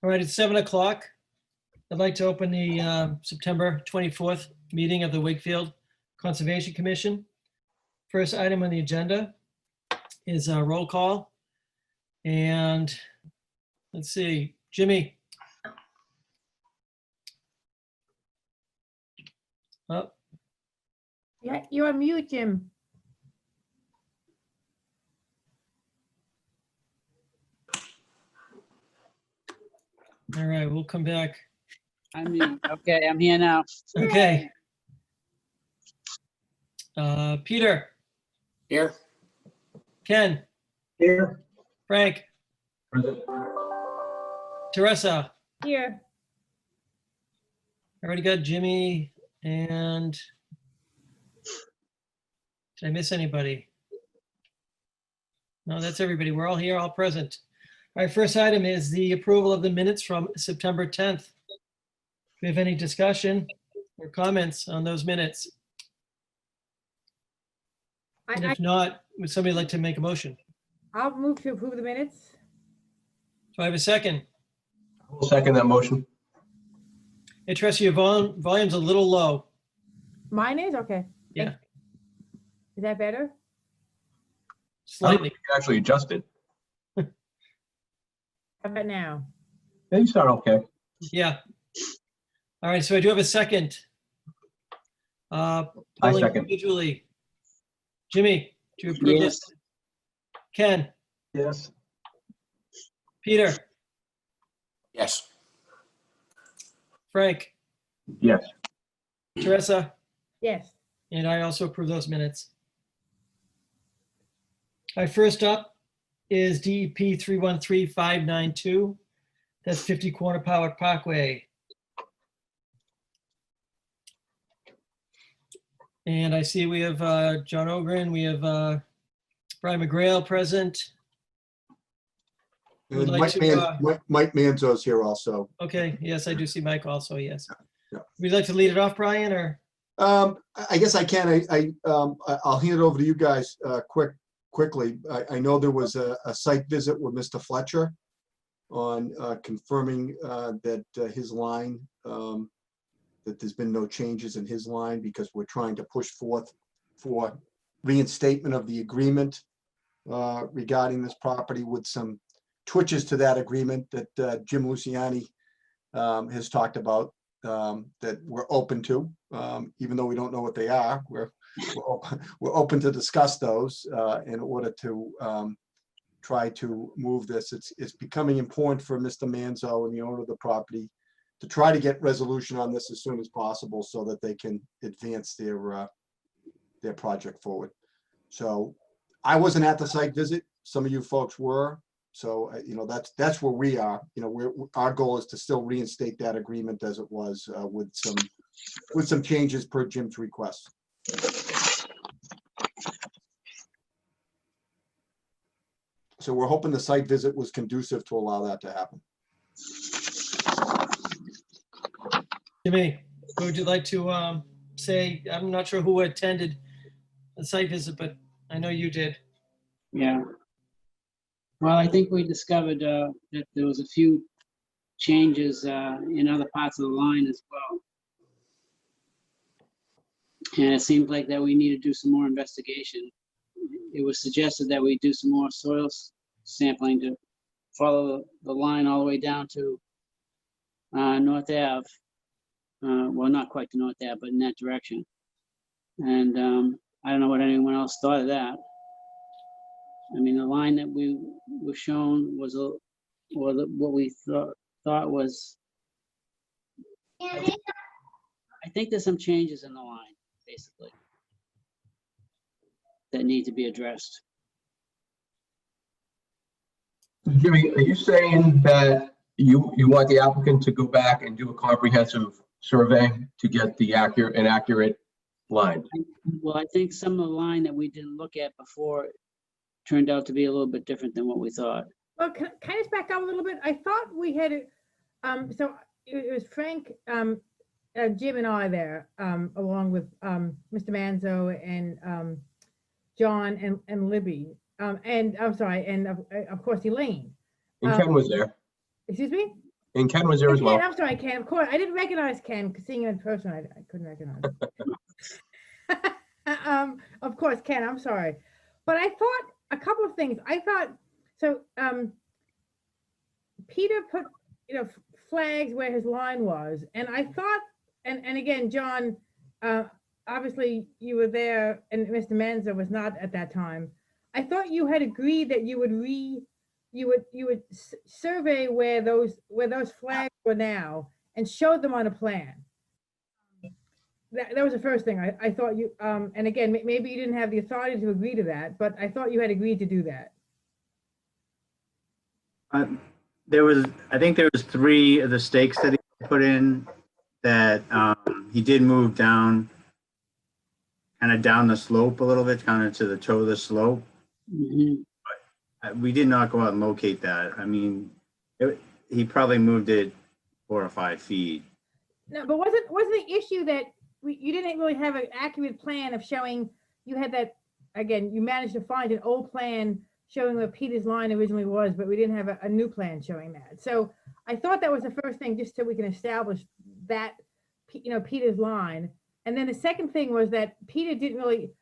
All right, it's 7 o'clock. I'd like to open the September 24th meeting of the Wakefield Conservation Commission. First item on the agenda is a roll call. And let's see, Jimmy. Oh, Yeah, you're on mute, Jim. all right, we'll come back. Okay, I'm here now. Okay. Peter, Here. Ken, Here. Frank, Teresa. Here. I already got Jimmy and did I miss anybody? No, that's everybody. We're all here, all present. All right, first item is the approval of the minutes from September 10th. Do we have any discussion or comments on those minutes? And if not, would somebody like to make a motion? I'll move to approve the minutes. Do I have a second? I'll second that motion. Hey, Teresa, your volume's a little low. Mine is okay. Yeah, Is that better? I don't think slightly. you can actually adjust it. How about now? Yeah, you sound okay. Yeah. All right, so I do have a second. Polling second. individually. Jimmy, do you approve Yes. this? Ken, Yes. Peter, Yes. Frank, Yes. Teresa, Yes. and I also approve those minutes. All right, first up is DEP 313592. That's 50 Corner Power Parkway. And I see we have John Ogren, we have Brian McGrail present. Would And like Mike Manzo's here also. Okay, yes, I do see Mike also, yes. Yeah. Would you like to lead it off, Brian, or? I guess I can. I'll hand it over to you guys quickly. I know there was a site visit with Mr. Fletcher on confirming that his line, that there's been no changes in his line because we're trying to push forth for reinstatement of the agreement regarding this property with some twitches to that agreement that Jim Luciani has talked about that we're open to, even though we don't know what they are. We're open to discuss those in order to try to move this. It's becoming important for Mr. Manzo and the owner of the property to try to get resolution on this as soon as possible so that they can advance their project forward. So I wasn't at the site visit. Some of you folks were. So, that's where we are. Our goal is to still reinstate that agreement as it was with some changes per Jim's request. So we're hoping the site visit was conducive to allow that to happen. Jimmy, would you like to say, I'm not sure who attended the site visit, but I know you did. Yeah. Well, I think we discovered that there was a few changes in other parts of the line as well. And it seems like that we need to do some more investigation. It was suggested that we do some more soil sampling to follow the line all the way down to North Ave. Well, not quite to North Ave, but in that direction. And I don't know what anyone else thought of that. I mean, the line that we were shown was what we thought was. I think there's some changes in the line, basically, that need to be addressed. Jimmy, are you saying that you want the applicant to go back and do a comprehensive survey to get the accurate line? Well, I think some of the line that we didn't look at before turned out to be a little bit different than what we thought. Well, can I just back up a little bit? I thought we had it. So it was Frank, Jim and I there, along with Mr. Manzo and John and Libby. And I'm sorry, and of course Elaine. And Ken was there. Excuse me? And Ken was there as Ken, well. I'm sorry, Ken, of course, I didn't recognize Ken, because seeing him in person, I couldn't recognize him. Of course, Ken, I'm sorry. But I thought a couple of things. I thought, so, Peter put, flags where his line was, and I thought, and again, John, obviously you were there, and Mr. Manzo was not at that time. I thought you had agreed that you would survey where those flags were now and show them on a plan. That was the first thing. I thought you, and again, maybe you didn't have the authority to agree to that, but I thought you had agreed to do that. I think there was 3 of the stakes that he put in that he did move down, kind of down the slope a little bit, kind of to the toe of the slope. Mhm. We did not go out and locate that. I mean, he probably moved it 4 or 5 feet. No, but wasn't the issue that you didn't really have an accurate plan of showing, you had that, again, you managed to find an old plan showing where Peter's line originally was, but we didn't have a new plan showing that. So I thought that was the first thing, just so we can establish that, Peter's line. And then the second thing was that Peter didn't really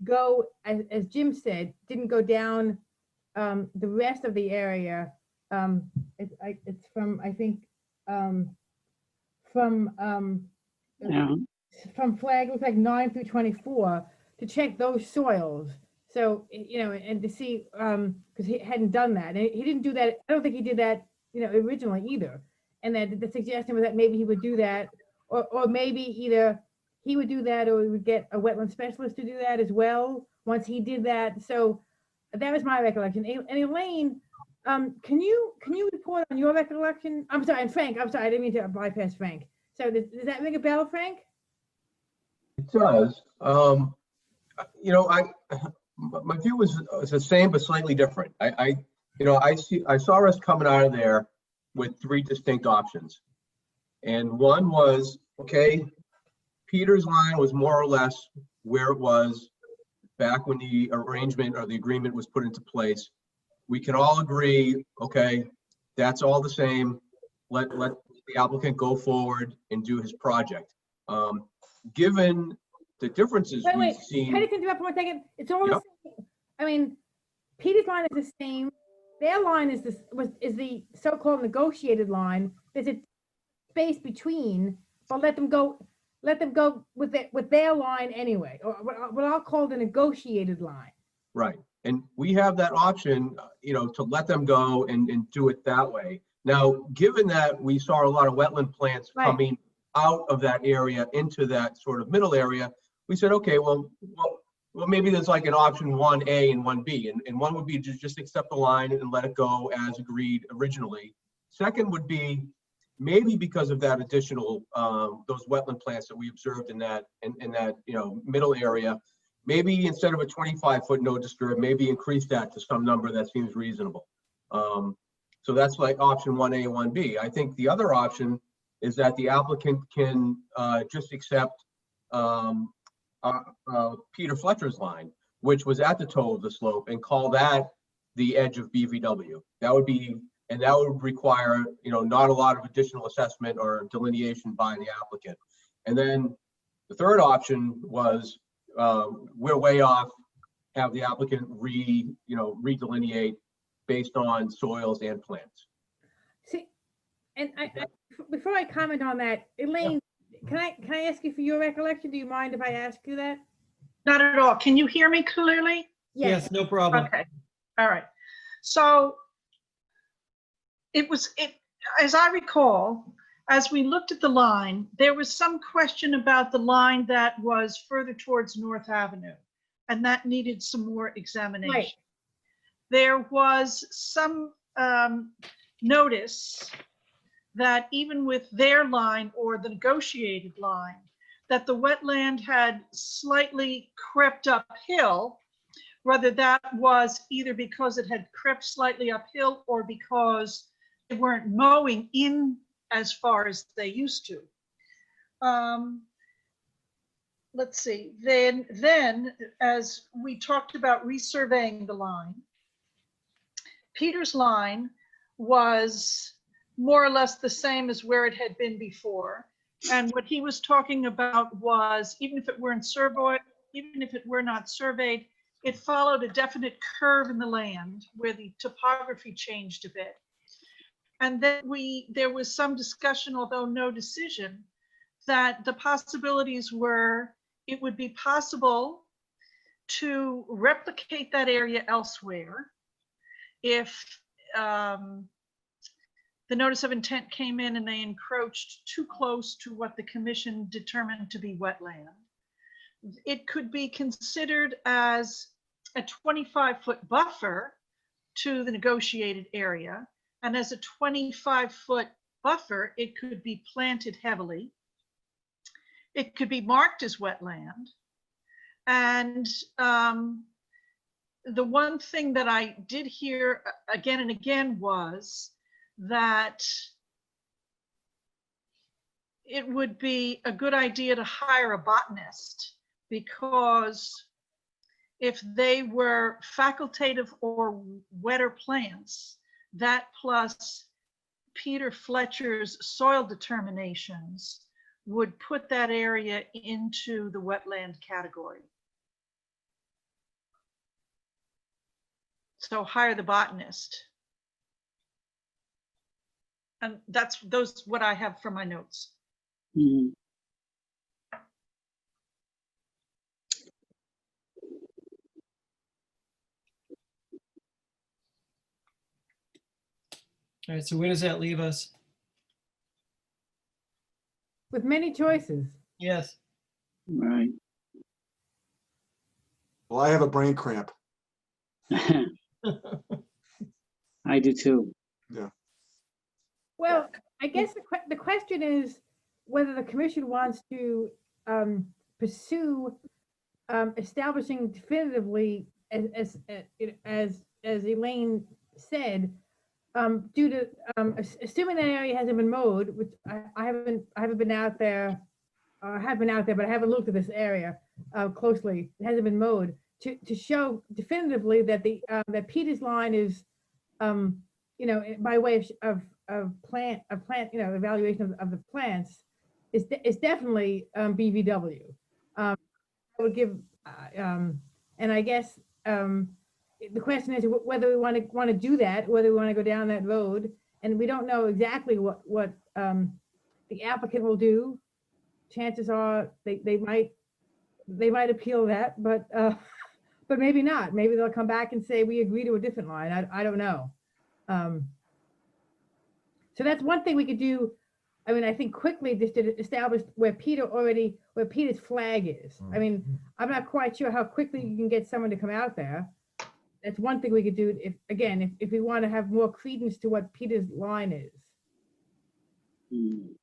go, as Jim said, didn't go down the rest of the area. It's from, I think, Yeah. from flag, looks like 9 through 24, to check those soils. So, and to see, because he hadn't done that. And he didn't do that. I don't think he did that, originally either. And that the suggestion was that maybe he would do that, or maybe either he would do that, or we would get a wetland specialist to do that as well, once he did that. So that was my recollection. And Elaine, can you report on your recollection? I'm sorry, and Frank, I'm sorry, I didn't mean to bypass Frank. So does that ring a bell, Frank? It does. My view was the same, but slightly different. I saw us coming out of there with 3 distinct options. And one was, okay, Peter's line was more or less where it was back when the arrangement or the agreement was put into place. We can all agree, okay, that's all the same. Let the applicant go forward and do his project. Given the differences Wait, we've seen. can I interrupt for 1 second? It's all Yep. the same. I mean, Peter's line is the same. Their line is the so-called negotiated line. There's a space between, but let them go with their line anyway, or what I'll call the negotiated line. Right. And we have that option, to let them go and do it that way. Now, given that we saw a lot of wetland plants Right. coming out of that area into that sort of middle area, we said, okay, well, maybe there's like an option 1A and 1B. And one would be to just accept the line and let it go as agreed originally. Second would be, maybe because of that additional, those wetland plants that we observed in that middle area, maybe instead of a 25-foot no disturb, maybe increase that to some number that seems reasonable. So that's like option 1A and 1B. I think the other option is that the applicant can just accept Peter Fletcher's line, which was at the toe of the slope, and call that the edge of BVW. That would require, not a lot of additional assessment or delineation by the applicant. And then the third option was, we're way off, have the applicant redelineate based on soils and plants. See, and before I comment on that, Elaine, can I ask you for your recollection? Do you mind if I ask you that? Not at all. Can you hear me clearly? Yes, no problem. Okay. All right. So as I recall, as we looked at the line, there was some question about the line that was further towards North Avenue, and that needed some more examination. Right. There was some notice that even with their line or the negotiated line, that the wetland had slightly crept uphill, whether that was either because it had crept slightly uphill or because they weren't mowing in as far as they used to. Let's see, then as we talked about resurveying the line, Peter's line was more or less the same as where it had been before. And what he was talking about was, even if it weren't surveyed, even if it were not surveyed, it followed a definite curve in the land where the topography changed a bit. And then there was some discussion, although no decision, that the possibilities were, it would be possible to replicate that area elsewhere if the notice of intent came in and they encroached too close to what the commission determined to be wetland. It could be considered as a 25-foot buffer to the negotiated area. And as a 25-foot buffer, it could be planted heavily. It could be marked as wetland. And the one thing that I did hear again and again was that it would be a good idea to hire a botanist, because if they were facultative or wetter plants, that plus Peter Fletcher's soil determinations would put that area into the wetland category. So hire the botanist. And that's what I have from my notes. Mhm. All right, so where does that leave us? With many choices. Yes. Right. Well, I have a brain cramp. I do too. Well, I guess the question is whether the commission wants to pursue establishing definitively, as Elaine said, due to assuming that area hasn't been mowed, which I haven't been out there, or I have been out there, but I haven't looked at this area closely. It hasn't been mowed, to show definitively that that Peter's line is, by way of plant, evaluation of the plants is definitely BVW. I would give, and I guess the question is whether we want to do that, whether we want to go down that road, and we don't know exactly what the applicant will do. Chances are they might appeal that, but maybe not. Maybe they'll come back and say we agree to a different line. I don't know. So that's one thing we could do. I mean, I think quickly just to establish where Peter's flag is. I mean, I'm not quite sure how quickly you can get someone to come out there. That's one thing we could do if we want to have more credence to what Peter's line is. Mm.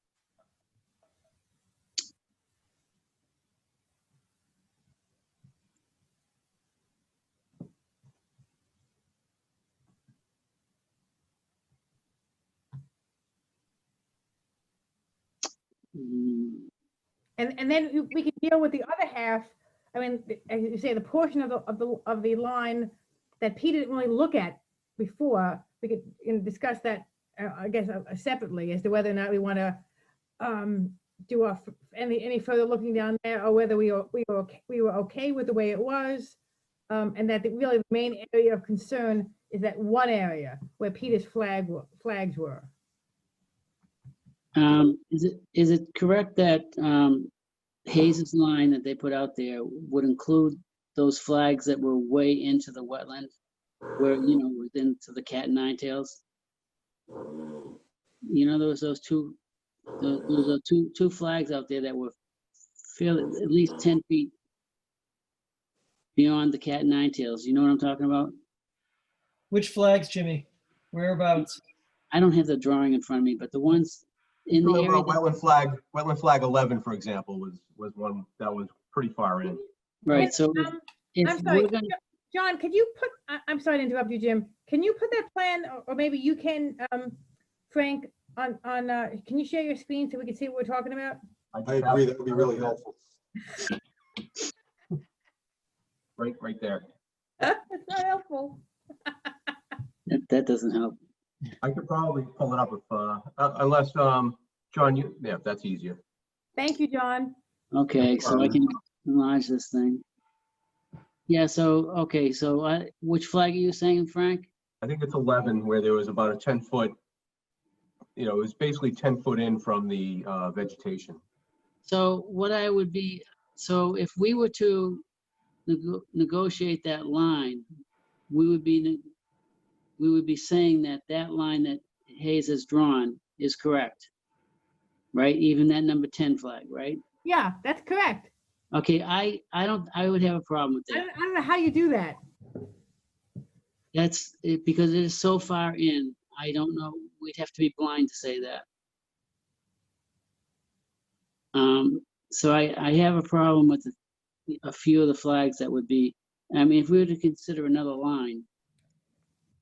Mm. And then we can deal with the other half. I mean, as you say, the portion of the line that Peter didn't really look at before. We could discuss that, I guess, separately as to whether or not we want to do any further looking down there, or whether we were okay with the way it was, and that really the main area of concern is that one area where Peter's flags were. Is it correct that Hayes's line that they put out there would include those flags that were way into the wetland, where within to the cat and nine tails? Those two flags out there that were fairly at least 10 feet beyond the cat and nine tails. You know what I'm talking about? Which flags, Jimmy? Whereabouts? I don't have the drawing in front of me, but the ones in the area. Wetland flag 11, for example, was one that was pretty far in. Right. So if I'm sorry, we're gonna, John, could you put, I'm sorry to interrupt you, Jim. Can you put that plan, or maybe you can, Frank, on, can you share your screen so we can see what we're talking about? I agree, that would be really helpful. Right there. It's not helpful. that doesn't help. I could probably pull it up if, unless, John, yeah, that's easier. Thank you, John. Okay, so I can enlarge this thing. Yeah, so, okay, so which flag are you saying, Frank? I think it's 11 where there was about a 10-foot, it was basically 10 foot in from the vegetation. So what I would be, so if we were to negotiate that line, we would be saying that that line that Hayes has drawn is correct, right? Even that number 10 flag, right? Yeah, that's correct. Okay, I would have a problem with I that. don't, I don't know how you do that. That's it, because it is so far in. I don't know. We'd have to be blind to say that. So I have a problem with a few of the flags that would be. I mean, if we were to consider another line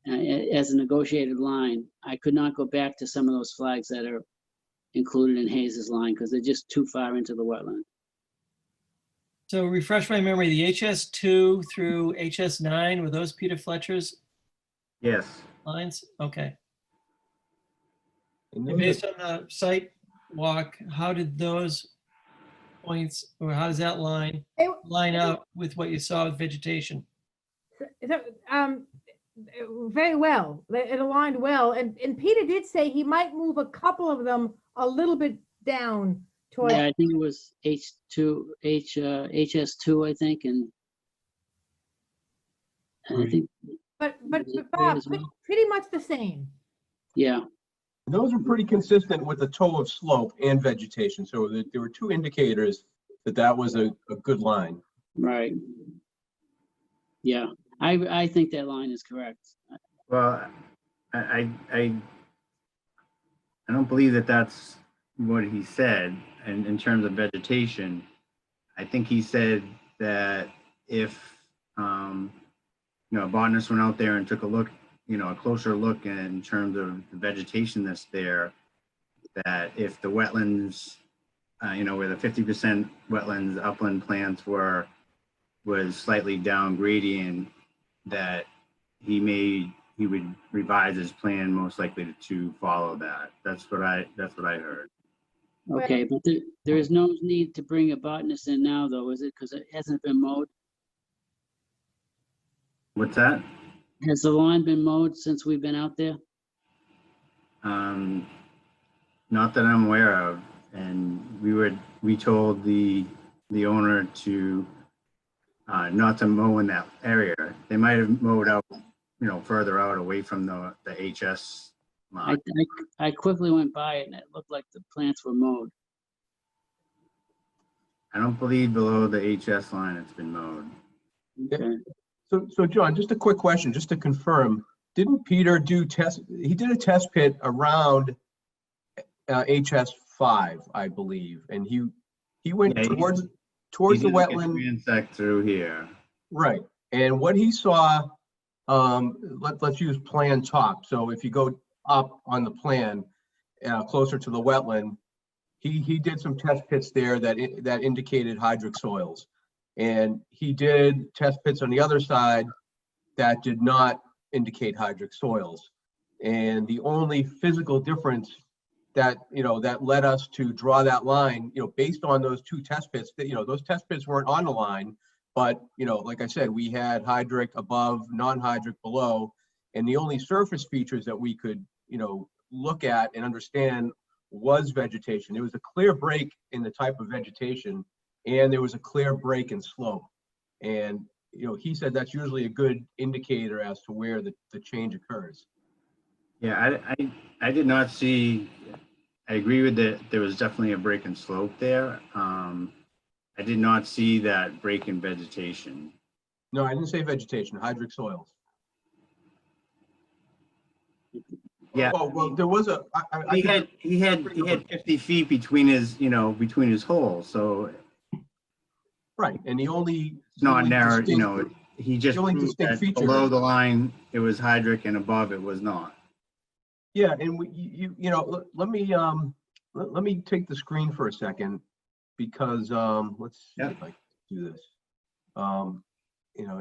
as a negotiated line, I could not go back to some of those flags that are included in Hayes's line because they're just too far into the wetland. So refresh my memory, the HS2 through HS9, were those Peter Fletcher's Yes. lines? Okay. And And those based on the site walk, how did those points, or how does that line line up with what you saw with vegetation? So, very well. It aligned well. And Peter did say he might move a couple of them a little bit down towards. Yeah, I think it was HS2, I think, and I think, But Was it Bob, as well? pretty much the same. yeah, those are pretty consistent with the toe of slope and vegetation. So there were two indicators that was a good line. right. Yeah, I think that line is correct. Well, I don't believe that that's what he said. And in terms of vegetation, I think he said that if, a botanist went out there and took a look, a closer look in terms of the vegetation that's there, that if the wetlands, where the 50% wetlands upland plants was slightly down gradient, that he would revise his plan most likely to follow that. That's what I heard. Okay, but there is no need to bring a botanist in now, though, is it? Because it hasn't been mowed. What's that? Has the lawn been mowed since we've been out there? Not that I'm aware of. And we told the owner to not to mow in that area. They might have mowed out, further out away from the HS mark. I quickly went by it and it looked like the plants were mowed. I don't believe below the HS line it's been mowed. Okay. So John, just a quick question, just to confirm, didn't Peter he did a test pit around HS5, I believe, and he went Yeah, towards He the did like a wetland, transect through here. right? And what he saw, let's use plan top. So if you go up on the plan, closer to the wetland, he did some test pits there that indicated hydric soils. And he did test pits on the other side that did not indicate hydric soils. And the only physical difference that led us to draw that line, based on those two test pits, those test pits weren't on the line, but like I said, we had hydric above, non-hydric below, and the only surface features that we could, look at and understand was vegetation. There was a clear break in the type of vegetation, and there was a clear break in slope. And, he said that's usually a good indicator as to where the change occurs. Yeah, I did not see, I agree with that. There was definitely a break in slope there. I did not see that break in vegetation. No, I didn't say vegetation, hydric soils. Yeah. Oh, well, there was a, He had 50 feet between his, between his holes. So right, and the only. it's not narrow, distinct- he just the only proved distinct that feature- below the line, it was hydric and above it was not. Yeah, and let me take the screen for a second, because let's see Yeah. if I can do this.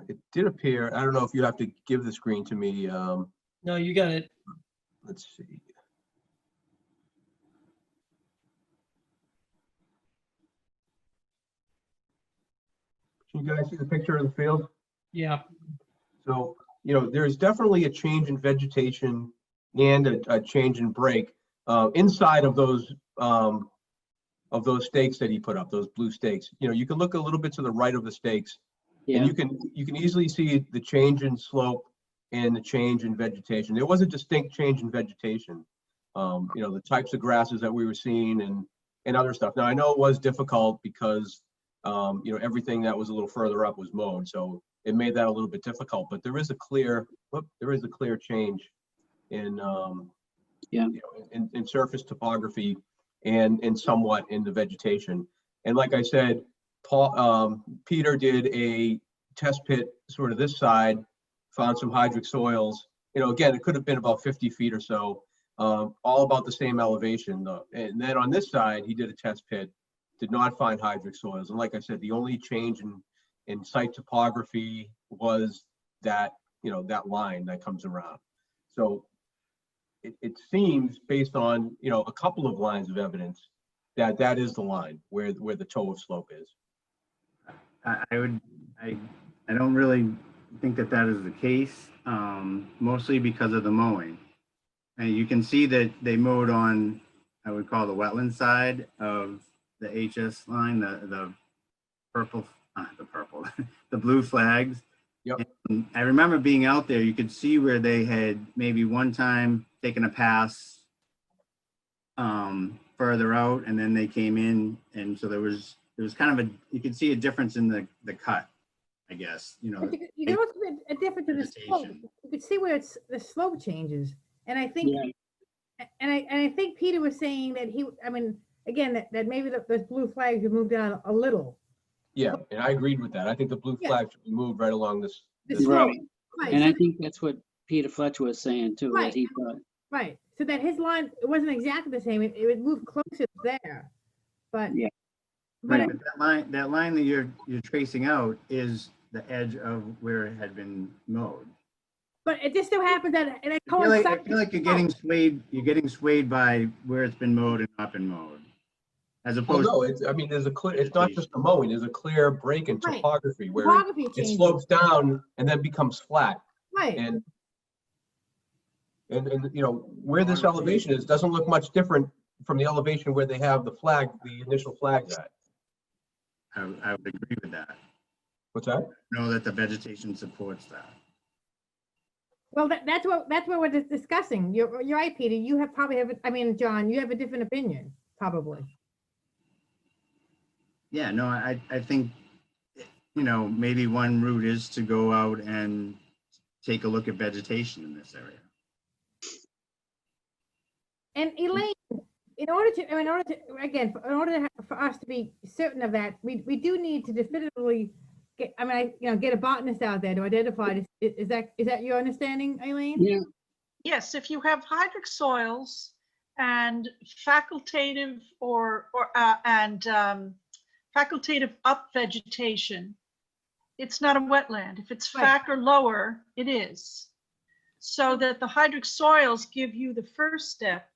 It did appear, I don't know if you have to give the screen to me. No, you got it. let's see. Can you guys see the picture of the field? Yeah, So, there's definitely a change in vegetation and a change in break inside of those stakes that he put up, those blue stakes. You can look a little bit to the right of the stakes, and Yeah, you can easily see the change in slope and the change in vegetation. There was a distinct change in vegetation. The types of grasses that we were seeing and other stuff. Now I know it was difficult because everything that was a little further up was mowed, so it made that a little bit difficult. But there is a clear change in Yeah. in surface topography and somewhat in the vegetation. And like I said, Peter did a test pit sort of this side, found some hydric soils. Again, it could have been about 50 feet or so, all about the same elevation. And then on this side, he did a test pit, did not find hydric soils. And like I said, the only change in site topography was that, that line that comes around. So it seems based on, a couple of lines of evidence that is the line where the toe of slope is. I don't really think that is the case, mostly because of the mowing. And you can see that they mowed on, I would call the wetland side of the HS line, the purple, the blue flags. Yep. And I remember being out there, you could see where they had maybe one time taken a pass further out, and then they came in, and so there was kind of you could see a difference in the cut, I guess. But you can also see a difference in the slope. vegetation. You can see where the slope changes. And I think, yeah, and I think Peter was saying that again, that maybe those blue flags have moved down a little. Yeah, and I agreed with that. I think the blue Yeah. flag should be moved right along this. The this slope. right. Right. And so I think that's what Peter Fletcher was saying too, Right. that he thought. Right, so that his line, it wasn't exactly the same, it would move closer there, but. Yeah. But, Right, but that line that you're tracing out is the edge of where it had been mowed. but it just so happens that, and it I feel coincides. like you're getting swayed by where it's been mowed and not been mowed. As Well, opposed no, to, there's a clear, it's not just the mowing, there's a clear break in Right. topography where Topography it changes, slopes down and then becomes flat. right, And where this elevation is, doesn't look much different from the elevation where they have the initial flags at. I would agree with that. What's that? Know that the vegetation supports that. well, that's what we're discussing, you're right, Peter, you John, you have a different opinion, probably. Yeah, no, I think, maybe one route is to go out and take a look at vegetation in this area. And Elaine, in order for us to be certain of that, we do need to definitively get a botanist out there to identify, is that your understanding, Elaine? Yeah, Yes, if you have hydric soils and facultative facultative up vegetation, it's not a wetland. If it's Right. fac or lower, it is. So that the hydric soils give you the first step.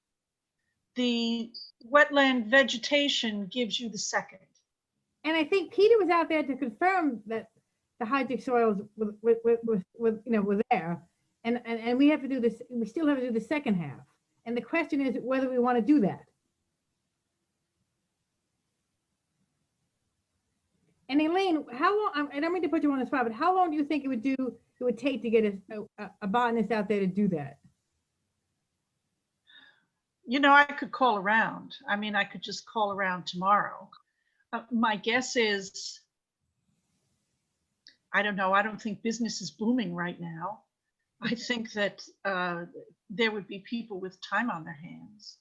The wetland vegetation gives you the second. And I think Peter was out there to confirm that the hydric soils were there. And we have to do this, we still have to do the second half. And the question is whether we want to do that. And Elaine, how long, I don't mean to put you on the spot, but how long do you think it would take to get a botanist out there to do that? I could call around. I could just call around tomorrow. My guess is, I don't know, I don't think business is booming right now. I think that there would be people with time on their hands.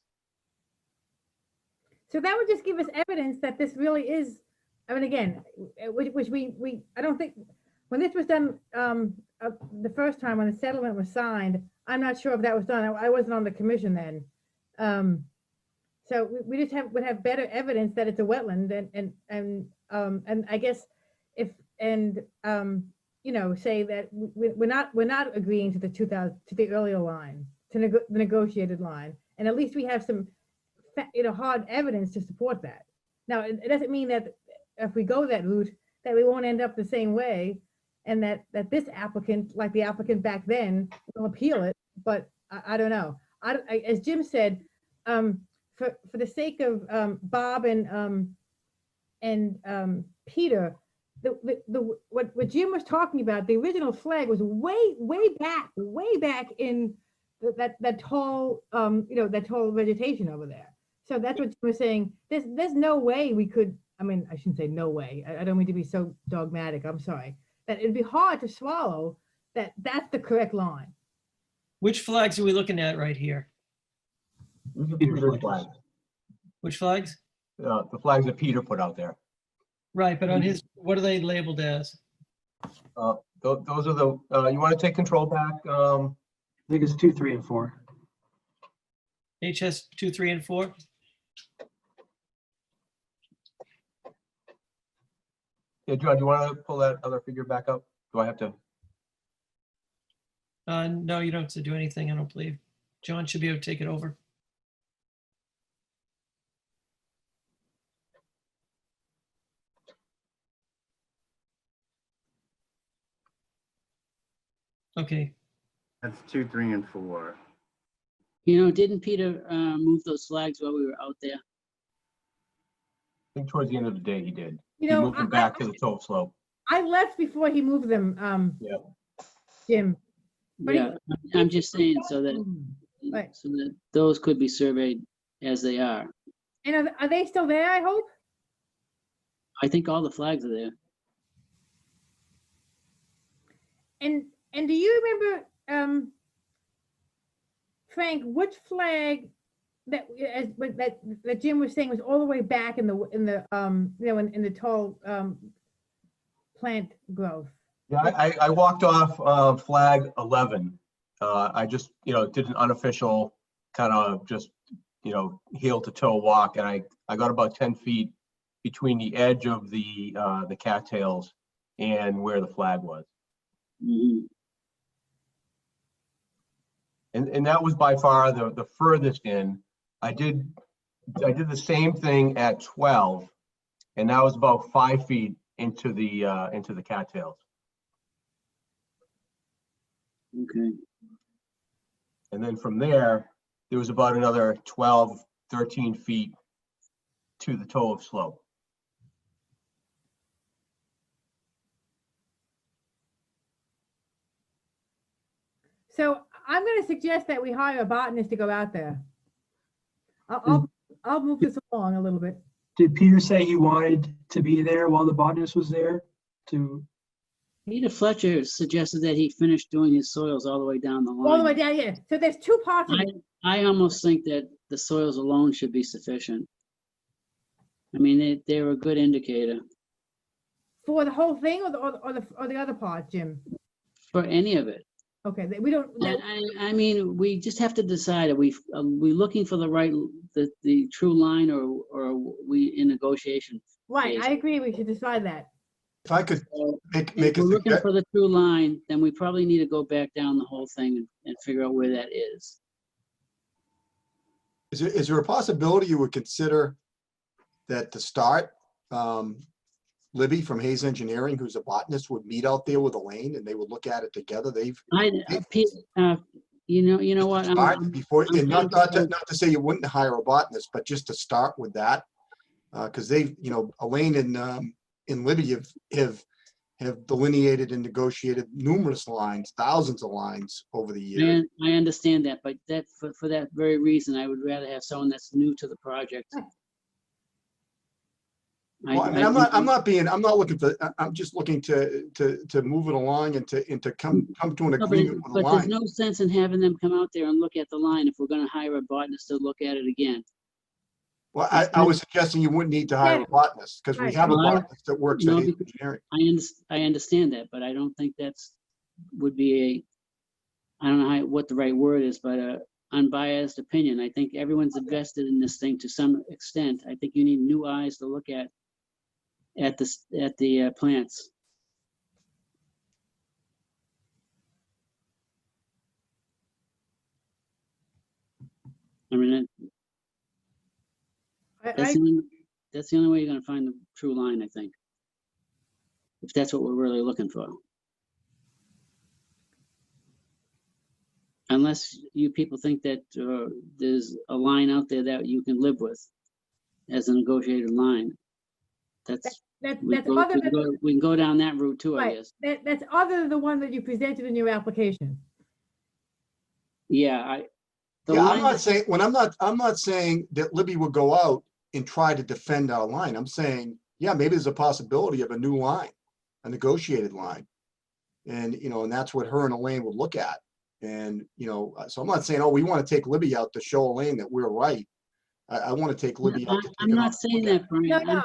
So that would just give us evidence that this really is, again, which we I don't think, when this was done the first time when the settlement was signed, I'm not sure if that was done. I wasn't on the commission then. So we just would have better evidence that it's a wetland and I guess say that we're not agreeing to the earlier line, to the negotiated line. And at least we have some, hard evidence to support that. Now, it doesn't mean that if we go that route, that we won't end up the same way, and that this applicant, like the applicant back then, will appeal it, but I don't know. As Jim said, for the sake of Bob and Peter, what Jim was talking about, the original flag was way back in that tall, that tall vegetation over there. So that's what Jim was saying. There's no way we could, I mean, I shouldn't say no way. I don't mean to be so dogmatic. I'm sorry. That it'd be hard to swallow that that's the correct line. Which flags are we looking at right here? Peter's flag. Which flags? The flags that Peter put out there. Right, but on his, what are they labeled as? Those are the, you want to take control back? I think it's 2, 3, and 4. HS 2, 3, and 4? Yeah, John, do you want to pull that other figure back up? Do I have to? No, you don't have to do anything, I don't believe. John should be able to take it over. Okay, That's 2, 3, and 4. Didn't Peter move those flags while we were out there? I think towards the end of the day he did. You He know, moved them back to the toe slope. I left before he moved them, Yeah. Jim. But he- Yeah, I'm just saying so that, Right. so that those could be surveyed as they are. And are they still there, I hope? I think all the flags are there. And do you remember, Frank, which flag that Jim was saying was all the way back in the in the tall plant growth? Yeah, I walked off flag 11. I just, did an unofficial kind of just, heel to toe walk, and I got about 10 feet between the edge of the cattails and where the flag was. Mhm. And that was by far the furthest in. I did the same thing at 12, and that was about 5 feet into the cattails. Okay. And then from there was about another 12, 13 feet to the toe of slope. So I'm going to suggest that we hire a botanist to go out there. I'll move this along a little bit. Did Peter say he wanted to be there while the botanist was there to? Peter Fletcher suggested that he finished doing his soils all the way down the line. All the way down here. So there's two parts of it. I almost think that the soils alone should be sufficient. I mean, they're a good indicator For the whole thing or the other part, Jim? for any of it. Okay, we don't, I mean, we just have to decide, are we looking for the true line, or are we in negotiation? right, I agree, we should decide that. If I could So make if a we're looking suggestion, for the true line, then we probably need to go back down the whole thing and figure out where that is. is there a possibility you would consider that to start, Libby from Hayes Engineering, who's a botanist, would meet out there with Elaine and they would look at it together? Pete, you know what? Before, I'm and not to say you wouldn't hire a botanist, but just to start with that. Because they've, Elaine and Libby have delineated and negotiated numerous lines, thousands of lines over the years. I understand that, but for that very reason, I would rather have someone that's new to the project. Well, I mean, I'm not looking for, I'm just looking to move it along and to come to an agreement with the But there's line. no sense in having them come out there and look at the line if we're gonna hire a botanist to look at it again. Well, I was suggesting you wouldn't need to hire a botanist because we Right. have a Well, botanist that works at no, Hayes Engineering. I understand that, but I don't think would be I don't know what the right word is, but unbiased opinion. I think everyone's invested in this thing to some extent. I think you need new eyes to look at the plants. I mean, that's the only way you're gonna find the true line, I think. If that's what we're really looking for. Unless you people think that there's a line out there that you can live with as a negotiated line. That's We other than, can go down that route too, I right, guess. that's other than the one that you presented in your application. Yeah, the Yeah, line, I'm not saying that Libby would go out and try to defend our line. I'm saying, yeah, maybe there's a possibility of a new line, a negotiated line. And, and that's what her and Elaine would look at. And, so I'm not saying, oh, we want to take Libby out to show Elaine that we're right. I want to take Libby out to take I'm it not off. saying that, Brian. No.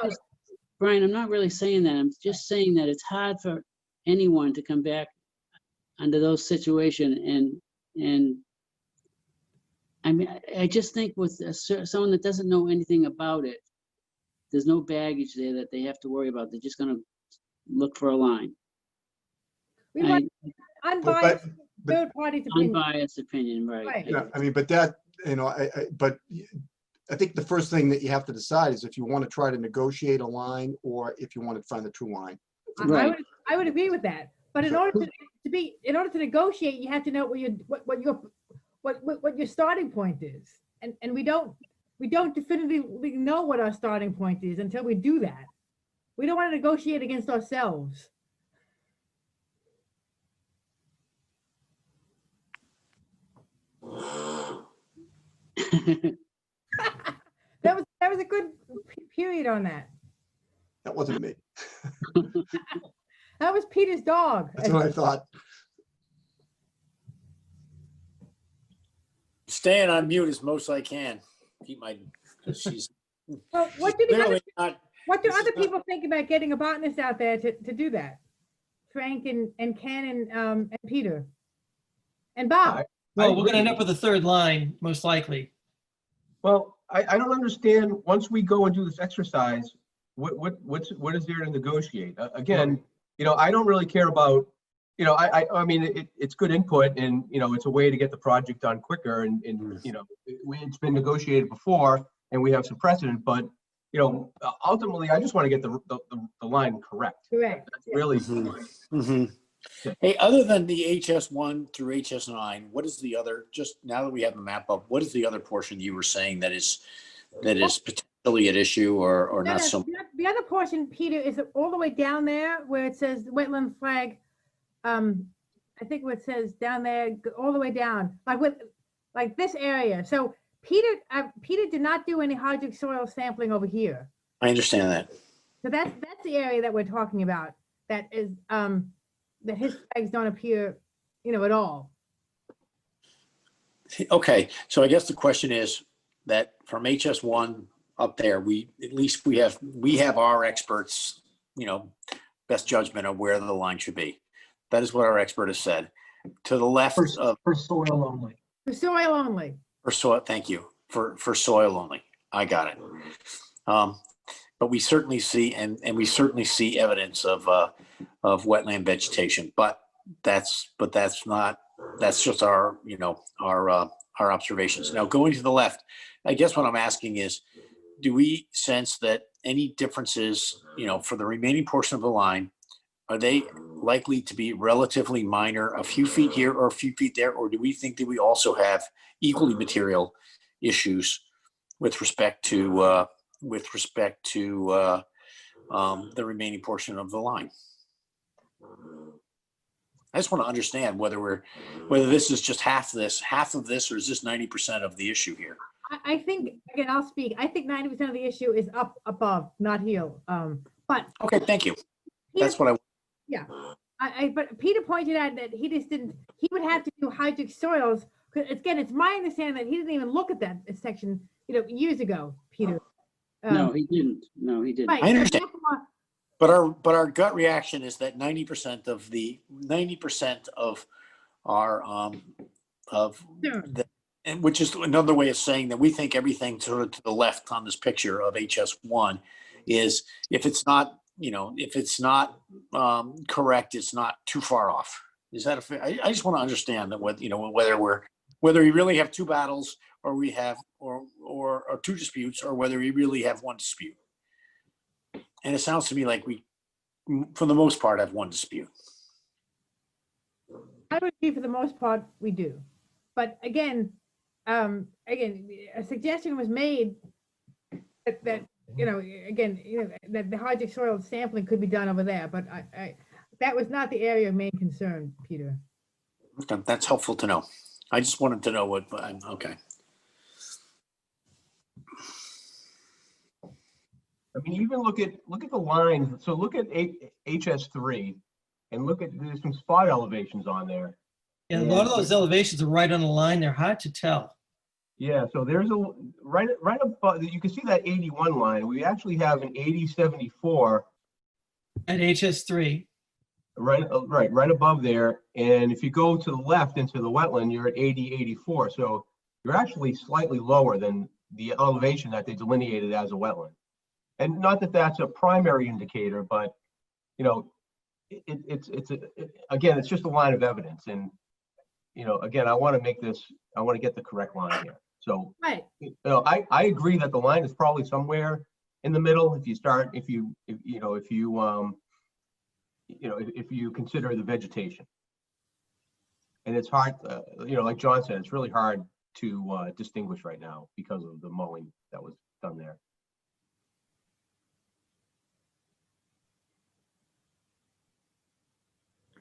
Brian, I'm not really saying that. I'm just saying that it's hard for anyone to come back under those situations and I mean, I just think with someone that doesn't know anything about it, there's no baggage there that they have to worry about. They're just going to look for a line. We want unbiased but- third party's opinion. Unbiased opinion, right? Right. Yeah, I mean, but that, but I think the first thing that you have to decide is if you want to try to negotiate a line or if you want to find a true line. Right. I would agree with that. But in order to negotiate, you have to know what your starting point is. And we don't definitively know what our starting point is until we do that. We don't want to negotiate against ourselves. That was a good period on that. That wasn't me. That was Peter's dog. That's what I thought. Staying on mute as most I can. Keep my, because she's Well, what do clearly not. this is other not- people think about getting a botanist out there to do that? Frank and Ken and Peter and Bob. Well, we're gonna end up with a third line, most likely. Well, I don't understand, once we go and do this exercise, what is there to negotiate? Again, I don't really care about, I mean, it's good input and, it's a way to get the project done quicker and it's been negotiated before and we have some precedent, but, ultimately, I just want to get the line correct. Correct. That's really, Mhm. Hey, other than the HS1 through HS9, what is the other, just now that we have the map up, what is the other portion you were saying that is potentially at issue or No, not no, so? the other portion, Peter, is all the way down there where it says wetland flag. I think what it says down there, all the way down, like this area. So Peter did not do any hydric soil sampling over here. I understand that. So that's the area that we're talking about. That is that his flags don't appear, at all. Okay, so I guess the question is that from HS1 up there, we have our experts, best judgment of where the line should be. That is what our expert has said. To the left of For soil only. For soil only. for soil, thank you for soil only. I got it. But we certainly see and we certainly see evidence of wetland vegetation. But that's just our our observations. Now going to the left, I guess what I'm asking is, do we sense that any differences, for the remaining portion of the line, are they likely to be relatively minor, a few feet here or a few feet there, or do we think that we also have equally material issues with respect to the remaining portion of the line? I just want to understand whether this is just half of this, or is this 90% of the issue here? I think, again, I'll speak. I think 90% of the issue is up above, not here. But Okay, thank you. Peter, That's what I. yeah. But Peter pointed out that he would have to do hydric soils. 'Cause again, it's my understanding that he didn't even look at that section, years ago, Peter. No, he didn't. No, he didn't. Right. I understand. Therefore, But our gut reaction is that 90% of our Sure. and which is another way of saying that we think everything sort of to the left on this picture of HS1 is, if it's not correct, it's not too far off. Is that I just want to understand that whether we're whether we really have two battles or we have, or two disputes, or whether we really have one dispute. And it sounds to me like we, for the most part, have one dispute. I would agree for the most part, we do. But again, a suggestion was made that that the hydric soil sampling could be done over there, but that was not the area of main concern, Peter. Okay, that's helpful to know. I just wanted to know what, okay. I mean, even look at the line. So look at HS3 and look at, there's some spot elevations on there. Yeah, a lot of those elevations are right on the line. They're hard to tell. Yeah, so there's a right above, you can see that 81 line. We actually have an 8074 At HS3. right above there. And if you go to the left into the wetland, you're at 8084. So you're actually slightly lower than the elevation that they delineated as a wetland. And not that that's a primary indicator, but you know, again, it's just a line of evidence. And you know, again, I want to get the correct line here. So, Right. you know, I agree that the line is probably somewhere in the middle. If you consider the vegetation, and it's hard, like John said, it's really hard to distinguish right now because of the mowing that was done there.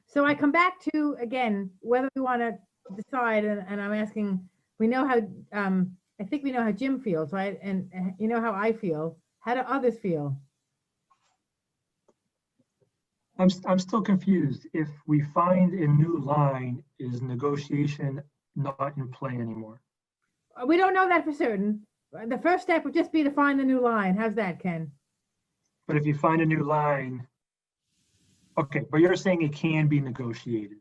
So I come back to, again, whether we want to decide, and I'm asking, we know how, I think we know how Jim feels, right? And you know how I feel. How do others feel? I'm still confused. If we find a new line, is negotiation not in play anymore? We don't know that for certain. The first step would just be to find the new line. How's that, Ken? But if you find a new line, okay, but you're saying it can be negotiated,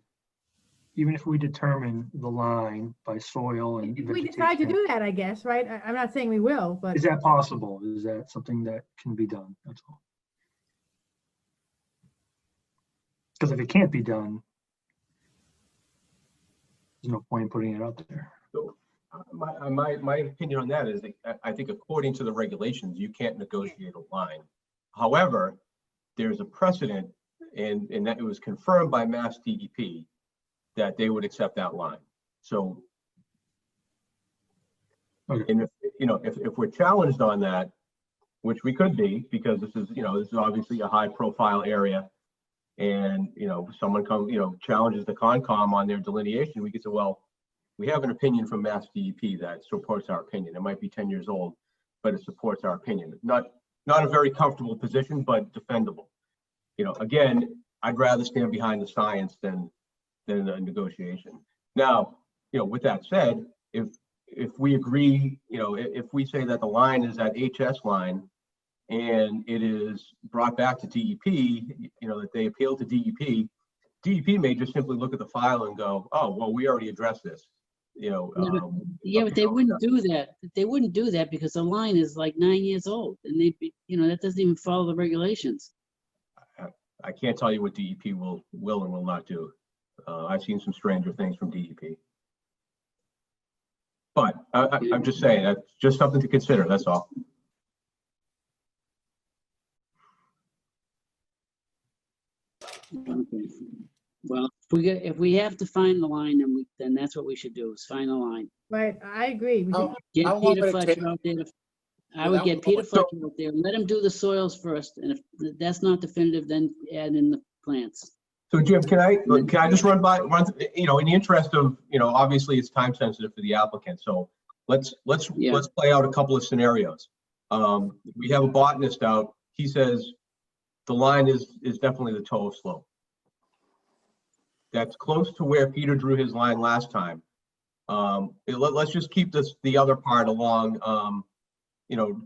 even if we determine the line by soil and If we decide to vegetation. do that, I guess, right? I'm not saying we will, but Is that possible? Is that something that can be done? That's all. Because if it can't be done, there's no point in putting it out there. So my opinion on that is, I think according to the regulations, you can't negotiate a line. However, there's a precedent, and that it was confirmed by Mass DEP that they would accept that line. So, Okay. and if we're challenged on that, which we could be, because this is obviously a high profile area, and someone challenges the Concom on their delineation, we could say, well, we have an opinion from Mass DEP that supports our opinion. It might be 10 years old, but it supports our opinion. Not a very comfortable position, but defendable. Again, I'd rather stand behind the science than a negotiation. Now, with that said, if we agree, if we say that the line is that HS line and it is brought back to DEP, that they appeal to DEP, DEP may just simply look at the file and go, oh, well, we already addressed this. Yeah, but they wouldn't do that. They wouldn't do that because the line is like 9 years old, and that doesn't even follow the regulations. I can't tell you what DEP will and will not do. I've seen some stranger things from DEP. But I'm just saying, that's just something to consider, that's all. Okay. Well, if we have to find the line, then that's what we should do, is find the line. right, I agree. We should- Get How long Peter would it take- Fletcher out there. I would get Peter Fletcher out there, let him do the soils first, and if that's not definitive, then add in the plants. So Jim, can I just run, in the interest of, obviously it's time sensitive for the applicant. So let's play out a couple of scenarios. We have a botanist out. He says the line is definitely the toe of slope. That's close to where Peter drew his line last time. Let's just keep the other part along,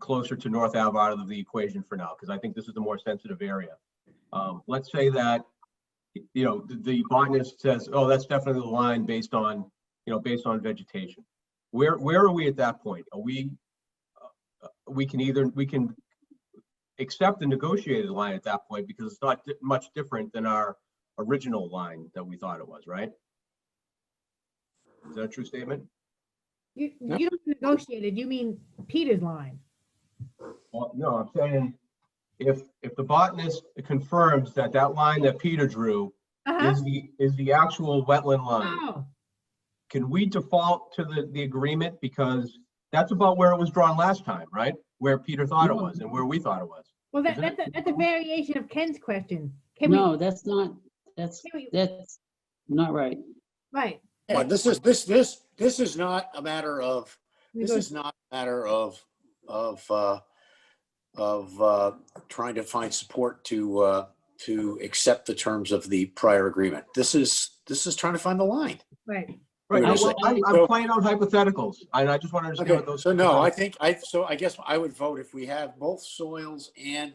closer to North Ave out of the equation for now, because I think this is the more sensitive area. Let's say that, the botanist says, oh, that's definitely the line based on vegetation. Where are we at that point? Are we can accept the negotiated line at that point, because it's not much different than our original line that we thought it was, right? Is that a true statement? You Yep. don't negotiated, you mean Peter's line. Well, no, I'm saying if the botanist confirms that that line that Peter drew Uh-huh. is the actual wetland line, Oh, can we default to the agreement? Because that's about where it was drawn last time, right? Where Peter thought it was and where we thought it was. well, Is that- that's a variation of Ken's question. Can we, No, that's not right. right, Yeah, this is not a matter of, this is not a matter of trying to find support to accept the terms of the prior agreement. This is trying to find the line. right. Right, What do you well, say? I'm playing out hypotheticals, and I just want to understand what Okay, those. so no, I guess I would vote if we have both soils and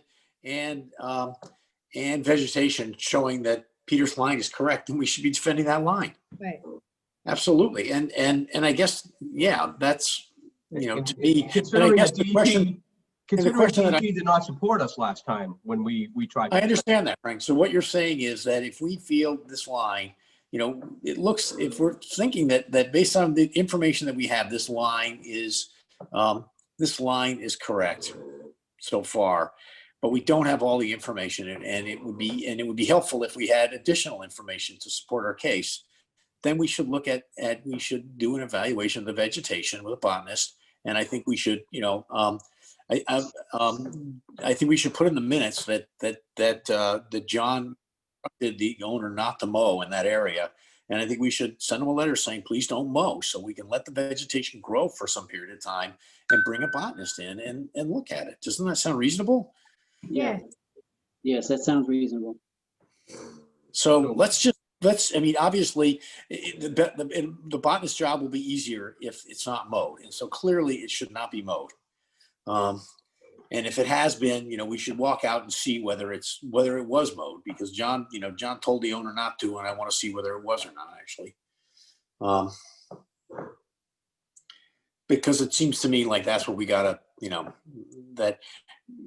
vegetation showing that Peter's line is correct, then we should be defending that line. Right. Absolutely. And I guess, yeah, that's, to me, and I Considering guess that the question, that DEP did not support us last time when we tried. I understand that, Frank. So what you're saying is that if we feel this line, it looks, if we're thinking that based on the information that we have, this line is correct so far, but we don't have all the information, and it would be helpful if we had additional information to support our case. Then we should look at we should do an evaluation of the vegetation with a botanist, and I think we should, I think we should put in the minutes that John did the owner not to mow in that area. And I think we should send them a letter saying, please don't mow, so we can let the vegetation grow for some period of time and bring a botanist in and look at it. Doesn't that sound reasonable? Yeah. Yes, that sounds reasonable. So obviously the botanist job will be easier if it's not mowed. And so clearly it should not be mowed. And if it has been, we should walk out and see whether it was mowed, because John told the owner not to, and I want to see whether it was or not, actually. Because it seems to me like that's what we gotta, that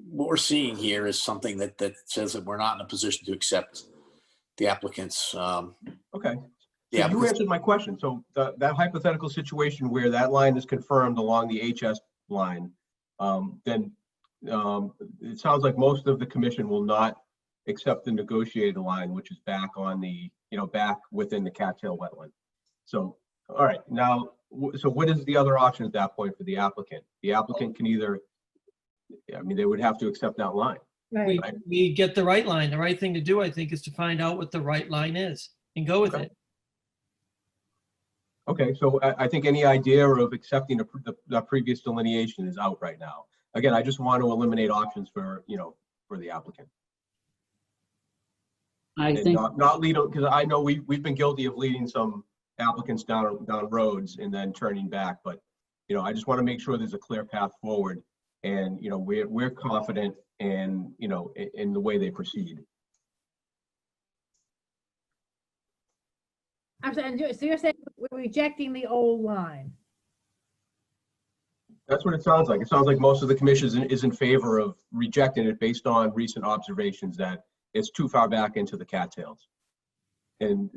what we're seeing here is something that says that we're not in a position to accept the applicant's. Okay. Yeah, So you answered my question. So that hypothetical situation where that line is confirmed along the HS line, then it sounds like most of the commission will not accept the negotiated line, which is back on the, back within the cattail wetland. So, all right, now, so what is the other option at that point for the applicant? The applicant can either, they would have to accept that line. Right. We get the right line. The right thing to do, I think, is to find out what the right line is and go with Okay. it. Okay, so I think any idea of accepting the previous delineation is out right now. Again, I just want to eliminate options for, for the applicant. I And think, not lead, because I know we've been guilty of leading some applicants down roads and then turning back, but, I just want to make sure there's a clear path forward, and, we're confident in, in the way they proceed. I'm sorry, so you're saying we're rejecting the old line? That's what it sounds like. It sounds like most of the commission is in favor of rejecting it based on recent observations that it's too far back into the cattails. And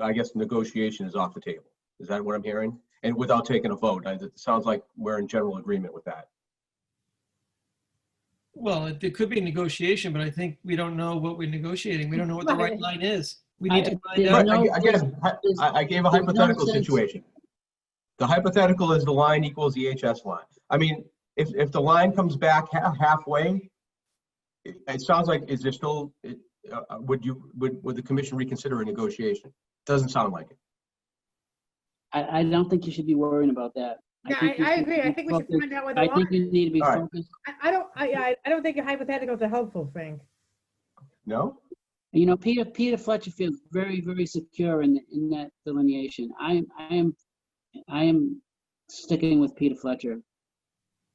I guess negotiation is off the table. Is that what I'm hearing? And without taking a vote, it sounds like we're in general agreement with that. Well, there could be negotiation, but I think we don't know what we're negotiating. We don't know what the right Right. line is. We need to find There's out. no- Again, I gave a there's no hypothetical sense- situation. The hypothetical is the line equals the HS line. If the line comes back halfway, it sounds like, is there still, would the commission reconsider a negotiation? Doesn't sound like it. I don't think you should be worrying about that. Yeah, think you I should agree. I be think we should focused- find out what the I think line. you need to be All right. focused. I don't think your hypotheticals are helpful, Frank. No? Peter Fletcher feels very, very secure in that delineation. I am sticking with Peter Fletcher.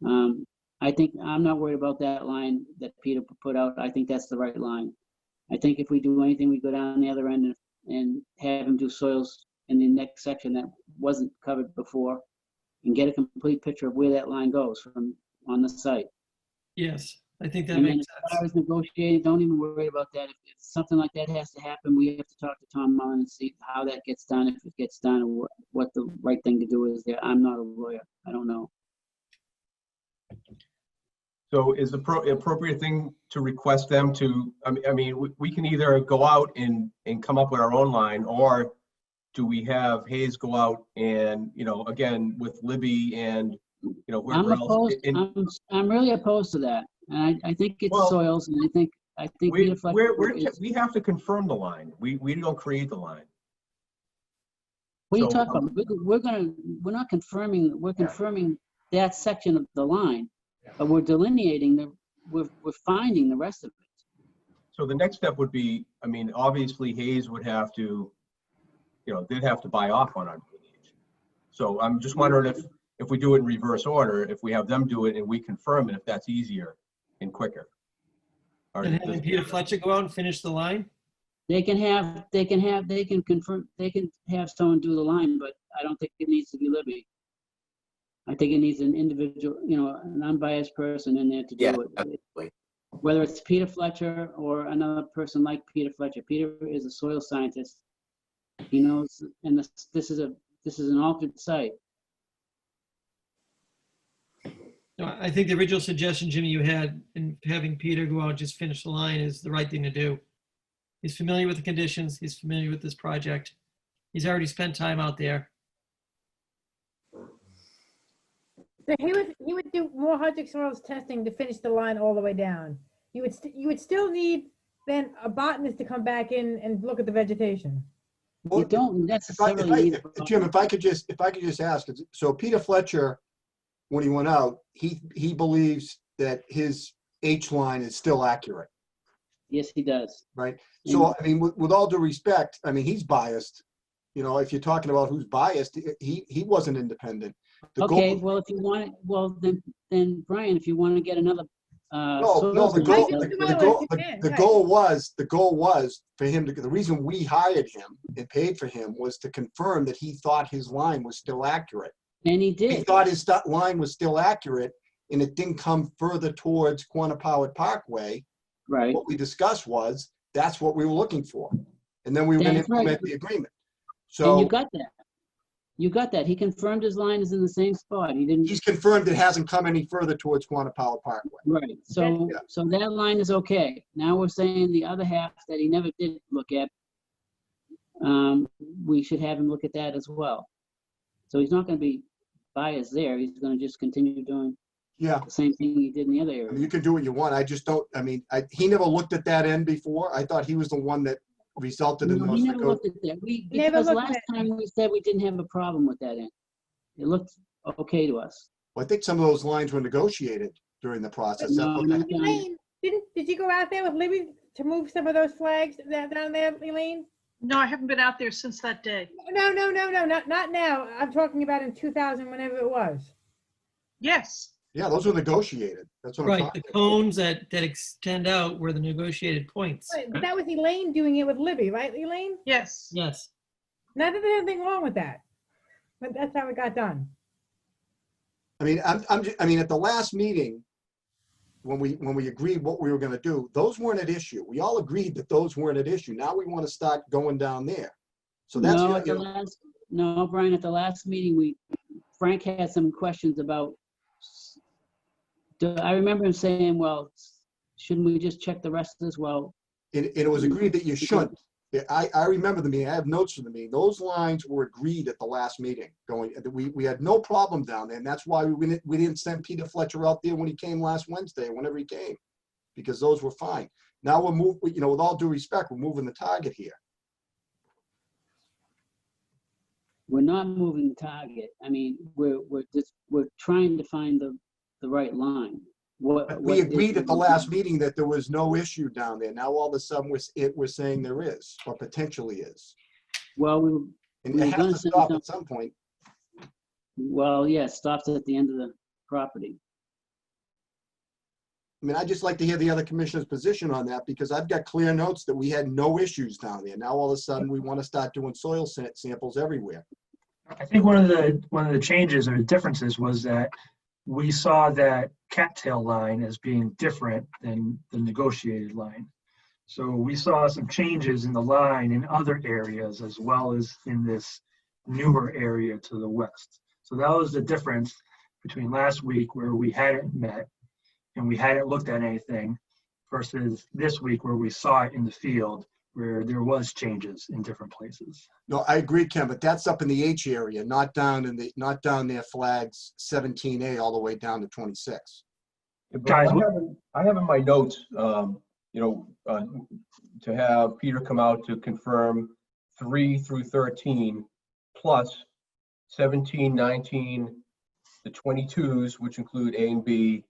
I think I'm not worried about that line that Peter put out. I think that's the right line. I think if we do anything, we go down the other end and have him do soils in the next section that wasn't covered before, and get a complete picture of where that line goes from on the site. Yes. I think that And then makes as far sense. as negotiating, don't even worry about that. If something like that has to happen, we have to talk to Tom Mullen and see how that gets done, if it gets done, or what the right thing to do is there. I'm not a lawyer. I don't know. So is the appropriate thing to request them to, I mean, we can either go out and come up with our own line, or do we have Hayes go out and, again, with Libby and, I'm whoever else? opposed, and- I'm really opposed to that. And I think it's Well, soils, and I think Peter Fletcher is. we have to confirm the line. We don't create the line. What are you So, talking about? We're not confirming, we're confirming that section of the line, but we're delineating we're finding the rest of it. So the next step would be, I mean, obviously Hayes would have to, they'd have to buy off on our delineation. So I'm just wondering if we do it in reverse order, if we have them do it and we confirm it, if that's easier and quicker. Or And does- having Peter Fletcher go out and finish the line? They can confirm, they can have someone do the line, but I don't think it needs to be Libby. I think it needs an individual, an unbiased person in there to Yeah, do it. absolutely. Whether it's Peter Fletcher or another person like Peter Fletcher. Peter is a soil scientist. He knows, and this is an altered site. No, I think the original suggestion, Jimmy, you had in having Peter go out and just finish the line is the right thing to do. He's familiar with the conditions. He's familiar with this project. He's already spent time out there. So he would do more hydric soils testing to finish the line all the way down. You would still need then a botanist to come back in and look at the vegetation. You don't necessarily need. Jim, if I could just ask, so Peter Fletcher, when he went out, he believes that his H line is still accurate, Yes, he does. right? So, I mean, with all due respect, I mean, he's biased. If you're talking about who's biased, he wasn't independent. The Okay, goal- well, if you want it, well, then Brian, if you want to get another. No, soil the scientist- goal was for him to, the reason we hired him and paid for him was to confirm that he thought his line was still accurate. And he He did. thought his line was still accurate and it didn't come further towards Quannapowitt Parkway. Right. What we discussed was, that's what we were looking for. And then we were gonna That's right. implement the agreement. And you So got that. You got that. He confirmed his line is in the same spot. He didn't. he's confirmed it hasn't come any further towards Quannapowitt Parkway. Right. So, Yeah. so that line is okay. Now we're saying the other half that he never did look at. We should have him look at that as well. So he's not going to be biased there. He's going to just continue doing Yeah, the same thing he did in the other I mean, area. you can do what you want. I just don't, I mean, he never looked at that end before. I thought he was the one that resulted in No, those. he never looked at that. Never Because looked at last time we said we didn't have a problem with that end. It looked okay to us. I think some of those lines were negotiated during the process. No, That's what not down there. Elaine, did you go out there with Libby to move some of those flags down there, Elaine? No, I haven't been out there since that day. No, not now. I'm talking about in 2000, whenever it was. Yes, Yeah, those were negotiated. That's what I'm Right, talking the about. cones that extend out were the negotiated points. Right, but that was Elaine doing it with Libby, right, Elaine? yes. Yes. Not that there's anything wrong with that, but that's how it got done. I mean, I mean, at the last meeting, when we agreed what we were gonna do, those weren't at issue. We all agreed that those weren't at issue. Now we want to start going down there. So that's, No, at you the know, last, no, Brian, at the last meeting, Frank had some questions about, I remember him saying, well, shouldn't we just check the rest as well? and it was agreed that you shouldn't. Yeah, I remember the meeting. I have notes from the meeting. Those lines were agreed at the last meeting going, we had no problem down there. And that's why we didn't send Peter Fletcher out there when he came last Wednesday, whenever he came, because those were fine. Now we're moving, with all due respect, we're moving the target here. We're not moving the target. I mean, we're trying to find the right line. But we agreed at the last meeting that there was no issue down there. Now all of a sudden we're saying there is, or potentially is. Well, And We it were has gonna to send stop some- at some point. yeah, it stops at the end of the property. I mean, I'd just like to hear the other commissioner's position on that, because I've got clear notes that we had no issues down there. Now all of a sudden we want to start doing soil samples everywhere. I think one of the changes or differences was that we saw that cattail line as being different than the negotiated line. So we saw some changes in the line in other areas as well as in this newer area to the west. So that was the difference between last week where we hadn't met and we hadn't looked at anything versus this week where we saw it in the field where there was changes in different places. No, I agree, Ken, but that's up in the H area, not down near flags 17A all the way down to 26. But Guys, I have in my notes, to have Peter come out to confirm 3 through 13 plus 17, 19, the 22s, which include A and B,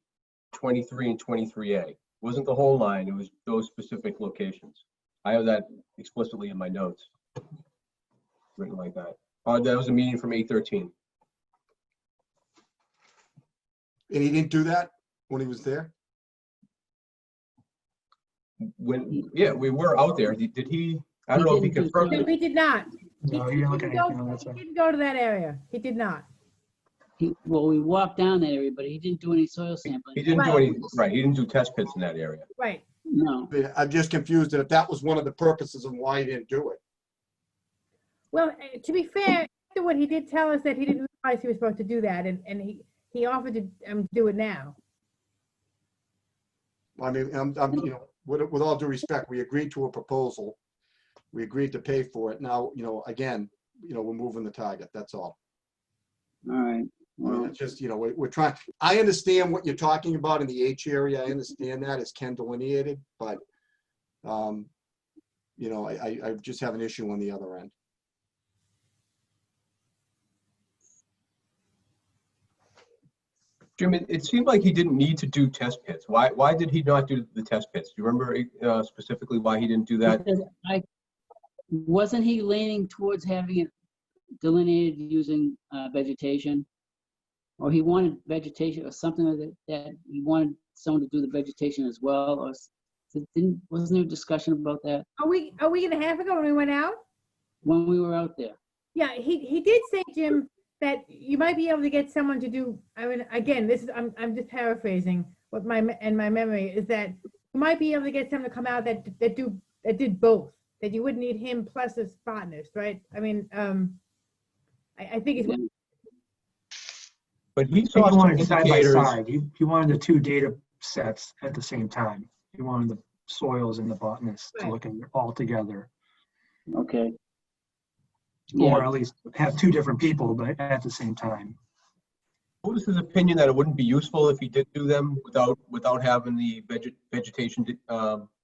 23 and 23A. It wasn't the whole line, it was those specific locations. I have that explicitly in my notes, written like that. That was a meeting from 8/13. And he didn't do that when he was there? Yeah, we were out there. Did he? I don't know if he confirmed No, it. he did not. no, he didn't look at He didn't anything on go- that side. he didn't go to that area. He did not. Well, we walked down that area, but he didn't do any soil sampling. He didn't do any, right, he didn't do test pits in that area. Right. No. I'm just confused that if that was one of the purposes of why he didn't do it. Well, to be fair, after what he did tell us that he didn't realize he was supposed to do that, and he offered to do it now. I mean, with all due respect, we agreed to a proposal. We agreed to pay for it. Now, again, we're moving the target, that's all. All right. I mean, Well, it's just, we're trying, I understand what you're talking about in the H area. I understand that as Ken delineated, but, I just have an issue on the other end. Jim, it seemed like he didn't need to do test pits. Why did he not do the test pits? Do you remember specifically why he didn't do that? because wasn't he leaning towards having it delineated using vegetation? Or he wanted vegetation or something like that he wanted someone to do the vegetation as well, or wasn't there a discussion about that A week and a half ago when we went out? when we were out there? Yeah, he did say, Jim, that you might be able to get someone to do, I mean, again, I'm just paraphrasing what my memory is, that you might be able to get someone to come out that did both, that you wouldn't need him plus a botanist, right? I mean, I think it's, But he He saw some wanted side by indicators. side. He wanted the two data sets at the same time. He wanted the soils and the botanist to Right. look at it all together, Okay. or at least have two different people, but at the same time. What was his opinion that it wouldn't be useful if he did do them without having the vegetation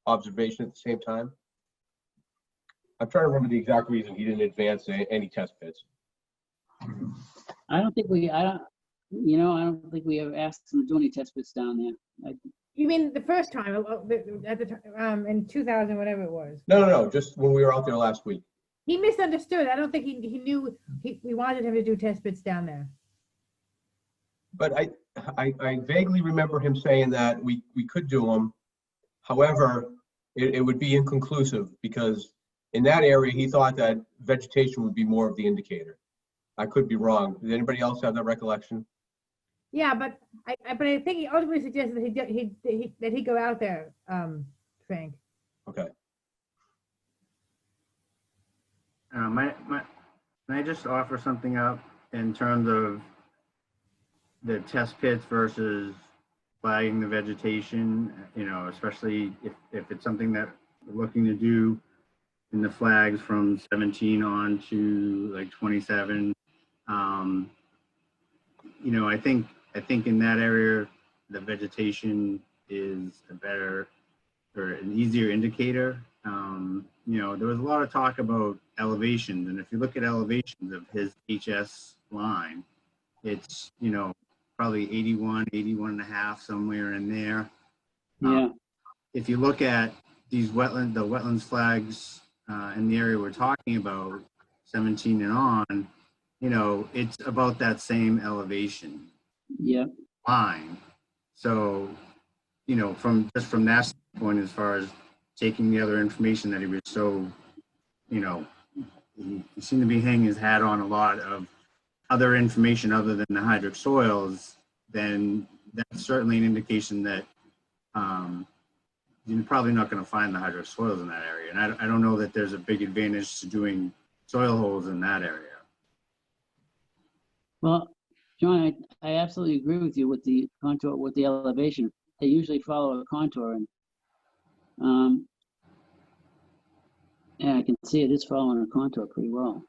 observation at the same time? I'm trying to remember the exact reason he didn't advance any test pits. I don't think we ever asked him to do any test pits down there. you mean the first time, at the time, in 2000, whatever it was. No, just when we were out there last week. He misunderstood. I don't think he knew, we wanted him to do test bits down there. But I vaguely remember him saying that we could do them. However, it would be inconclusive because in that area, he thought that vegetation would be more of the indicator. I could be wrong. Does anybody else have that recollection? Yeah, but I think he ultimately suggested that he go out there, Frank. Okay. Can I just offer something up in terms of the test pits versus flagging the vegetation, especially if it's something that we're looking to do in the flags from 17 on to like 27. I think in that area, the vegetation is a better or an easier indicator. There was a lot of talk about elevations, and if you look at elevations of his HS line, it's, probably 81 and a half, somewhere in there. Yeah. If you look at the wetlands flags in the area we're talking about, 17 and on, it's about that same elevation Yeah. line. So, from that standpoint, as far as taking the other information that he was so, he seemed to be hanging his hat on a lot of other information other than the hydric soils, then that's certainly an indication that you're probably not going to find the hydric soils in that area. And I don't know that there's a big advantage to doing soil holes in that area. Well, John, I absolutely agree with you with the contour, with the elevation. They usually follow a contour, and yeah, I can see it is following a contour pretty well.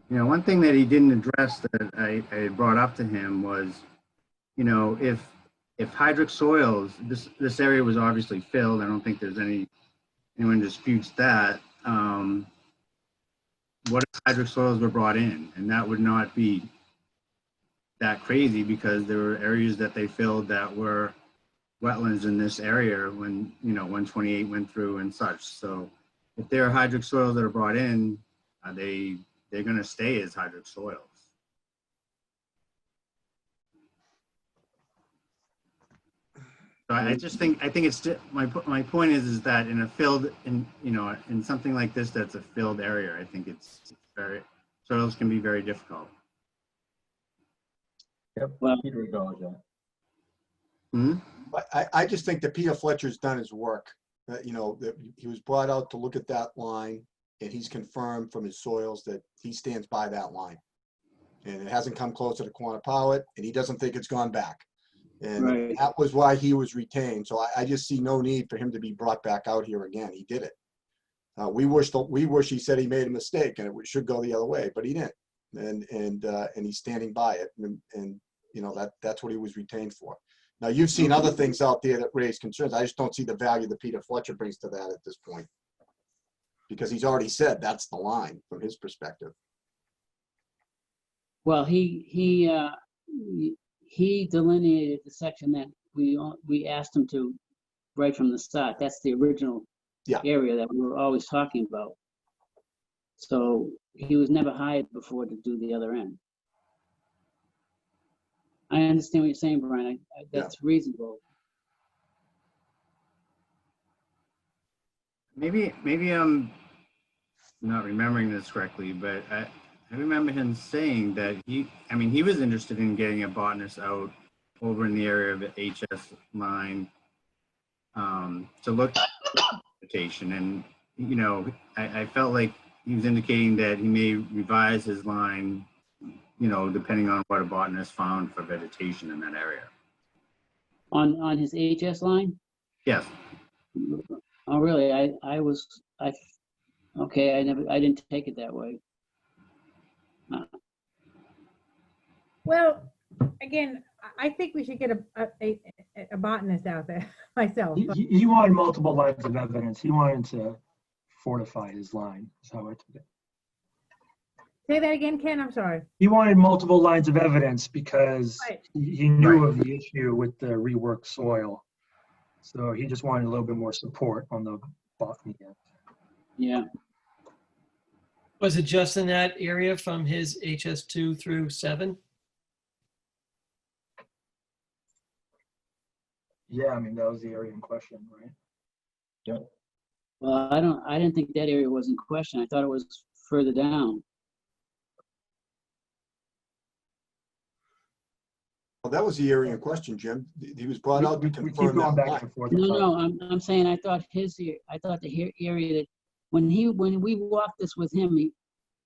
You know, one thing that he didn't address that I had brought up to him was, you know, if hydric soils, this area was obviously filled. I don't think there's anyone disputes that. What if hydric soils were brought in? And that would not be that crazy, because there were areas that they filled that were wetlands in this area when, you know, 128 went through and such. So if there are hydric soils that are brought in, they're going to stay as hydric soils. So I think it's my point is that in a filled, in something like this that's a filled area, I think it's very, soils can be very difficult. Yep, Well- Peter acknowledged that. Hmm? But I just think that Peter Fletcher's done his work. That he was brought out to look at that line, and he's confirmed from his soils that he stands by that line. And it hasn't come closer to Quantapowhat, and he doesn't think it's gone back. And Right. that was why he was retained. So I just see no need for him to be brought back out here again. He did it. We wish he said he made a mistake and it should go the other way, but he didn't. And he's standing by it. And that's what he was retained for. Now, you've seen other things out there that raise concerns. I just don't see the value that Peter Fletcher brings to that at this point, because he's already said that's the line from his perspective. Well, he delineated the section that we asked him to right from the start. That's the original area that we were always talking about. So he was never hired before to do the other end. I understand what you're saying, Brian. That's reasonable. Maybe I'm not remembering this correctly, but I remember him saying that he was interested in getting a botanist out over in the area of the HS line to look at vegetation. And, I felt like he was indicating that he may revise his line, depending on what a botanist found for vegetation in that area. On his HS line? Yes. Oh, really? Okay, I didn't take it that way. Well, again, I think we should get a botanist out there myself. He wanted multiple lines of evidence. He wanted to fortify his line, is how I took it. Say that again, Ken, I'm sorry. He wanted multiple lines of evidence because Right. he knew of the issue with the reworked soil. So he just wanted a little bit more support on the botany end. Yeah. Was it just in that area from his HS2 through 7? Yeah, I mean, that was the area in question, right? Yep. Well, I didn't think that area was in question. I thought it was further down. Well, that was the area in question, Jim. He was brought out to We keep confirm going that back line. and forth. No, I'm saying I thought the area that when we walked this with him,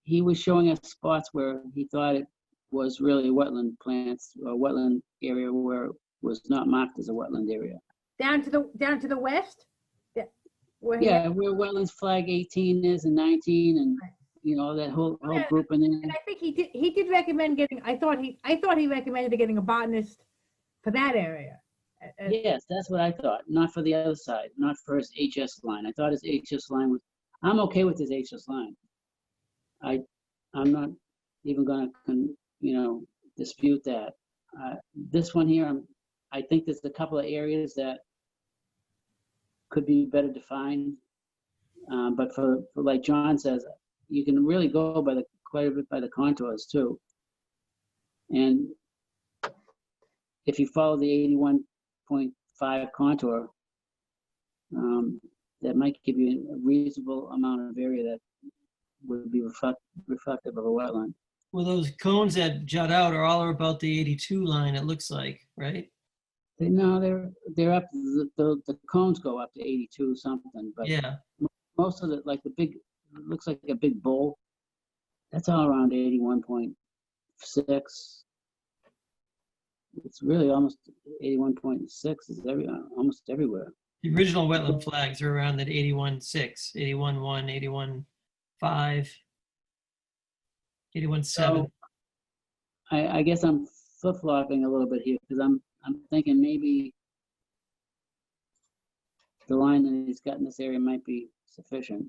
he was showing us spots where he thought it was really wetland plants or wetland area where it was not marked as a wetland area. Down to the west? Where he- Yeah, where wetlands flag 18 is and 19 and that whole group and then. And I think he did recommend getting, I thought he recommended getting a botanist for that area. Yes, that's what I thought. Not for the other side, not for his HS line. I thought his HS line was, I'm okay with his HS line. I'm not even gonna, dispute that. This one here, I think there's a couple of areas that could be better defined. But for like John says, you can really go by quite a bit by the contours too. And if you follow the 81.5 contour, that might give you a reasonable amount of area that would be reflective of a wetland. Well, those cones that jut out are all about the 82 line, it looks like, right? No, they're up, the cones go up to 82 something, but Yeah, most of it, like the big, it looks like a big bowl. That's all around 81.6. It's really almost 81.6 is almost everywhere. the original wetland flags are around that 81.6, 81.1, 81.5, 81.7. So I guess I'm flip-flopping a little bit here because I'm thinking maybe the line that he's got in this area might be sufficient.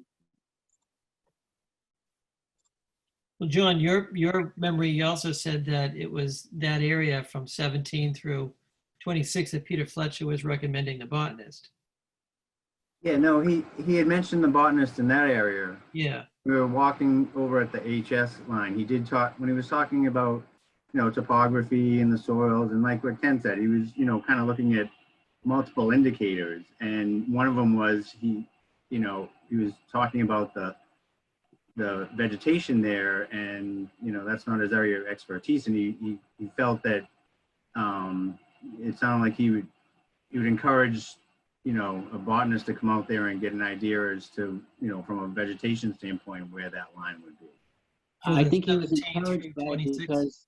Well, John, your memory also said that it was that area from 17 through 26 that Peter Fletcher was recommending the botanist. Yeah, no, he had mentioned the botanist in that area. Yeah, We were walking over at the HS line. He did talk, when he was talking about, topography and the soils, and like what Ken said, he was, kind of looking at multiple indicators. And one of them was he was talking about the vegetation there, and that's not his area of expertise. And he felt that it sounded like he would encourage a botanist to come out there and get an idea as to from a vegetation standpoint where that line would be. For I the think he was 17 through encouraged by it 26? because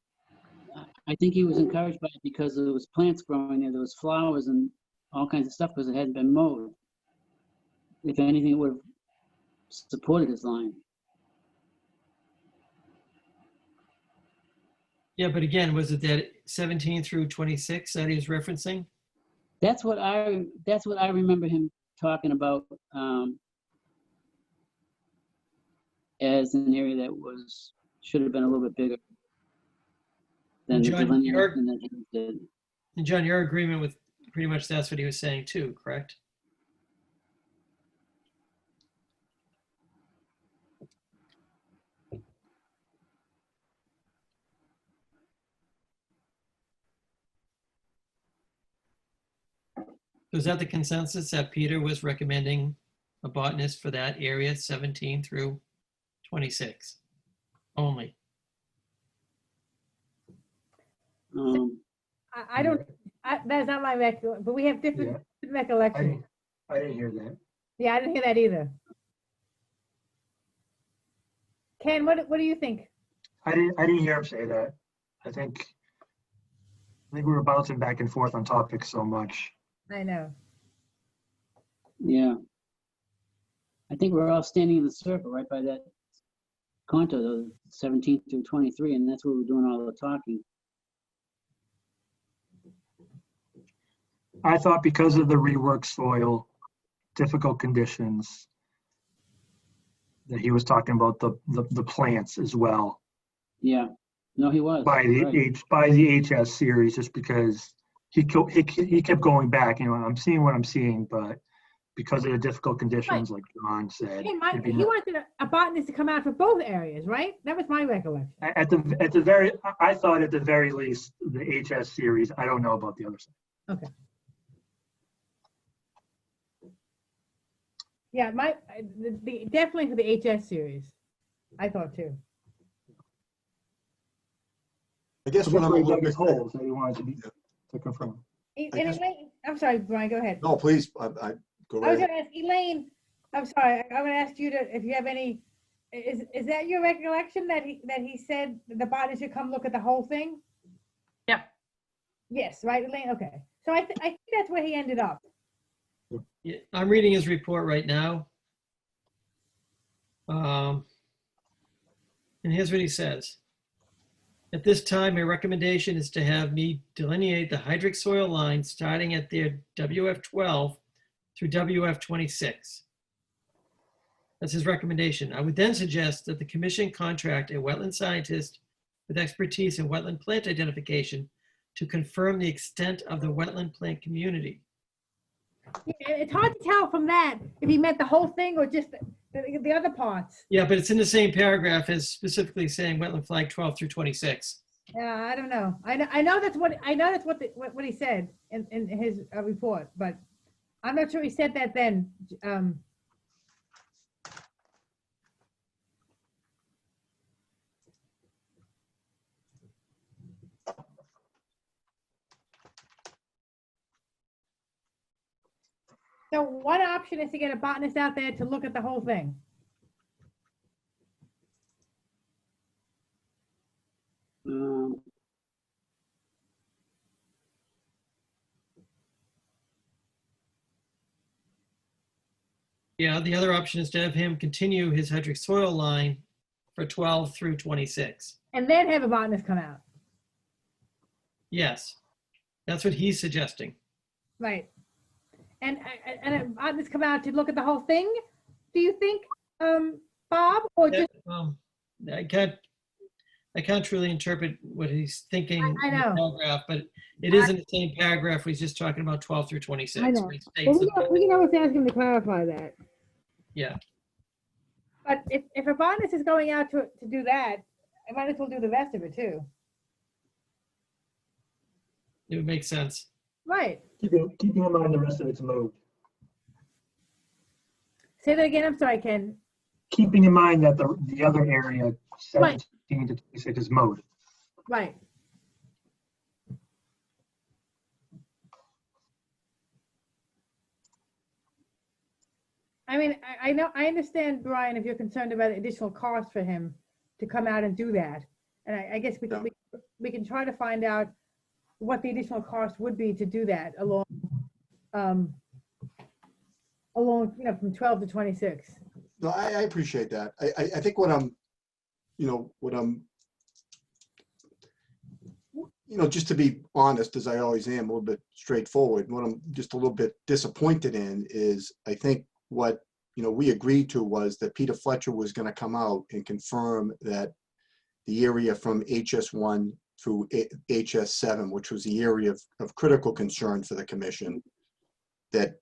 I think he was encouraged by it because there was plants growing there, there was flowers and all kinds of stuff because it hadn't been mowed. If anything, it would have supported his line. Yeah, but again, was it that 17 through 26 that he was referencing? That's what I remember him talking about as an area that should have been a little bit bigger than the John, delineation that he did. And John, your agreement with pretty much that's what he was saying too, correct? Was that the consensus that Peter was recommending a botanist for that area, 17 through 26 only? I don't, that's not my recollection, but we have different I recollections. didn't hear that. Yeah, I didn't hear that either. Ken, what do you think? I didn't hear him say that. I think we were bouncing back and forth on topics so much. I know. Yeah. I think we're all standing in the circle right by that contour, the 17 through 23, and that's where we're doing all the talking. I thought because of the reworked soil, difficult conditions, that he was talking about the plants as well Yeah. No, he was. by the Right. by the HS series, just because he kept going back. I'm seeing what I'm seeing, but because of the difficult conditions, like John said, Hey, it'd be he wanted a botanist to come out for both areas, right? That was my recollection. at the very. I thought at the very least the HS series. I don't know about the other side. Okay. Yeah, definitely for the HS series. I thought too. I guess So what that's I'm why a he little dug his bit, holes that he wanted to confirm. And guess- Elaine, I'm sorry, Brian, go ahead. no, please, I go I right was ahead. gonna ask Elaine, I'm sorry, I'm gonna ask you if you have any, is that your recollection that he said the botanist should come look at the whole thing? Yeah. Yes, right, Elaine, okay. So I think that's where he ended up. Yeah, I'm reading his report right now. And here's what he says. At this time, my recommendation is to have me delineate the hydric soil line starting at their WF 12 through WF 26. That's his recommendation. I would then suggest that the commission contract a wetland scientist with expertise in wetland plant identification to confirm the extent of the wetland plant community. Yeah, it's hard to tell from that if he meant the whole thing or just the other parts. Yeah, but it's in the same paragraph as specifically saying wetland flag 12 through 26. Yeah, I don't know. I know that's what he said in his report, but I'm not sure he said that then. So one option is to get a botanist out there to look at the whole thing. Um, Yeah, the other option is to have him continue his hydric soil line for 12 through 26. And then have a botanist come out. Yes, that's what he's suggesting. Right. And a botanist come out to look at the whole thing? Do you think, Bob, or just, I can't truly interpret what he's thinking I in the know. paragraph, but it is in the same paragraph. He's just talking about 12 through 26. I know. where he well, states that- we can always ask him to clarify that. Yeah, But if a botanist is going out to do that, I might as well do the rest of it too. it would make sense. Right. Keeping in mind the rest of it's mowed. Say that again. I'm sorry, Ken. Keeping in mind that the other area, Right. 17 to 26, is mowed. Right. I mean, I know, I understand, Brian, if you're concerned about additional cost for him to come out and do that. And I guess we can try to find out what the additional cost would be to do that along, from 12 to 26. No, I appreciate that. I think what I'm, just to be honest, as I always am, a little bit straightforward, what I'm just a little bit disappointed in is I think what, we agreed to was that Peter Fletcher was going to come out and confirm that the area from HS1 through HS7, which was the area of critical concern for the commission, that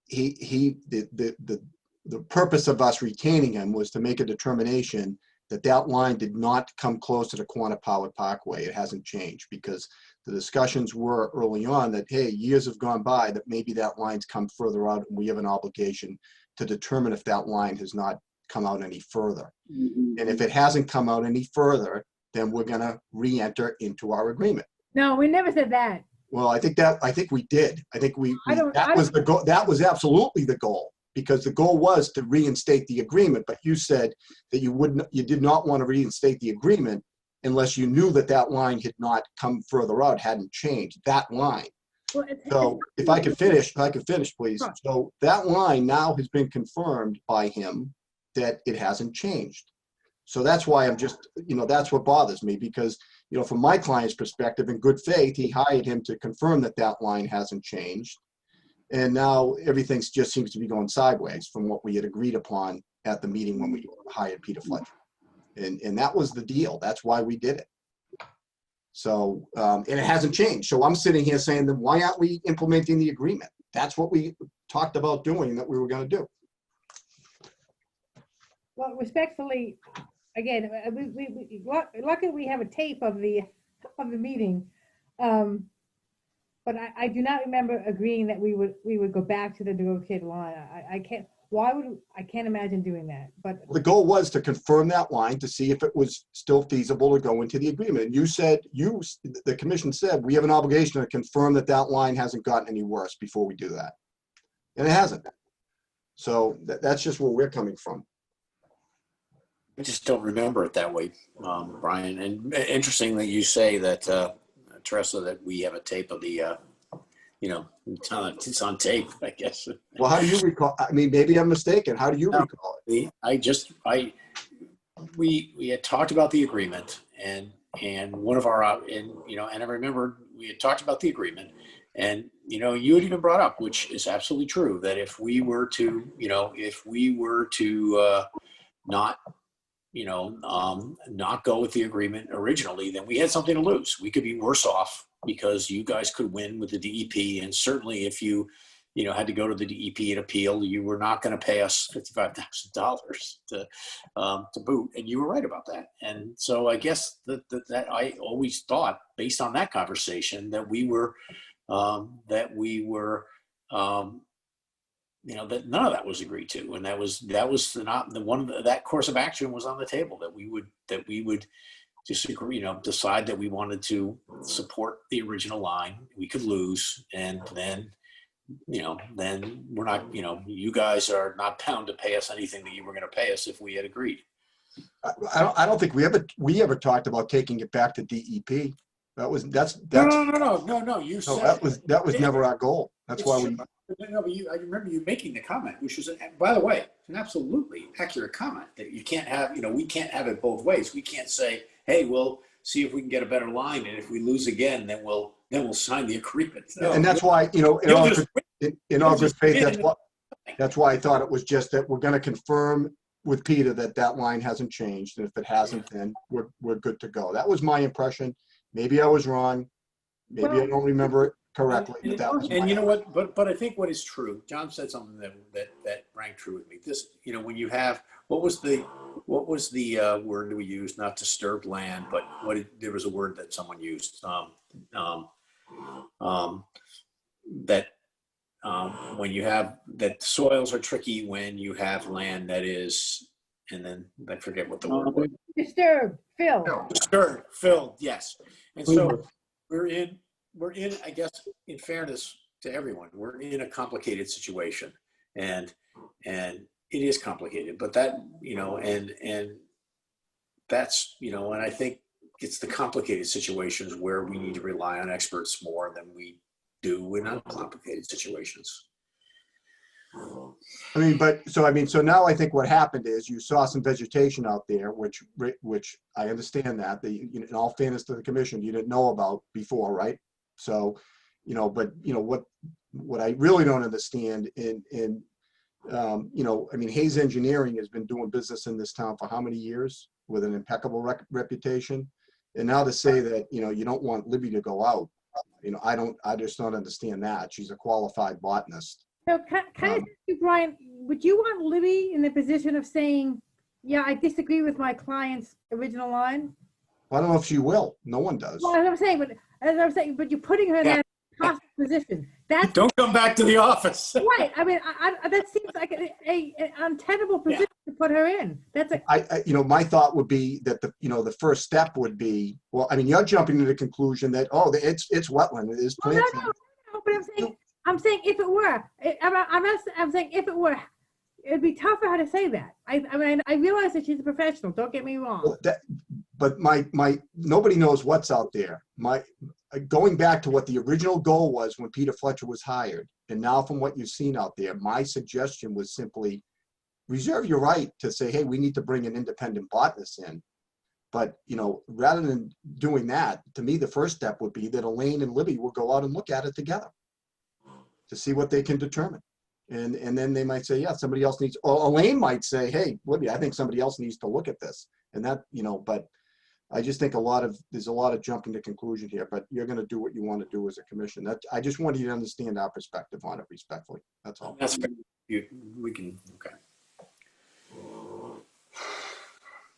the purpose of us retaining him was to make a determination that that line did not come close to the Quantipowitt Parkway. It hasn't changed, because the discussions were early on that, hey, years have gone by, that maybe that line's come further out and we have an obligation to determine if that line has not come out any further. mhm. And if it hasn't come out any further, then we're gonna re-enter into our agreement. No, we never said that. Well, I think we did. I think I that was the goal. That was absolutely the goal, because the goal was to reinstate the agreement. But you said that you did not want to reinstate the agreement unless you knew that that line had not come further out, hadn't changed, that line. Well, So if I could finish, please. Sure. So that line now has been confirmed by him that it hasn't changed. So that's why I'm just, that's what bothers me, because, from my client's perspective, in good faith, he hired him to confirm that that line hasn't changed. And now everything just seems to be going sideways from what we had agreed upon at the meeting when we hired Peter Fletcher. And that was the deal. That's why we did it. So, and it hasn't changed. So I'm sitting here saying, then why aren't we implementing the agreement? That's what we talked about doing, that we were going to do. well, respectfully, again, luckily we have a tape of the meeting. But I do not remember agreeing that we would go back to the negotiated line. I can't imagine doing that, but. The goal was to confirm that line to see if it was still feasible to go into the agreement. And you said, the commission said, we have an obligation to confirm that that line hasn't gotten any worse before we do that. And it hasn't. So that's just where we're coming from. I just don't remember it that way, Brian. And interesting that you say that, Teresa, that we have a tape of the, it's on tape, I guess. Well, how do you recall? I mean, maybe I'm mistaken. How do you recall it? We had talked about the agreement, and one of our, and I remember we had talked about the agreement, and you had even brought up, which is absolutely true, that if we were to not go with the agreement originally, then we had something to lose. We could be worse off because you guys could win with the DEP. And certainly if you had to go to the DEP and appeal, you were not going to pay us $55,000 to boot. And you were right about that. And so I guess that I always thought, based on that conversation, that we were that none of that was agreed to, and that was not the one. That course of action was on the table, that we would disagree, decide that we wanted to support the original line. We could lose, and then then we're not, you guys are not bound to pay us anything that you were going to pay us if we had agreed. I don't think we ever talked about taking it back to DEP. No, you No, said. that was never our goal. That's It's why true. we, No, but I remember you making the comment, which was, by the way, an absolutely accurate comment, that you can't have, we can't have it both ways. We can't say, hey, we'll see if we can get a better line, and if we lose again, then we'll sign the agreement. No, and that's why, in all just- good faith, that's why I thought it was just that we're gonna confirm with Peter that line hasn't changed, and if it hasn't, then we're good to go. That was my impression. Maybe I was wrong. Maybe I don't remember it correctly, but that was And my. you know what? But I think what is true, John said something that rang true with me. This, when you have, what was the word we used? Not disturbed land, but there was a word that someone used. When you have that, soils are tricky when you have land that is, and then I forget what the word was. Disturbed, Phil. Disturbed, filled, yes. And so we're in, I guess, in fairness to everyone, we're in a complicated situation, and it is complicated, but that, and that's, and I think it's the complicated situations where we need to rely on experts more than we do in uncomplicated situations. So now I think what happened is you saw some vegetation out there, which I understand that, in all fairness to the commission, you didn't know about before, right? So, what I really don't understand Hayes Engineering has been doing business in this town for how many years with an impeccable reputation? And now to say that, you don't want Libby to go out, I just don't understand that. She's a qualified botanist. So can I ask you, Brian, would you want Libby in the position of saying, yeah, I disagree with my client's original line? I don't know if she will. No one does. Well, as I'm saying, but you're putting her in that hostile position. That's Don't come back to the office. right. I mean, that seems like an untenable position to put her in. That's my thought would be that the first step would be, you're jumping to the conclusion that, it's wetland, it is plant. No, but I'm saying if it were, I'm saying if it were, it'd be tough for her to say that. I realize that she's a professional. Don't get me wrong. But nobody knows what's out there. Going back to what the original goal was when Peter Fletcher was hired, and now from what you've seen out there, my suggestion was simply reserve your right to say, hey, we need to bring an independent botanist in. But, rather than doing that, to me, the first step would be that Elaine and Libby will go out and look at it together to see what they can determine. And then they might say, yeah, somebody else needs, or Elaine might say, hey, Libby, I think somebody else needs to look at this. And that, but I just think there's a lot of jumping to conclusion here, but you're going to do what you want to do as a commission. I just want you to understand our perspective on it respectfully. That's all. That's fair. We can, okay.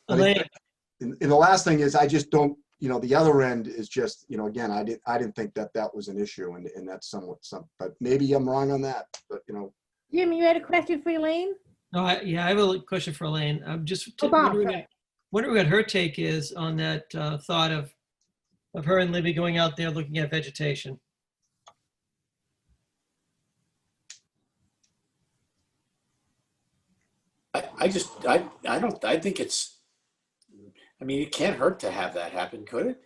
Elaine, And the last thing is, I just don't, the other end is just, again, I didn't think that was an issue, and that's but maybe I'm wrong on that, but Jim, you had a question for Elaine? no, I have a question for Elaine. I'm just Bob, wondering what her take is on that thought of her and Libby going out there looking at vegetation. I think it can't hurt to have that happen, could it?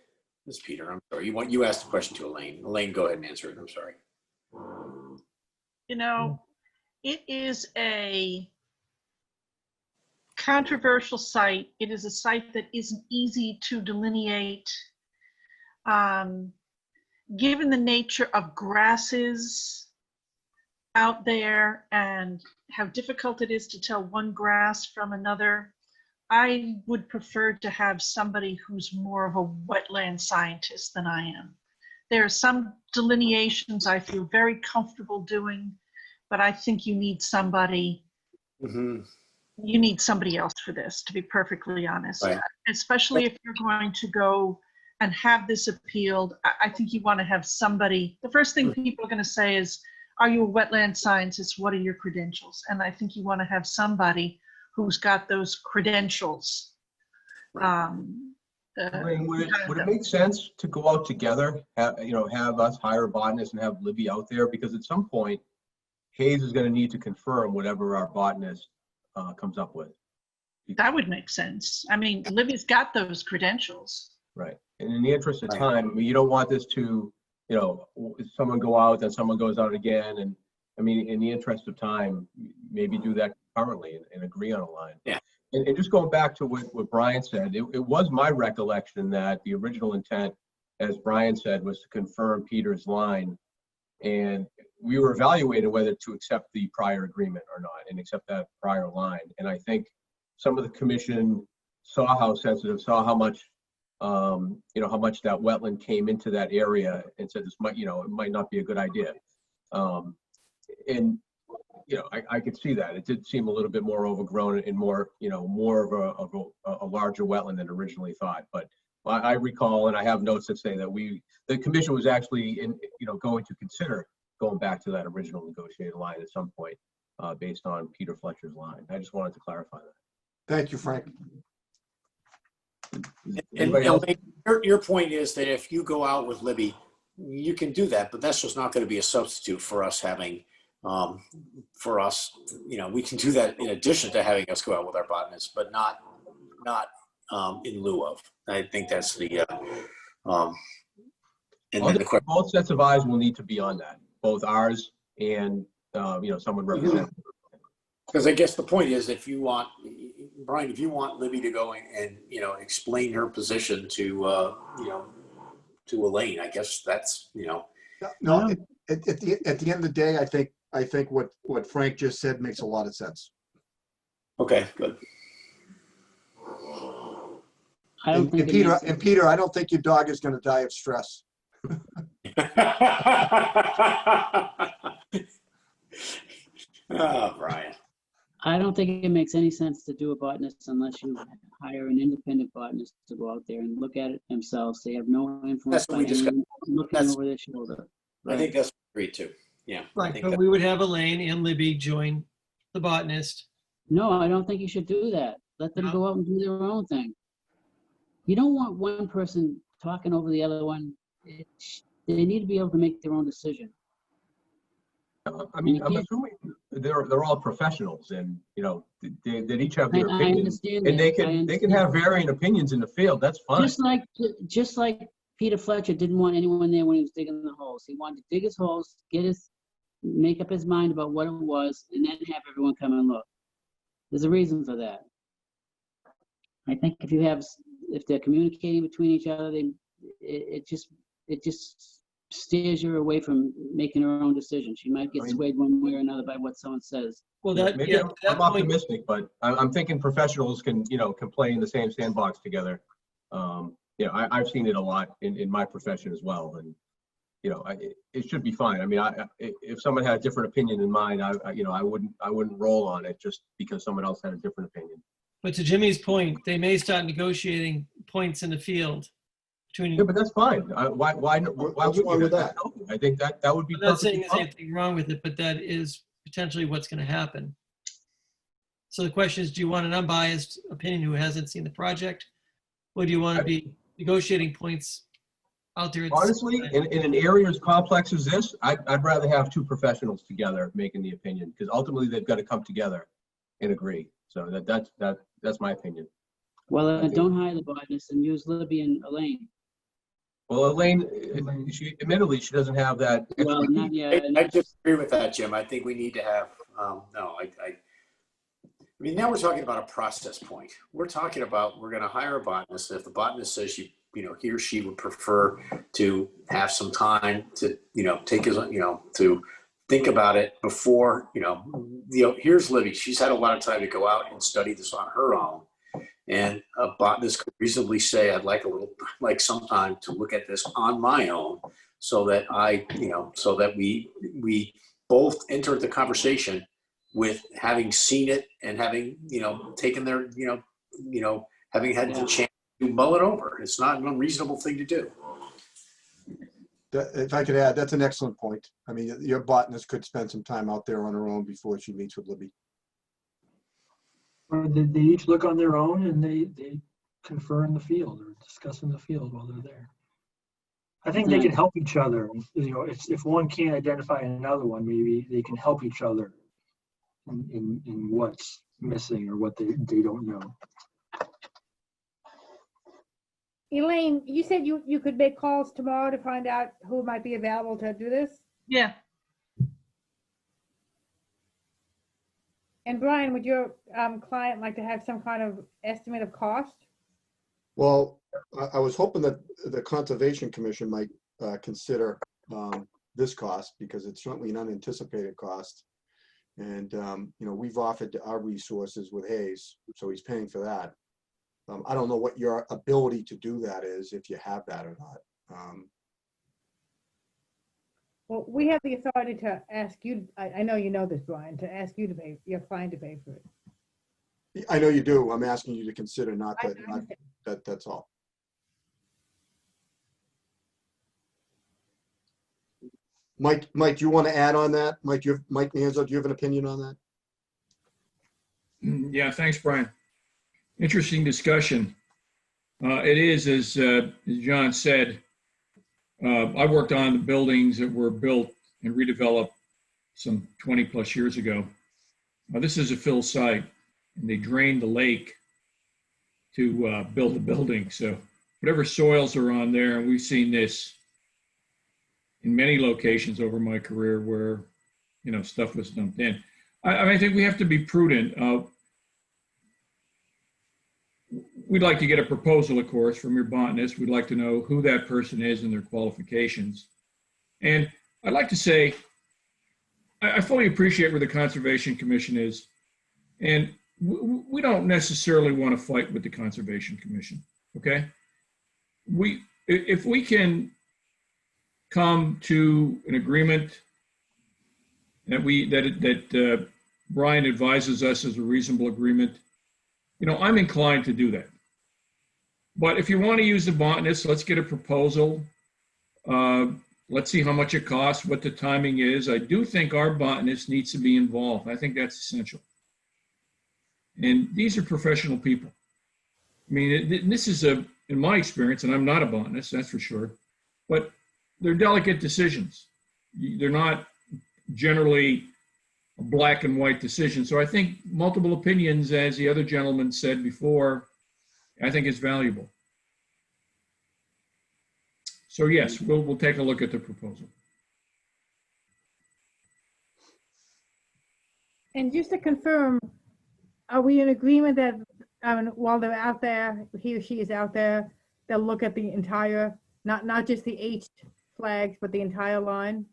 This is Peter, I'm sorry. You asked the question to Elaine. Elaine, go ahead and answer it. I'm sorry. It is a controversial site. It is a site that isn't easy to delineate. Given the nature of grasses out there and how difficult it is to tell one grass from another, I would prefer to have somebody who's more of a wetland scientist than I am. There are some delineations I feel very comfortable doing, but I think you need somebody. Mm-hmm. You need somebody else for this, to be perfectly honest. Right. Especially if you're going to go and have this appealed. I think you want to have somebody. The first thing people are going to say is, are you a wetland scientist? What are your credentials? And I think you want to have somebody who's got those credentials. Would it make sense to go out together, have us hire a botanist and have Libby out there? Because at some point, Hayes is going to need to confirm whatever our botanist comes up with. That would make sense. I mean, Libby's got those credentials. Right. And in the interest of Right. time, I mean, you don't want this to, you know, someone go out, then someone goes out again. And I mean, in the interest of time, maybe do that currently and agree on a line. Yeah. And just going back to what Brian said, it was my recollection that the original intent, as Brian said, was to confirm Peter's line. And we were evaluating whether to accept the prior agreement or not and accept that prior line. And I think some of the commission saw how sensitive, saw how much, you know, how much that wetland came into that area and said this might, you know, it might not be a good idea. And, you know, I could see that. It did seem a little bit more overgrown and more, you know, more of a larger wetland than originally thought. But I recall, and I have notes that say that the commission was actually, you know, going to consider going back to that original negotiated line at some point based on Peter Fletcher's line. I just wanted to clarify that. Thank you, Frank. And Anybody else? Elaine, your point is that if you go out with Libby, you can do that, but that's just not going to be a substitute for us having, for us, you know, we can do that in addition to having us go out with our botanists, but not in lieu of. I think that's the, and then the question. Both sets of eyes will need to be on that, both ours and, you know, someone representing. Because I guess the point is, if you want, Brian, if you want Libby to go and, you know, explain her position to, you know, to Elaine, I guess that's, you know. No, at the end of the day, I think what Frank just said makes a lot of sense. Okay, good. I don't think it makes- And Peter, I don't think your dog is going to die of stress. Oh, Brian. I don't think it makes any sense to do a botanist unless you hire an independent botanist to go out there and look at it themselves. They have no influence That's what by we discussed. anyone looking That's- over their shoulder. I think that's agreed too. Yeah. I Right, think but that- we would have Elaine and Libby join the botanist. No, I don't think you should do that. Let them No. go out and do their own thing. You don't want one person talking over the other one. They need to be able to make their own decision. I mean, You I'm can't- assuming they're all professionals and, you know, they each have their I opinions. understand And that. they I can understand. have varying opinions in the field. That's fine. Just like Peter Fletcher didn't want anyone there when he was digging the holes. He wanted to dig his holes, make up his mind about what it was, and then have everyone come and look. There's a reason for that. I think if they're communicating between each other, it just steers her away from making her own decision. She might get I mean- swayed one way or another by what someone says. Well, Yeah, that, maybe yeah, I'm to that point, optimistic, but I'm thinking professionals can, you know, can play in the same sandbox together. You know, I've seen it a lot in my profession as well, and you know, it should be fine. I mean, if someone had a different opinion than mine, you know, I wouldn't roll on it just because someone else had a different opinion. but to Jimmy's point, they may start negotiating points in the field between. Yeah, but that's fine. Why What's would wrong you? with that? I think that would be I'm not saying perfectly there's fine. anything wrong with it, but that is potentially what's going to happen. So the question is, do you want an unbiased opinion who hasn't seen the project? Or do you want to be negotiating points out there? At the same Honestly, time? in an area as complex as this, I'd rather have two professionals together making the opinion, because ultimately they've got to come together and agree. So that's my opinion. Well, I think- don't hire the botanist and use Libby and Elaine. Well, Elaine, admittedly, she doesn't have that. Well, expertise. not yet. I disagree with that, Jim. I think we need to have, no, I mean, now we're talking about a process point. We're talking about, we're going to hire a botanist. If the botanist says you know, he or she would prefer to have some time to, you know, take his, you know, to think about it before, you know, here's Libby. She's had a lot of time to go out and study this on her own. And a botanist could reasonably say, I'd like some time to look at this on my own, so that so that we both enter the conversation with having seen it and having, you know, taken their, having had the chance to mull it over. It's not an unreasonable thing to do. If I could add, that's an excellent point. I mean, your botanist could spend some time out there on her own before she meets with Libby. Or they each look on their own and they confer in the field or discuss in the field while they're there. I think they can help each other. You know, if one can't identify another one, maybe they can help each other in what's missing or what they don't know. Elaine, you said you could make calls tomorrow to find out who might be available to do this? Yeah, And Brian, would your client like to have some kind of estimate of cost? Well, I was hoping that the Conservation Commission might consider this cost because it's certainly an unanticipated cost. And, you know, we've offered our resources with Hayes, so he's paying for that. I don't know what your ability to do that is, if you have that or not. Well, we have the authority to ask you, I know you know this, Brian, to ask you to pay, your client to pay for it. I know you do. I'm asking you to consider, not I that, understand. that's all. Mike, you want to add on that? Mike Manzo, do you have an opinion on that? Yeah, thanks, Brian. Interesting discussion. It is, as John said, I worked on the buildings that were built and redeveloped some 20 plus years ago. This is a fill site, and they drained the lake to build the building. So whatever soils are on there, and we've seen this in many locations over my career where, you know, stuff was dumped in. I think we have to be prudent. We'd like to get a proposal, of course, from your botanist. We'd like to know who that person is and their qualifications. And I'd like to say, I fully appreciate where the Conservation Commission is. And we don't necessarily want to fight with the Conservation Commission, okay? If we can come to an agreement that Brian advises us is a reasonable agreement, you know, I'm inclined to do that. But if you want to use the botanist, let's get a proposal. Let's see how much it costs, what the timing is. I do think our botanist needs to be involved. I think that's essential. And these are professional people. I mean, this is in my experience, and I'm not a botanist, that's for sure, but they're delicate decisions. They're not generally a black and white decision. So I think multiple opinions, as the other gentleman said before, I think is valuable. So yes, we'll take a look at the proposal. And just to confirm, are we in agreement that while they're out there, he or she is out there, they'll look at the entire, not just the H flags, but the entire line?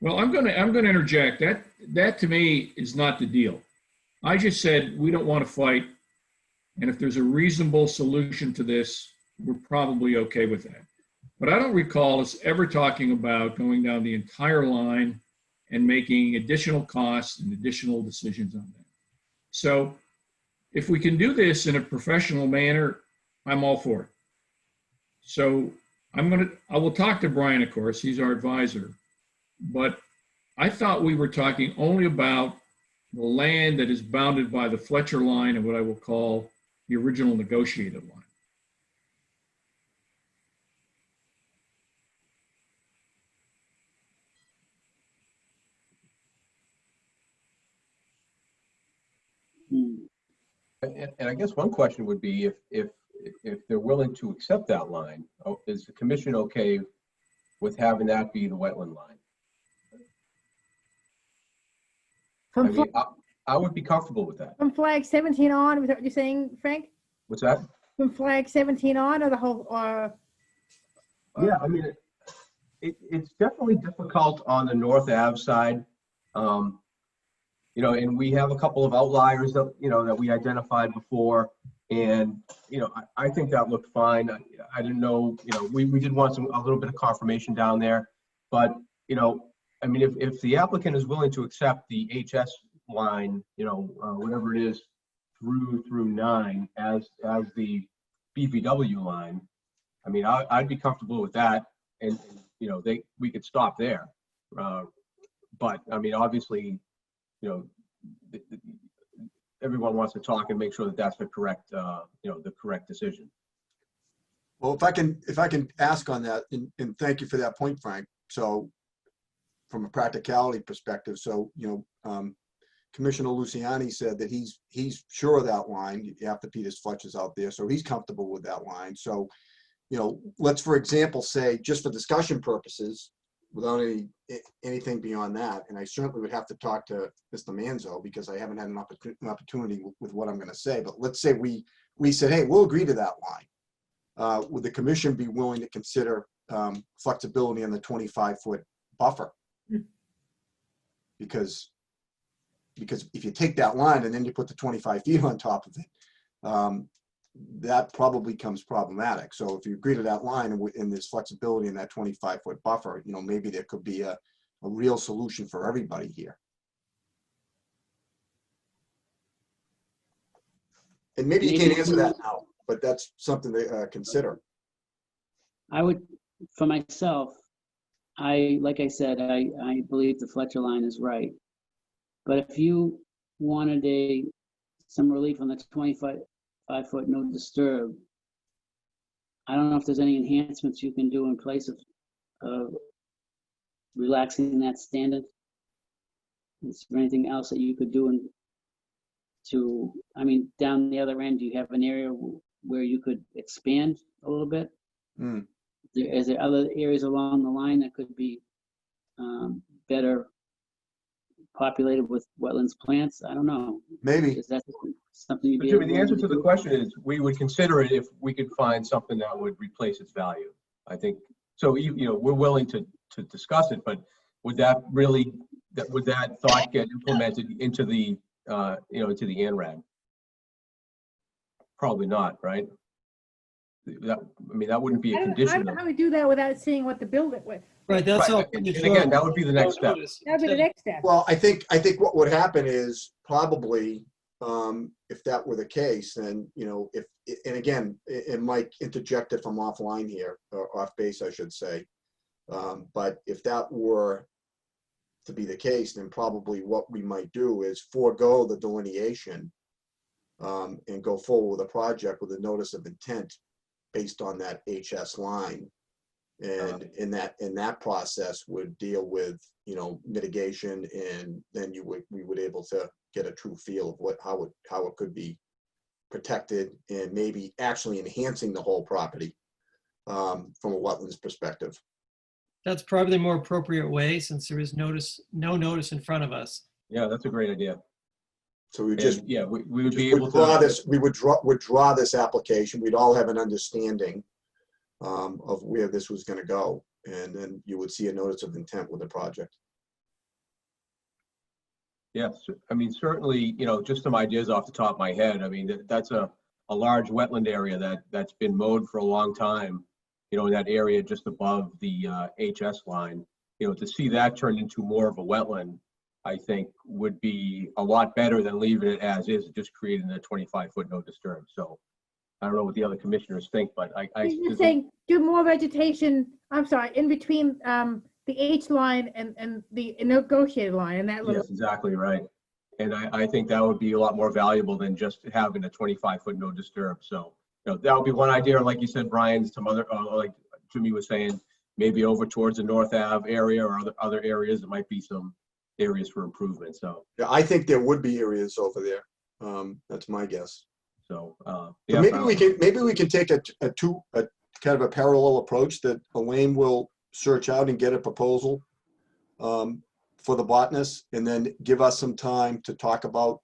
Well, I'm going to interject. That to me is not the deal. I just said we don't want to fight, and if there's a reasonable solution to this, we're probably okay with that. But I don't recall us ever talking about going down the entire line and making additional costs and additional decisions on that. So if we can do this in a professional manner, I'm all for it. So I will talk to Brian, of course, he's our advisor, but I thought we were talking only about the land that is bounded by the Fletcher line and what I will call the original negotiated line. And I guess one question would be if they're willing to accept that line, is the commission okay with having that be the wetland line? I would be comfortable with that. From flag 17 on, was that what you're saying, Frank? What's that? From flag 17 on, or the whole, Yeah, I mean, it's definitely difficult on the North Ave side. You know, and we have a couple of outliers that, you know, that we identified before. And, you know, I think that looked fine. I didn't know, you know, we did want a little bit of confirmation down there. But, you know, I mean, if the applicant is willing to accept the HS line, you know, whatever it is, through 9 as the BVW line, I mean, I'd be comfortable with that. And you know, we could stop there. But I mean, obviously, you know, everyone wants to talk and make sure that that's the correct, you know, the correct decision. Well, if I can ask on that, and thank you for that point, Frank. So from a practicality perspective, so, Commissioner Luciani said that he's sure of that line after Peter's Fletcher's out there, so he's comfortable with that line. So, let's, for example, say, just for discussion purposes, without anything beyond that, and I certainly would have to talk to Mr. Manzo because I haven't had an opportunity with what I'm going to say, but let's say we said, hey, we'll agree to that line. Would the commission be willing to consider flexibility on the 25-foot buffer? Because if you take that line and then you put the 25 feet on top of it, that probably becomes problematic. So if you agree to that line and there's flexibility in that 25-foot buffer, maybe there could be a real solution for everybody here. And maybe you can't answer that now, but that's something to consider. I would, for myself, like I said, I believe the Fletcher line is right. But if you wanted some relief on the 25-foot no disturb, I don't know if there's any enhancements you can do in place of relaxing that standard. Is there anything else that you could do down the other end, do you have an area where you could expand a little bit? Is there other areas along the line that could be better populated with wetlands plants? I don't know. Maybe. Is that something you'd But be Jimmy, able the answer to the do? question is we would consider it if we could find something that would replace its value. I think so. We're willing to discuss it, but would that thought get implemented into the into the ANRAD? Probably not, right? That wouldn't be a I condition. don't know how we do that without seeing what to build it with. Right, that's all. And again, that would be the next step. That'd be the next step. Well, I think what would happen is probably, if that were the case, then, and again, and Mike interject if I'm offline here, or off base, I should say. But if that were to be the case, then probably what we might do is forego the delineation and go forward with a project with a notice of intent based on that HS line. And in that process would deal with, mitigation, and then we would able to get a true feel of how it could be protected and maybe actually enhancing the whole property from a wetlands perspective. That's probably the more appropriate way since there is no notice in front of us. Yeah, that's a great idea. So we And, just yeah, we would be would able draw to. this. We would draw this application. We'd all have an understanding of where this was going to go, and then you would see a notice of intent with the project. Yes, certainly, just some ideas off the top of my head. That's a large wetland area that's been mowed for a long time, in that area just above the HS line. To see that turned into more of a wetland, I think would be a lot better than leaving it as is, just creating a 25-foot no disturb. So I don't know what the other commissioners think, but You're saying do more vegetation, I'm sorry, in between the H line and the negotiated line, and that little. Yes, exactly right. And I think that would be a lot more valuable than just having a 25-foot no disturb. So, that would be one idea. Like you said, Brian, some other, like Jimmy was saying, maybe over towards the North Ave area or other areas, there might be some areas for improvement. So Yeah, I think there would be areas over there. That's my guess. So yeah, maybe we can take a kind of a parallel approach that Elaine will search out and get a proposal for the botanist, and then give us some time to talk about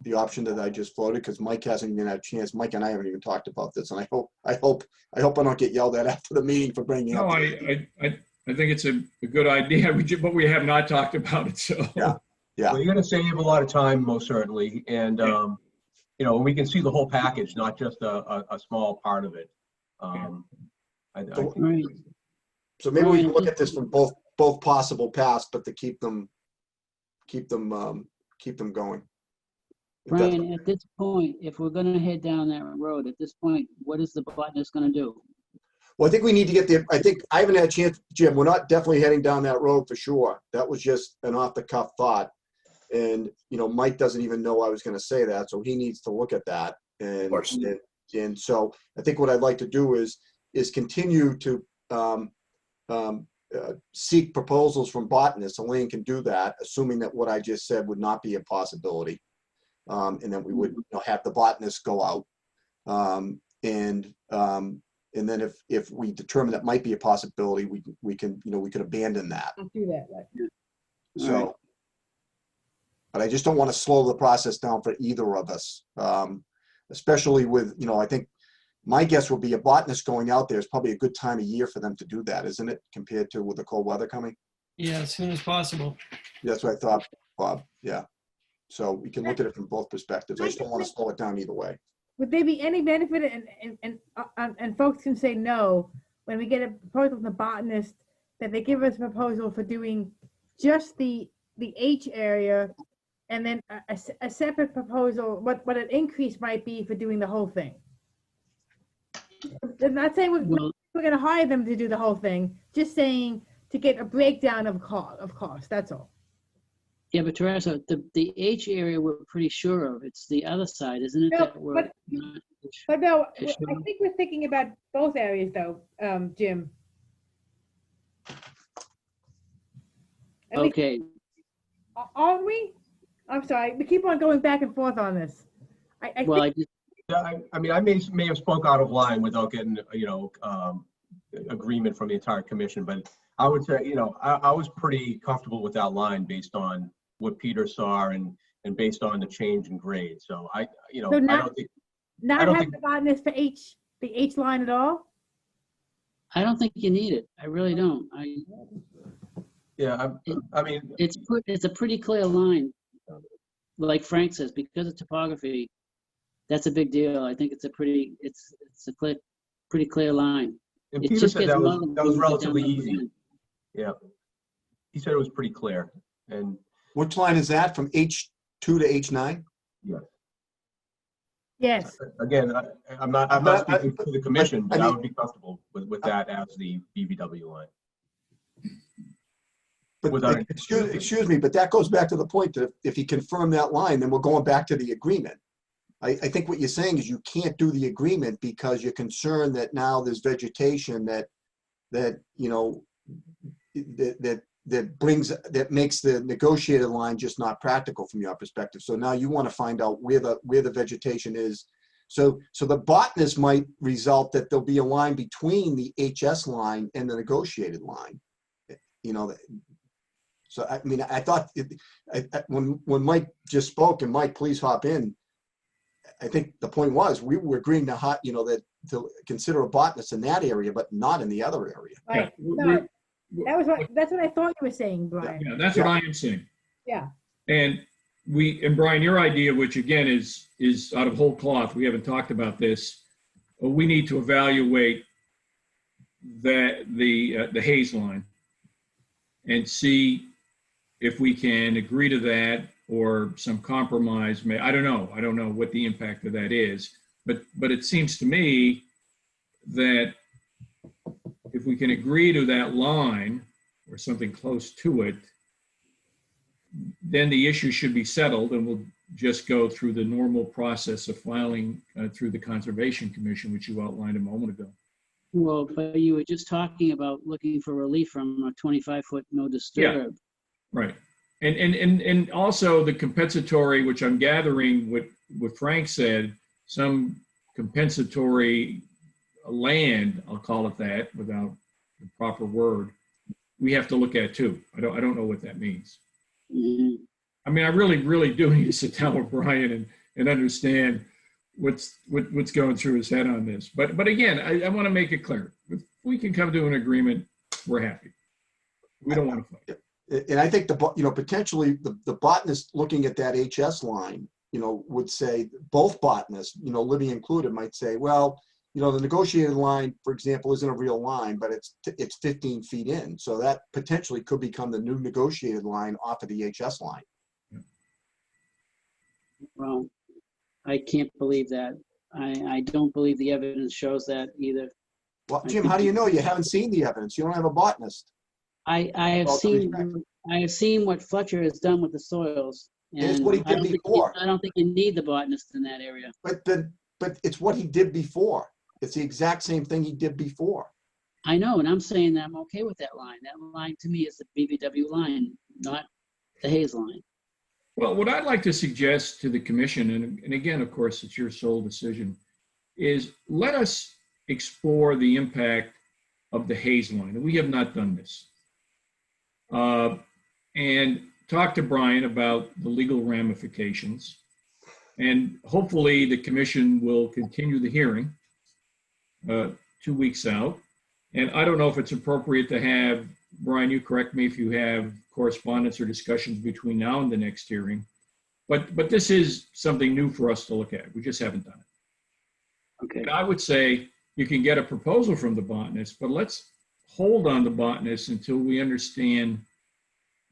the option that I just floated, because Mike hasn't even had a chance. Mike and I haven't even talked about this, and I hope I don't get yelled at after the meeting for bringing it No, up. I think it's a good idea, but we have not talked about it, so. Yeah. Well, you're going to save a lot of time, most certainly, and we can see the whole package, not just a small part of it. I think Right. So maybe we can look at this from both possible paths, but to keep them going. Brian, at this point, if we're gonna head down that road, at this point, what is the botanist gonna do? Well, I think we need to get I haven't had a chance, Jim, we're not definitely heading down that road for sure. That was just an off the cuff thought. And, Mike doesn't even know I was going to say that, so he needs to look at that. And so I think what I'd like to do is is continue to seek proposals from botanists. Elaine can do that, assuming that what I just said would not be a possibility. And then we would have the botanists go out. And then if we determine that might be a possibility, we can abandon that. I'll do that, right? So, but I just don't want to slow the process down for either of us. Especially with, I think my guess would be a botanist going out there is probably a good time of year for them to do that, isn't it? Compared to with the cold weather coming. Yeah, as soon as possible. That's what I thought, Bob. Yeah. So we can look at it from both perspectives. I just don't want to slow it down either way. Would there be any benefit, and folks can say no, when we get a proposal from the botanist, that they give us a proposal for doing just the H area, and then a separate proposal, what an increase might be for doing the whole thing? I'm not saying we're going to hire them to do the whole thing, just saying to get a breakdown of cost, that's all. Yeah, but Teresa, the H area we're pretty sure of. It's the other side, isn't it? No, that we're but no, I think we're thinking about both areas though, Jim. Okay. Aren't we? I'm sorry, we keep on going back and forth on this. Yeah, I mean, I may have spoke out of line without getting, agreement from the entire commission, but I would say, I was pretty comfortable with that line based on what Peter saw and based on the change in grade. So I don't think. Not have the botanist for the H line at all? I don't think you need it. I really don't. Yeah, I mean. It's a pretty clear line. Like Frank says, because of topography, that's a big deal. I think it's a pretty clear line. And Peter said that was relatively easy. Yeah. He said it was pretty clear. And which line is that, from H2 to H9? Yeah. Yes. Again, I'm not speaking to the commission, but I would be comfortable with that as the BVW line. But excuse me, but that goes back to the point that if you confirm that line, then we're going back to the agreement. I think what you're saying is you can't do the agreement because you're concerned that now there's vegetation that makes the negotiated line just not practical from your perspective. So now you want to find out where the vegetation is. So the botanist might result that there'll be a line between the HS line and the negotiated line. So I mean, I thought when Mike just spoke, and Mike, please hop in. I think the point was we were agreeing to consider a botanist in that area, but not in the other area. Right. Yeah, No, that's what I thought you were saying, Brian. Yeah, that's what I am saying. Yeah. And Brian, your idea, which again is out of whole cloth, we haven't talked about this. We need to evaluate the Hayes line and see if we can agree to that or some compromise. I don't know what the impact of that is, but it seems to me that if we can agree to that line or something close to it, then the issue should be settled, and we'll just go through the normal process of filing through the Conservation Commission, which you outlined a moment ago. Well, but you were just talking about looking for relief from a 25-foot no disturb. Yeah, right. And also the compensatory, which I'm gathering what Frank said, some compensatory land, I'll call it that without the proper word, we have to look at too. I don't know what that means. Mm-hmm. I mean, I really do need to sit down with Brian and understand what's going through his head on this. But again, I want to make it clear. If we can come to an agreement, we're happy. We don't want to fight. And I think potentially the botanist looking at that HS line, would say, both botanists, Libby included, might say, well, the negotiated line, for example, isn't a real line, but it's 15 feet in. So that potentially could become the new negotiated line off of the HS line. Well, I can't believe that. I don't believe the evidence shows that either. Well, Jim, how do you know? You haven't seen the evidence. You don't have a botanist. I have seen what Fletcher has done with the soils. It's what he did before. I don't think you need the botanist in that area. But it's what he did before. It's the exact same thing he did before. I know, and I'm saying that I'm okay with that line. That line to me is the BVW line, not the Hayes line. Well, what I'd like to suggest to the commission, and again, of course, it's your sole decision, is let us explore the impact of the Hayes line. And we have not done this. And talk to Brian about the legal ramifications. And hopefully the commission will continue the hearing 2 weeks out. And I don't know if it's appropriate to have, Brian, you correct me if you have correspondence or discussions between now and the next hearing. But this is something new for us to look at. We just haven't done it. Okay. And I would say you can get a proposal from the botanist, but let's hold on the botanist until we understand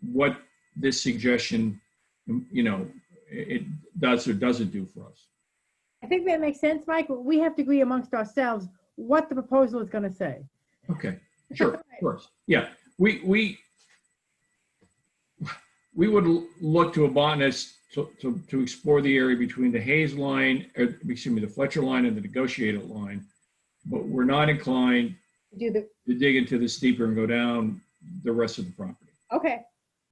what this suggestion, it does or doesn't do for us. I think that makes sense, Mike. But we have to agree amongst ourselves what the proposal is going to say. Okay, sure, of course. Yeah, we would look to a botanist to explore the area between the Hayes line, or excuse me, the Fletcher line and the negotiated line, but we're not inclined Do the to dig into the steeper and go down the rest of the property. okay.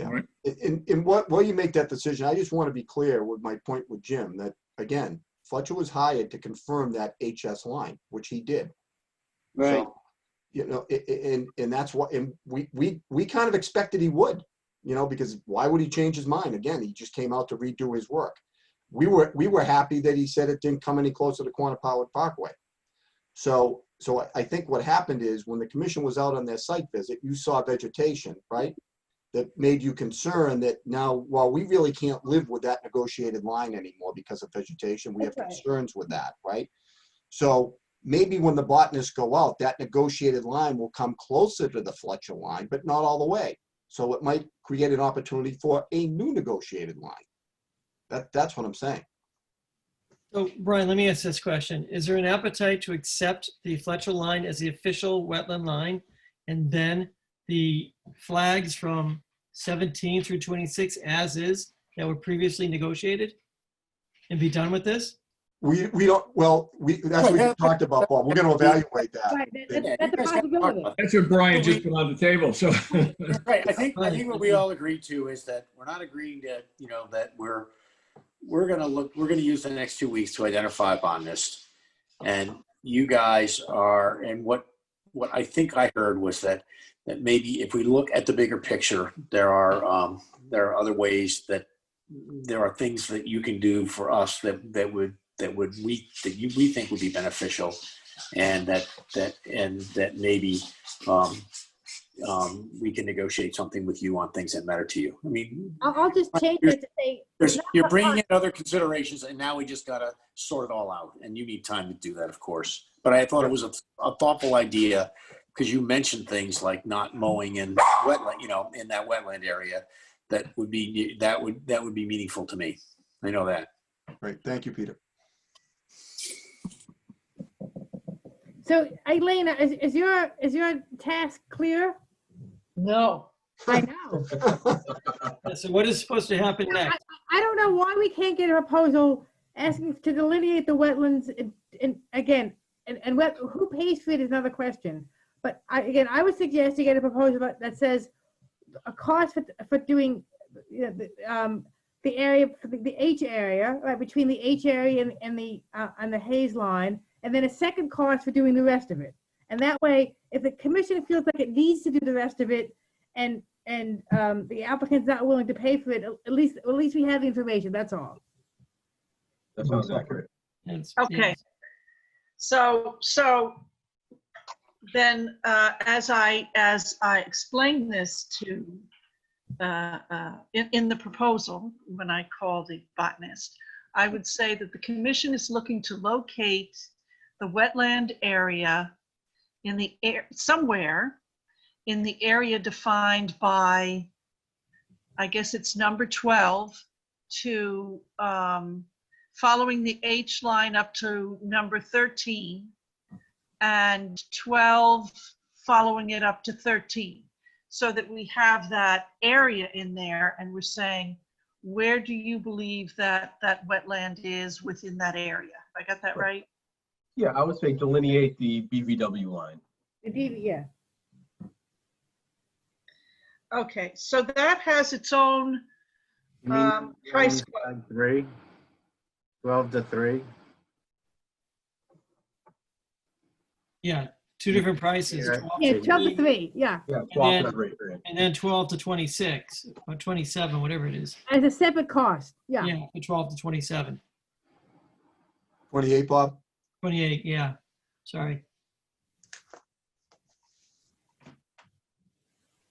All right. In what, while you make that decision, I just want to be clear with my point with Jim, that again, Fletcher was hired to confirm that HS line, which he did. Right. So, and that's what, and we kind of expected he would, because why would he change his mind? Again, he just came out to redo his work. We were happy that he said it didn't come any closer to Quantapowwood Parkway. So I think what happened is when the commission was out on their site visit, you saw vegetation, right? That made you concerned that now, while we really can't live with that negotiated line anymore because of vegetation, we have That's right. concerns with that, right? So maybe when the botanists go out, that negotiated line will come closer to the Fletcher line, but not all the way. So it might create an opportunity for a new negotiated line. That's what I'm saying. So Brian, let me ask this question. Is there an appetite to accept the Fletcher line as the official wetland line, and then the flags from 17 through 26 as is that were previously negotiated, and be done with this? We don't, well, that's what we talked about, Bob. We're going to evaluate that. Right. Yeah, That's a you guys have to talk possibility. about That's what Brian just put on the table, so. Right, I think what we all agreed to is that we're not agreeing to, that we're gonna use the next 2 weeks to identify a botanist. And you guys are, and what I think I heard was that maybe if we look at the bigger picture, there are other ways, that there are things that you can do for us that we think would be beneficial, and that maybe we can negotiate something with you on things that matter to you. I mean, I'll just change it to say. you're bringing in other considerations, and now we just gotta sort it all out, and you need time to do that, of course. But I thought it was a thoughtful idea, because you mentioned things like not mowing in wetland, in that wetland area. That would be meaningful to me. I know that. Great. Thank you, Peter. So Elena, is your task clear? No. I know. Yeah, so what is supposed to happen next? I don't know why we can't get a proposal asking to delineate the wetlands and who pays for it is another question. But I would suggest you get a proposal that says a cost for doing the area, for the H area, right, between the H area and the Hayes line, and then a second cost for doing the rest of it. And that way, if the commission feels like it needs to do the rest of it, and the applicant's not willing to pay for it, at least we have the information. That's all. That sounds accurate. Okay. So then, as I explained this to in the proposal, when I call the botanist, I would say that the commission is looking to locate the wetland area in the somewhere in the area defined by, I guess it's number 12, to following the H line up to number 13, and 12 following it up to 13, so that we have that area in there, and we're saying, where do you believe that wetland is within that area? I got that right? Yeah, I would say delineate the BVW line. Yeah. Okay, so that has its own You mean price. 3, 12 to 3? Yeah, two different prices. Yeah. 12 Yeah, to 12 to 3, 3, yeah. Yeah, then- 12 to 3. and then 12 to 26 or 27, whatever it is. As a separate cost, yeah. Yeah, for 12 to 27. 28, Bob? 28, yeah. Sorry.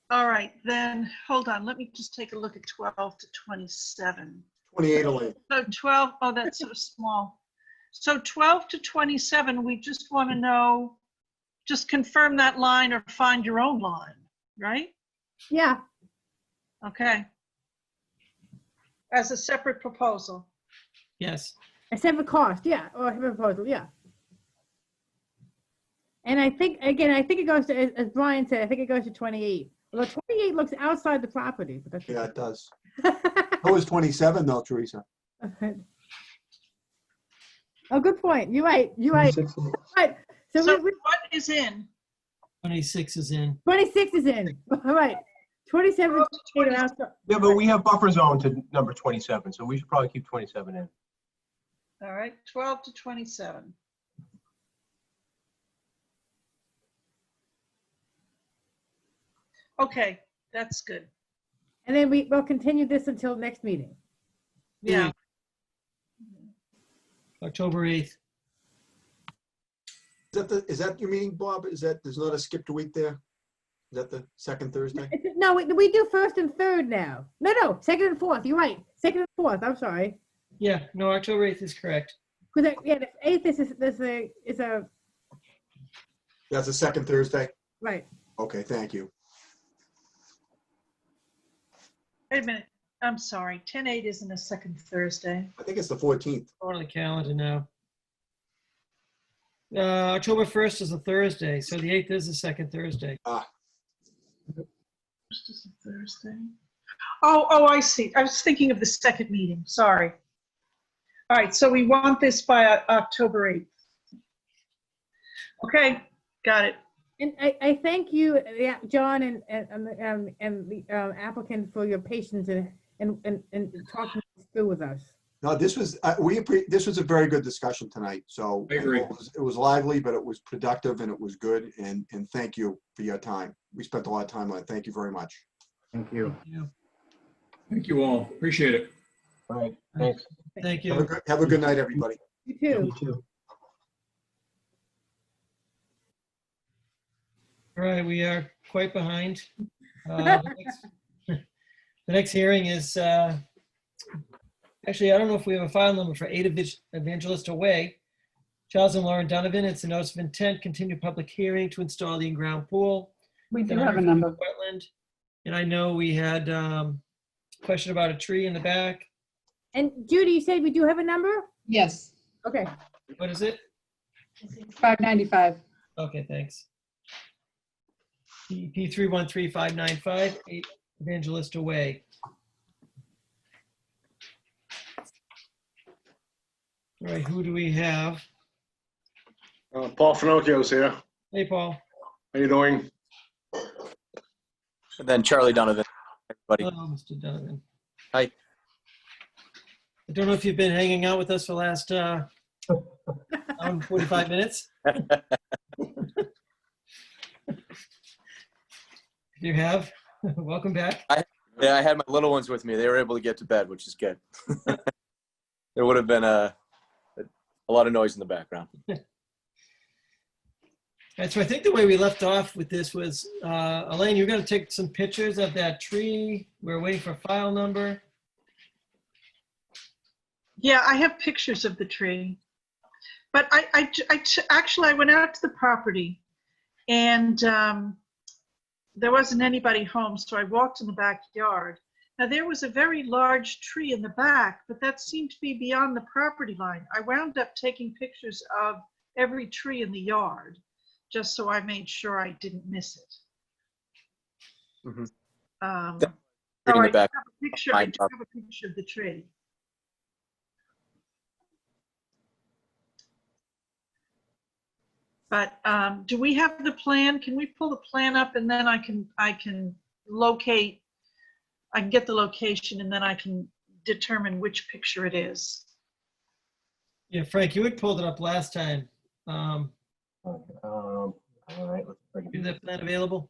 All right, then, hold on, let me just take a look at 12 to 27. 28, Elaine. So 12, oh, that's so small. So 12 to 27, we just want to know, just confirm that line or find your own line, right? Yeah, Okay. As a separate proposal. Yes. a separate cost, yeah, or a separate proposal, yeah. And I think, again, I think it goes to, as Brian said, I think it goes to 28. Although 28 looks outside the property, but that's. Yeah, it does. That was 27 though, Teresa. Oh, good point. You're right. You're right. Right. So, So we, what is in? 26 is in. 26 is in. All right. 27 is taken out. Yeah, but we have buffer zone to number 27, so we should probably keep 27 in. All right, 12 to 27. Okay, that's good. And then we'll continue this until next meeting. Yeah. October 8th. Is that your meeting, Bob? There's not a skipped week there? Is that the second Thursday? No, we do first and third now. No, second and fourth. You're right. Second and fourth. I'm sorry. Yeah, no, October 8th is correct. Because yeah, the 8th is a That's the second Thursday? right. Okay, thank you. Wait a minute, I'm sorry, 10/8 isn't a second Thursday. I think it's the 14th. Go on the calendar now. October 1st is a Thursday, so the 8th is the second Thursday. First is a Thursday. Oh, I see. I was thinking of the second meeting, sorry. All right, so we want this by October 8th. Okay, got it. And I thank you, yeah, John and the applicant for your patience and talking this through with us. No, this was, this was a very good discussion tonight. So I agree. It was lively, but it was productive and it was good. And thank you for your time. We spent a lot of time on it. Thank you very much. Thank you. Thank you all. Appreciate it. All right, thanks. Thank Have you. a good night, everybody. You too. You too. All right, we are quite behind. The next hearing is, actually, I don't know if we have a file number for 8 Evangelista Way. Charles and Lauren Donovan, it's a notice of intent, continued public hearing to install the in-ground pool. We do Then have a 100 number. Wetland. And I know we had a question about a tree in the back. And Judy, you said we do have a number? Yes, Okay. What is it? 595. Okay, thanks. P 313595, 8 Evangelista Way. All right, who do we have? Paul Finocchio's here. Hey, Paul. How you doing? And then Charlie Donovan, everybody. Hello, Mr. Donovan. Hi. I don't know if you've been hanging out with us for the last 45 minutes. You have. Welcome back. Yeah, I had my little ones with me. They were able to get to bed, which is good. There would have been a lot of noise in the background. And so I think the way we left off with this was, Elaine, you're going to take some pictures of that tree. We're waiting for a file number. Yeah, I have pictures of the tree. But actually, I went out to the property and there wasn't anybody home, so I walked in the backyard. Now, there was a very large tree in the back, but that seemed to be beyond the property line. I wound up taking pictures of every tree in the yard, just so I made sure I didn't miss it. Mhm. So Tree in I the back. have a picture. I do have a picture of the tree. But do we have the plan? Can we pull the plan up and then I can locate, I can get the location and then I can determine which picture it is. Yeah, Frank, you had pulled it up last time. All right, let's bring Is that plan available?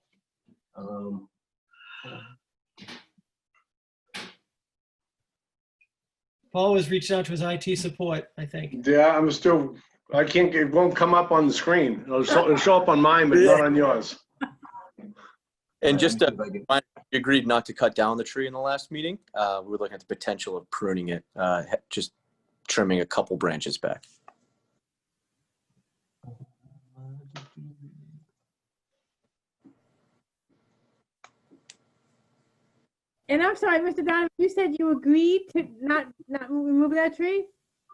Paul was reaching out to his IT support, I think. Yeah, I'm still, I can't, it won't come up on the screen. It'll show up on mine, but not on yours. And just we agreed not to cut down the tree in the last meeting. We were looking at the potential of pruning it, just trimming a couple branches back. And I'm sorry, Mr. Donovan, you said you agreed to not remove that tree?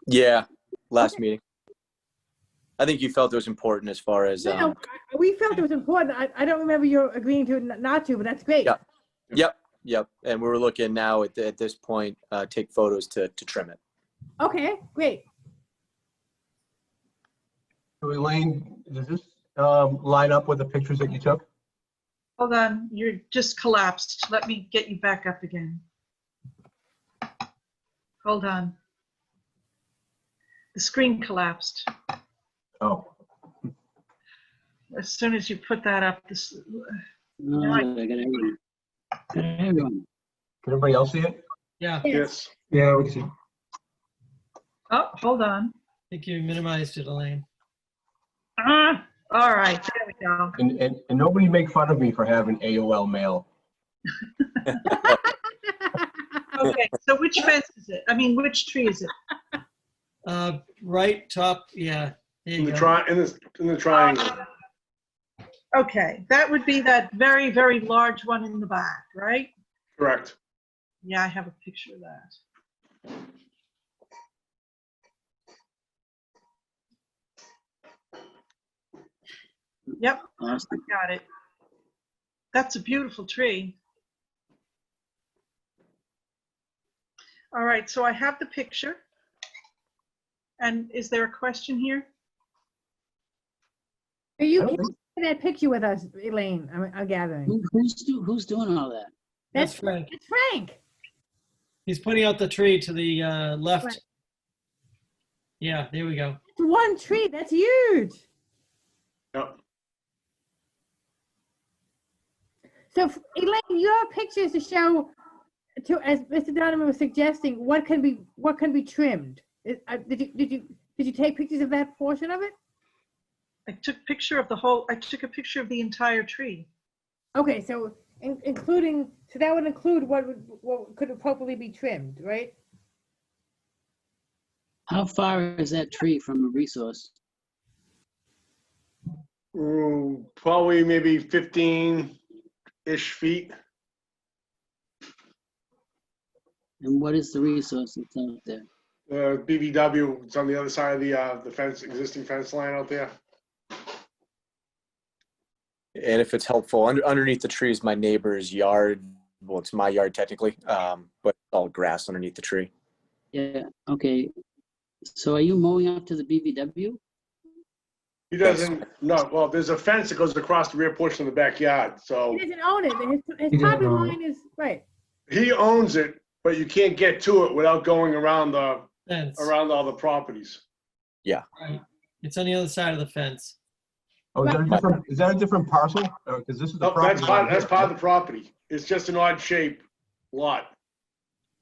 Yeah, last meeting. I think you felt it was important as far as. No, we felt it was important. I don't remember you agreeing to not to, but that's great. Yeah. Yep. And we were looking now at this point, take photos to trim it. Okay, great. So Elaine, does this line up with the pictures that you took? Hold on, you're just collapsed. Let me get you back up again. Hold on. The screen collapsed. Oh. As soon as you put that up, this. No, I got everyone. Got everyone. Can everybody else see it? Yeah, Yes. Yeah, we can see. Oh, hold on. I think you minimized it, Elaine. All right, there we go. And nobody make fun of me for having AOL mail. Okay, so which fence is it? I mean, which tree is it? Right top, yeah. There In you the go. in the triangle. Okay, that would be that very, very large one in the back, right? Correct. Yeah, I have a picture of that. Yep, Awesome. got it. That's a beautiful tree. All right, so I have the picture. And is there a question here? Are you in that picture with us, Elaine? I'm gathering. Who's doing all that? That's Frank. It's Frank. He's putting out the tree to the left. Right. Yeah, there we go. It's one tree. That's huge. Yep. So, Elaine, your pictures to show, as Mr. Donovan was suggesting, what can be trimmed. Did you take pictures of that portion of it? I took a picture of the entire tree. Okay, so including, so that would include what could appropriately be trimmed, right? How far is that tree from a resource? Probably maybe 15-ish feet. And what is the resource that's out there? BVW, it's on the other side of the fence, existing fence line out there. And if it's helpful, underneath the tree is my neighbor's yard. Well, it's my yard technically, but it's all grass underneath the tree. Yeah, okay. So are you mowing up to the BVW? He doesn't, no, well, there's a fence that goes across the rear portion of the backyard, so He doesn't own it. His He doesn't property own it. line is, right. he owns it, but you can't get to it without going around Fence. all the properties. Right. It's on the other side of the fence. Oh, is that a different parcel? Because this is the No, property. that's part of the property. It's just an odd shaped lot.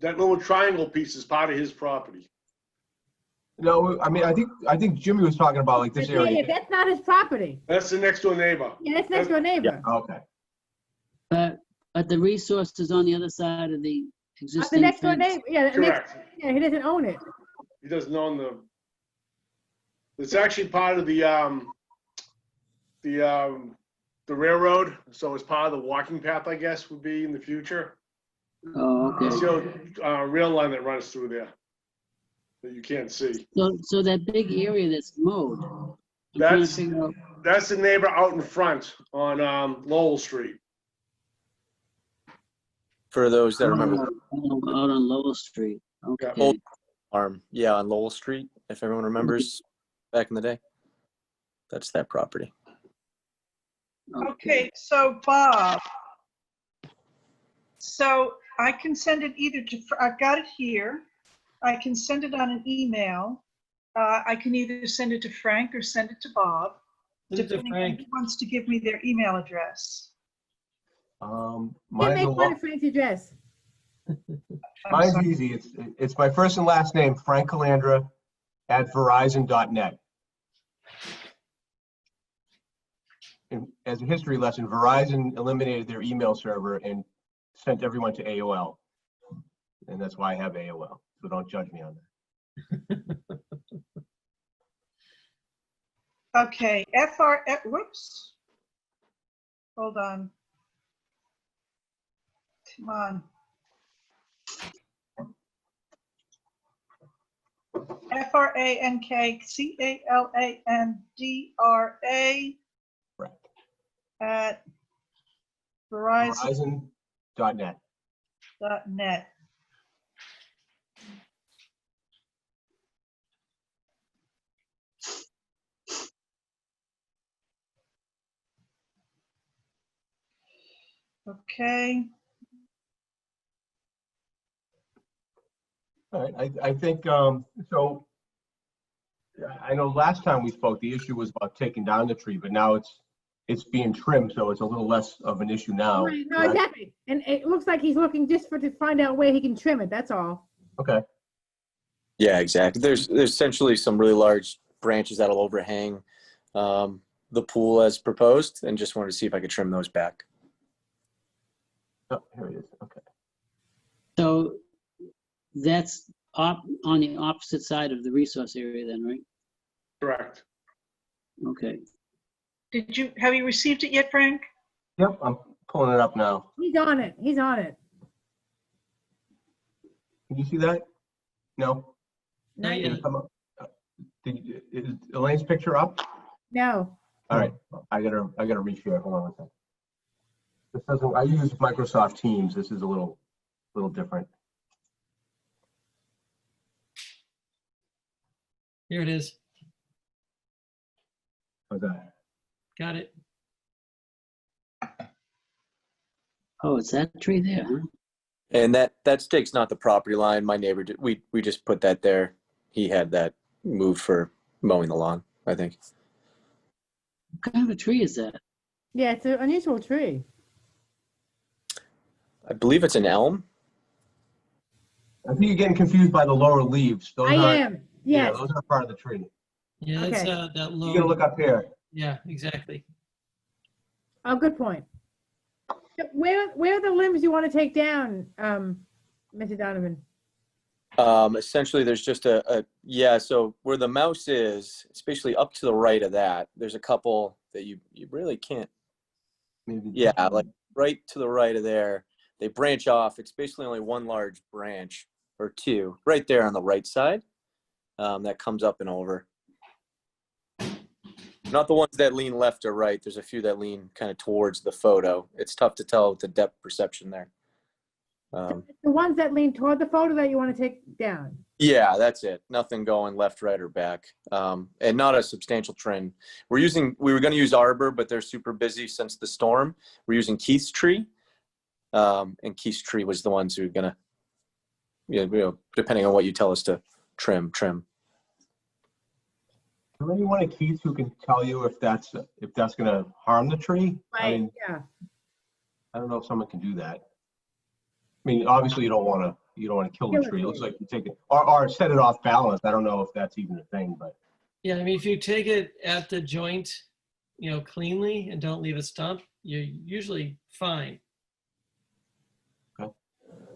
That little triangle piece is part of his property. No, I mean, I think Jimmy was talking about like this area. That's not his property. That's the next door neighbor. Yeah, that's next door neighbor. Okay. But the resource is on the other side of the The existing next door fence. neighbor, yeah, Correct. yeah, he doesn't own it. He doesn't own it's actually part of the railroad, so it's part of the walking path, I guess, would be in the future. Oh, okay. It's the rail line that runs through there that you can't see. So that big area that's mowed. I'm trying to That's figure out- that's the neighbor out in front on Lowell Street. For those that remember, Out on Lowell Street. Okay. old farm, yeah, on Lowell Street, if everyone remembers back in the day. That's that property. Okay, so Bob. So I can send it either to, I've got it here. I can send it on an email. I can either send it to Frank or send it to Bob, Send it to depending on Frank. who wants to give me their email address. Can't Mine's, make a fun lo- of Frank's address. I'm mine's sorry. easy. It's my first and last name, Frank Calandra at verizon.net. And as a history lesson, Verizon eliminated their email server and sent everyone to AOL. And that's why I have AOL. So don't judge me on that. Okay, whoops. Hold on. Come on. FRANKCALANDRA Correct. at Verizon.net. Verizon.net. Okay, All right, I think, so I know last time we spoke, the issue was about taking down the tree, but now it's being trimmed, so it's a little less of an issue now. Right, no, correct? exactly. And it looks like he's looking just to find out where he can trim it, that's all. Okay, Yeah, exactly. There's essentially some really large branches that'll overhang the pool as proposed, and just wanted to see if I could trim those back. oh, here it is, okay. So that's on the opposite side of the resource area then, right? Correct. Okay. have you received it yet, Frank? Yep, I'm pulling it up now. He's on it, he's on it. Can you see that? No? Not Did yet. it come up? Is Elaine's picture up? No, All right, I gotta reshare, hold on one second. This doesn't, I use Microsoft Teams, this is a little different. Here it is. How's that? Got it. Oh, it's that tree there, huh? And that stake's not the property line. My neighbor did. We just put that there. He had that moved for mowing the lawn, I think. What kind of a tree is that? yeah, it's an unusual tree. I believe it's an elm. I think you're getting confused by the lower leaves. Those I aren't- am, Yeah, yes. those are part of the tree. Yeah, that's Okay. that low. You gotta look up here. Yeah, exactly. Oh, good point. So where are the limbs you want to take down, Mr. Donovan? Essentially, there's just yeah. So where the mouse is, especially up to the right of that, there's a couple that you really can't. Maybe. Yeah, like right to the right of there, they branch off. It's basically only one large branch or two right there on the right side that comes up and over. Not the ones that lean left or right. There's a few that lean kind of towards the photo. It's tough to tell with the depth perception there. The ones that lean toward the photo that you want to take down. Yeah, that's it. Nothing going left, right, or back. And not a substantial trend. We were going to use arbor, but they're super busy since the storm. We're using Keith's tree. And Keith's tree was the ones who are going to, depending on what you tell us to trim. Is there anyone at Keith's who can tell you if that's gonna harm the tree? I Right, mean, yeah. I don't know if someone can do that. I mean, obviously you don't wanna kill the Kill the tree. It looks tree. like you take it, or set it off balance. I don't know if that's even a thing, but. Yeah, I mean, if you take it at the joint, cleanly and don't leave a stump, you're usually fine. Okay.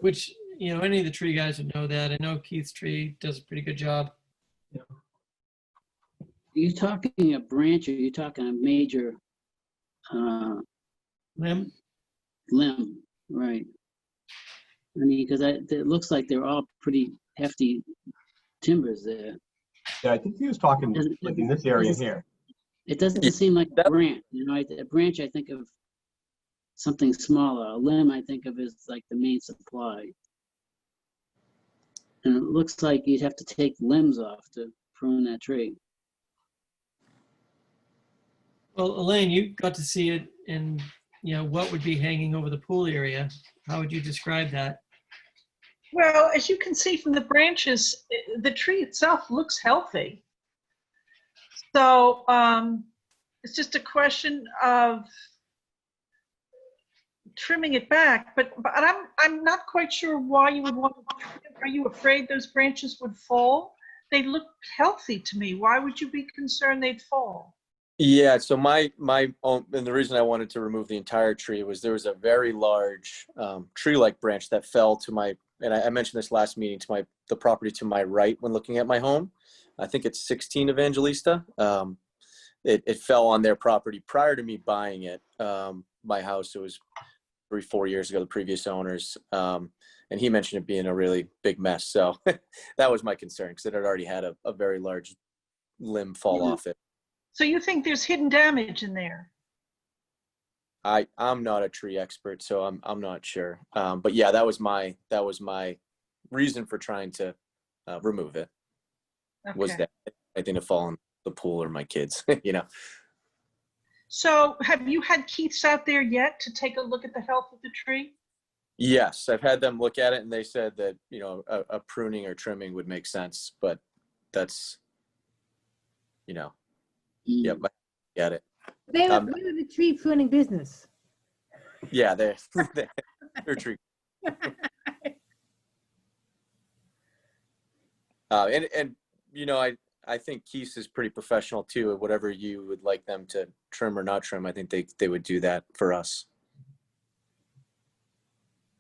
Which, any of the tree guys would know that. I know Keith's tree does a pretty good job. Are you talking a branch or are you talking a major Limb? limb? Right. I mean, because it looks like they're all pretty hefty timbers there. Yeah, I think he was talking like in this area here. It doesn't seem like a branch. A branch I think of something smaller. A limb I think of as like the main supply. And it looks like you'd have to take limbs off to prune that tree. Well, Elaine, you got to see it and, what would be hanging over the pool area? How would you describe that? Well, as you can see from the branches, the tree itself looks healthy. So it's just a question of trimming it back, but I'm not quite sure why you would want to trim. Are you afraid those branches would fall? They look healthy to me. Why would you be concerned they'd fall? Yeah, so my own, and the reason I wanted to remove the entire tree was there was a very large tree-like branch that fell to my, and I mentioned this last meeting, to the property to my right when looking at my home. I think it's 16 Evangelista. It fell on their property prior to me buying it. My house, it was 3-4 years ago, the previous owners. And he mentioned it being a really big mess. So that was my concern, because it had already had a very large limb fall off it. So you think there's hidden damage in there? I'm not a tree expert, so I'm not sure. But yeah, that was my reason for trying to remove it. Okay. Was that I didn't fall in the pool or my kids, So have you had Keith's out there yet to take a look at the health of the tree? Yes, I've had them look at it, and they said that a pruning or trimming would make sense, but that's yep, I get it. They were the tree pruning business. Yeah, they're tree. And I think Keith's is pretty professional too. Whatever you would like them to trim or not trim, I think they would do that for us.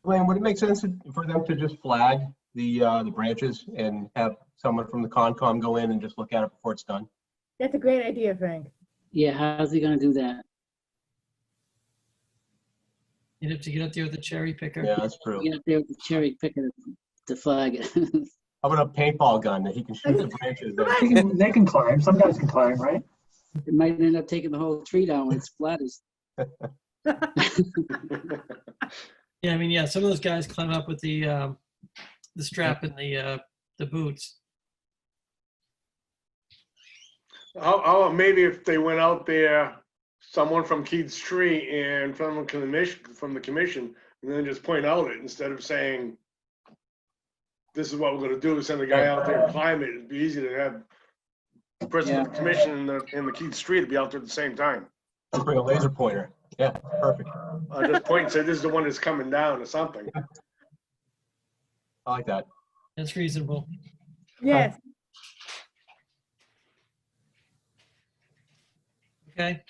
Elaine, would it make sense for them to just flag the branches and have someone from the Concom go in and just look at it before it's done? That's a great idea, Frank. Yeah, how's he gonna do that? You'd have to get up there with a cherry picker. Yeah, that's true. Get up there with the cherry picker to flag it. How about a paintball gun that he can shoot the branches at? They can climb. Some guys can climb, right? It might end up taking the whole tree down when it's flattest. Yeah, I mean, yeah, some of those guys climb up with the strap and the boots. How maybe if they went out there, someone from Keith's Tree and from the commission, and then just point out it instead of saying, this is what we're gonna do, send a guy out there and climb it. It'd be easy to have the person from the commission and the Keith's Tree to be out there at the same time. Let's bring a laser pointer. Yeah, perfect. Just point and say, this is the one that's coming down or something. I like that. That's reasonable. Yes. Okay.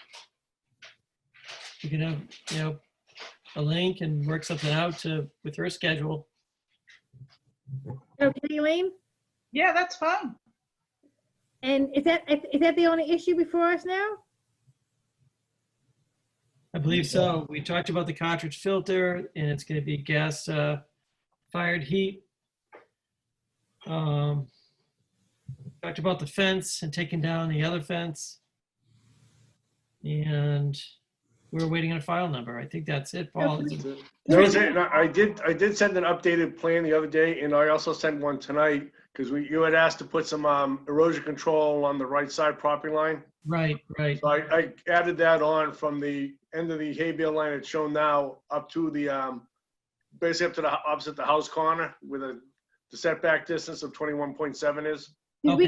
You can have, Elaine can work something out with her schedule. Okay, Elaine? Yeah, that's fine. And is that the only issue before us now? I believe so. We talked about the cartridge filter, and it's going to be gas fired heat. Talked about the fence and taking down the other fence. And we're waiting on a file number. I think that's it, Paul. That was it. I did send an updated plan the other day, and I also sent one tonight because you had asked to put some erosion control on the right side property line. Right. So I added that on from the end of the hay bale line it's shown now up to the basically up to the opposite the house corner where the setback distance of 21.7 is. Did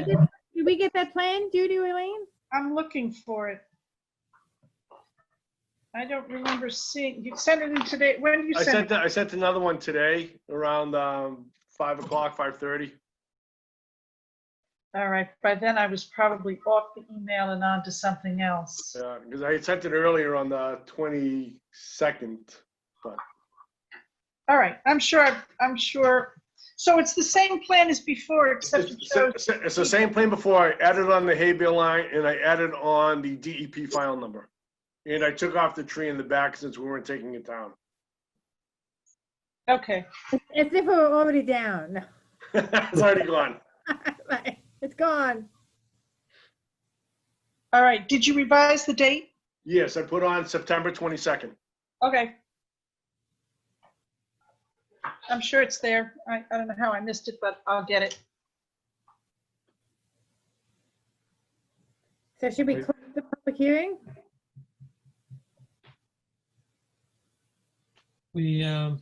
we get that plan, Judy or Elaine? I'm looking for it. I don't remember seeing, you sent it in today. When did you send it? I sent another one today around 5 o'clock, 5:30. All right, by then I was probably off the email and on to something else. Yeah, because I had sent it earlier on the 22nd. But All right, I'm sure. So it's the same plan as before, except it shows. it's the same plan before. I added on the hay bale line and I added on the DEP file number. And I took off the tree in the back since we weren't taking it down. Okay. As if we were already down. No. It's already gone. Right. It's gone. All right, did you revise the date? Yes, I put on September 22nd. Okay. I'm sure it's there. I don't know how I missed it, but I'll get it. So should we close the public hearing? I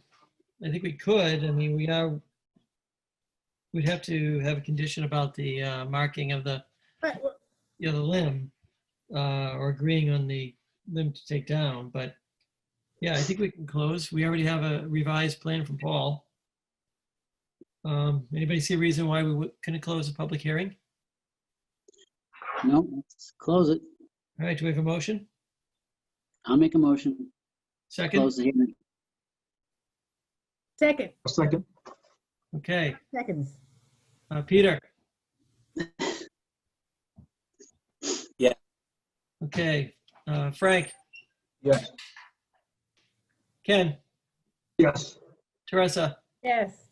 think we could, I mean, we'd have to have a condition about the marking of the, But, the limb, or agreeing on the limb to take down, but yeah, I think we can close. We already have a revised plan from Paul. Anybody see a reason why we couldn't close a public hearing? No, let's close it. All right, do we have a motion? I'll make a motion. Second? Close the hearing. second, Second. Okay, seconds. Peter? Yeah. Okay, Frank? Yes. Ken? Yes. Teresa? Yes.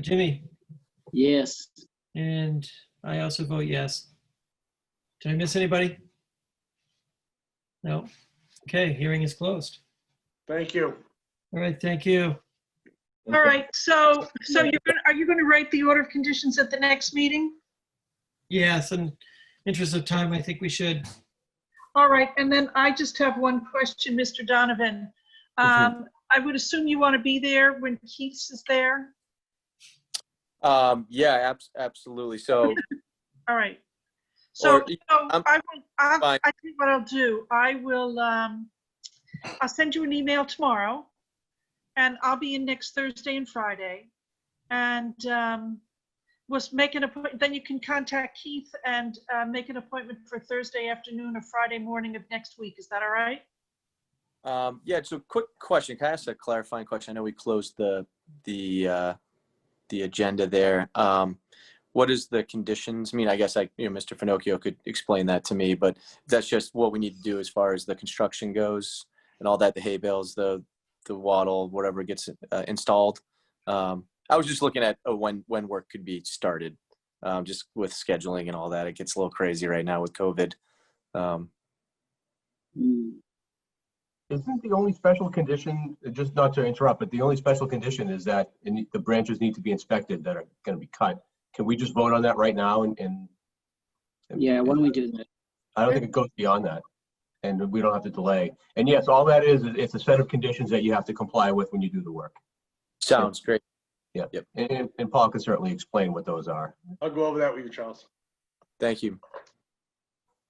Jimmy? Yes. And I also vote yes. Did I miss anybody? No? Okay, hearing is closed. Thank you. All right, thank you. All right, so are you going to write the order of conditions at the next meeting? Yes, in interest of time, I think we should. All right, and then I just have one question, Mr. Donovan. I would assume you want to be there when Keith is there? Yeah, absolutely. So, All right. So, Or, I'm fine. I think what I'll do, I'll send you an email tomorrow, and I'll be in next Thursday and Friday. And we'll make an appointment, then you can contact Keith and make an appointment for Thursday afternoon or Friday morning of next week. Is that all right? yeah, so quick question. Can I ask a clarifying question? I know we closed the agenda there. What is the conditions? I mean, I guess Mr. Finocchio could explain that to me, but that's just what we need to do as far as the construction goes and all that, the hay bales, the wattle, whatever gets installed. I was just looking at when work could be started, just with scheduling and all that. It gets a little crazy right now with COVID. Isn't the only special condition, just not to interrupt, but the only special condition is that the branches need to be inspected that are going to be cut? Can we just vote on that right now? Yeah, why don't we do that? I don't think it goes beyond that, and we don't have to delay. And yes, all that is, it's a set of conditions that you have to comply with when you do the work. Sounds great. Yeah. Yep. And Paul can certainly explain what those are. I'll go over that with you, Charles. Thank you.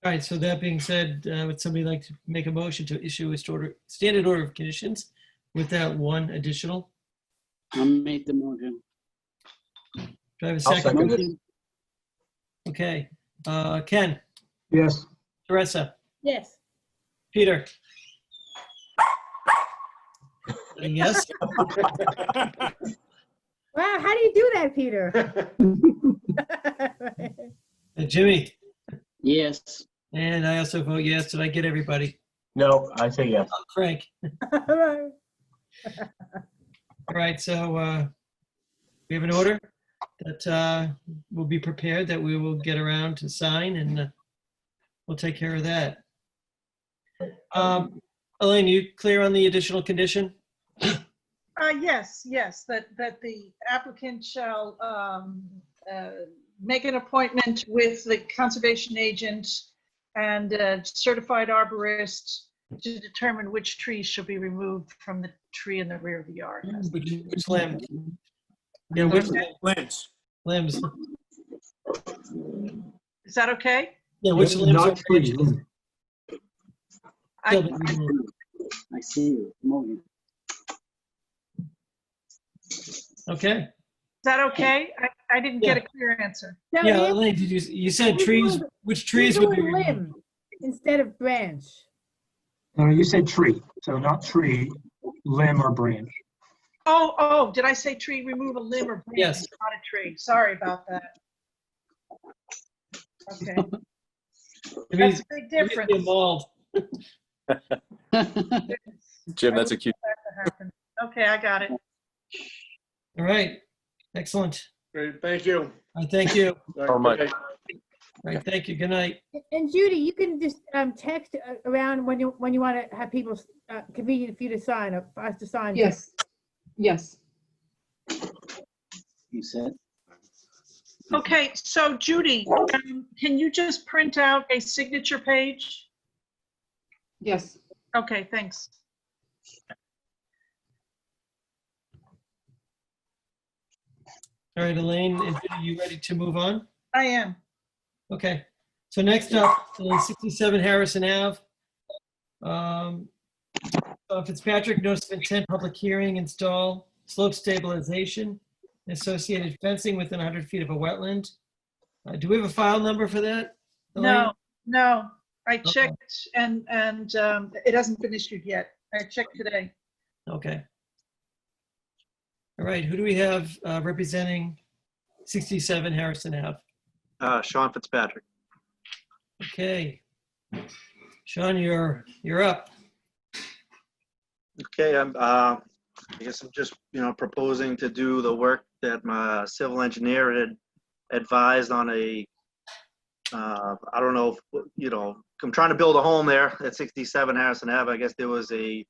All right, so that being said, would somebody like to make a motion to issue a standard order of conditions with that one additional? I'll make the motion. Do I have a I'll second? second it. Okay, Ken, Yes. Teresa, Yes. Peter? Yes? Wow, how do you do that, Peter? Jimmy? Yes. And I also vote yes. Did I get everybody? No, I say yes. Frank? All right, so we have an order that will be prepared that we will get around to sign, and we'll take care of that. Elaine, you clear on the additional condition? Yes, that the applicant shall make an appointment with the conservation agent and a certified arborist to determine which trees shall be removed from the tree in the rear of the yard. Which limb? Yeah, which Limbs. limbs? Is that okay? Yeah, which limbs are Not trees. still being removed? I see you. Motion. Okay. Is that okay? I didn't get a clear answer. No, Yeah, the Elaine, you said We're trees, doing- which we're trees would be doing removed? limb instead of branch. No, you said tree, so not tree, limb or branch. Oh, did I say tree, remove a limb or branch? Yes. Not a tree. Sorry about that. Okay, that's a big difference. Involved. Jim, that's a cute. Okay, I got it. All right, excellent. Great, thank you. Thank you. Or much. Okay. All right, thank you. Good night. And Judy, you can just text around when you want to have people convenient for you to sign or for us to sign. Yes. Yes. You said? Okay, so Judy, can you just print out a signature page? Yes. Okay, thanks. All right, Elaine, are you ready to move on? I am. Okay, so next up is 67 Harrison Ave. Fitzpatrick, notice of intent, public hearing, install slope stabilization, associated fencing within 100 feet of a wetland. Do we have a file number for that, Elaine? No. I checked and it hasn't been issued yet. I checked today. Okay. All right, who do we have representing 67 Harrison Ave? Sean Fitzpatrick. Okay. Sean, you're up. Okay, I guess I'm just, proposing to do the work that my civil engineer had advised on a, I don't know, I'm trying to build a home there at 67 Harrison Ave. I guess there was a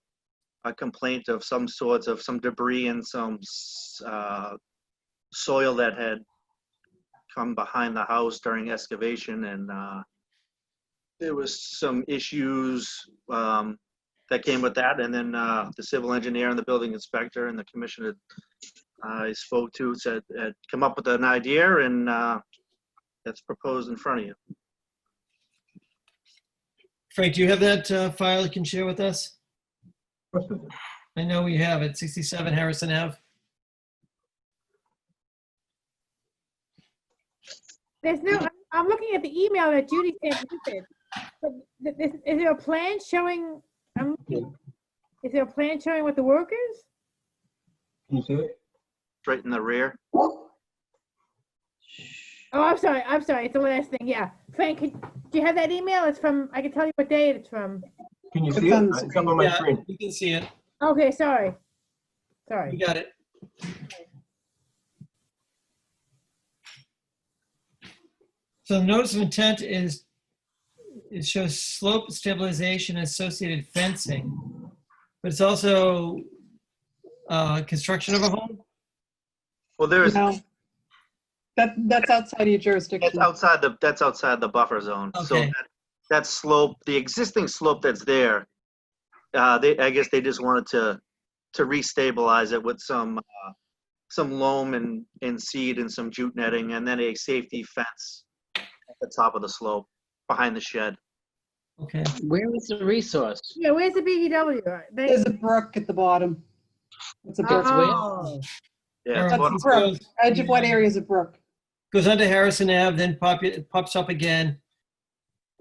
complaint of some sorts of some debris and some soil that had come behind the house during excavation, and there was some issues that came with that. And then the civil engineer and the building inspector and the commissioner I spoke to said had come up with an idea, and that's proposed in front of you. Frank, do you have that file you can share with us? I know we have it, 67 Harrison Ave. There's no, I'm looking at the email that Judy sent with it. But is there a plan showing, is there a plan showing what the work is? Can you see it? Right in the rear. Oh, I'm sorry. It's the last thing. Yeah. Frank, do you have that email? It's from, I can tell you what day it's from. Can you see it? It's up on my Yeah, screen. you can see it. Okay, sorry. You got it. So the notice of intent is, it shows slope stabilization and associated fencing, but it's also construction of a home? Well, there is. No. That's outside of your jurisdiction. That's outside the buffer zone. So Okay. that slope, the existing slope that's there, I guess they just wanted to restabilize it with some loam and seed and some jute netting, and then a safety fence at the top of the slope behind the shed. Okay. Where is the resource? Yeah, where's the BEW? There's a brook at the bottom. It's a brook. Oh. Yeah, All it's right, about- That's a brook. Edge of what area is a brook? Goes under Harrison Ave, then pops up again.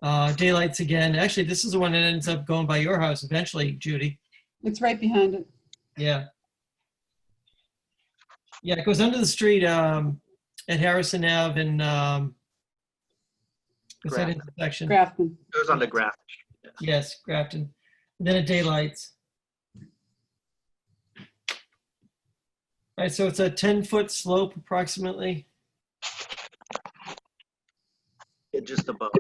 Daylights again. Actually, this is the one that ends up going by your house eventually, Judy. It's right behind it. Yeah. Yeah, it goes under the street at Harrison Ave and what's that Grafton. intersection? Grafton. It goes under Grafton. Yes, Grafton. And then at Daylights. All right, so it's a 10-foot slope approximately. Yeah, just above.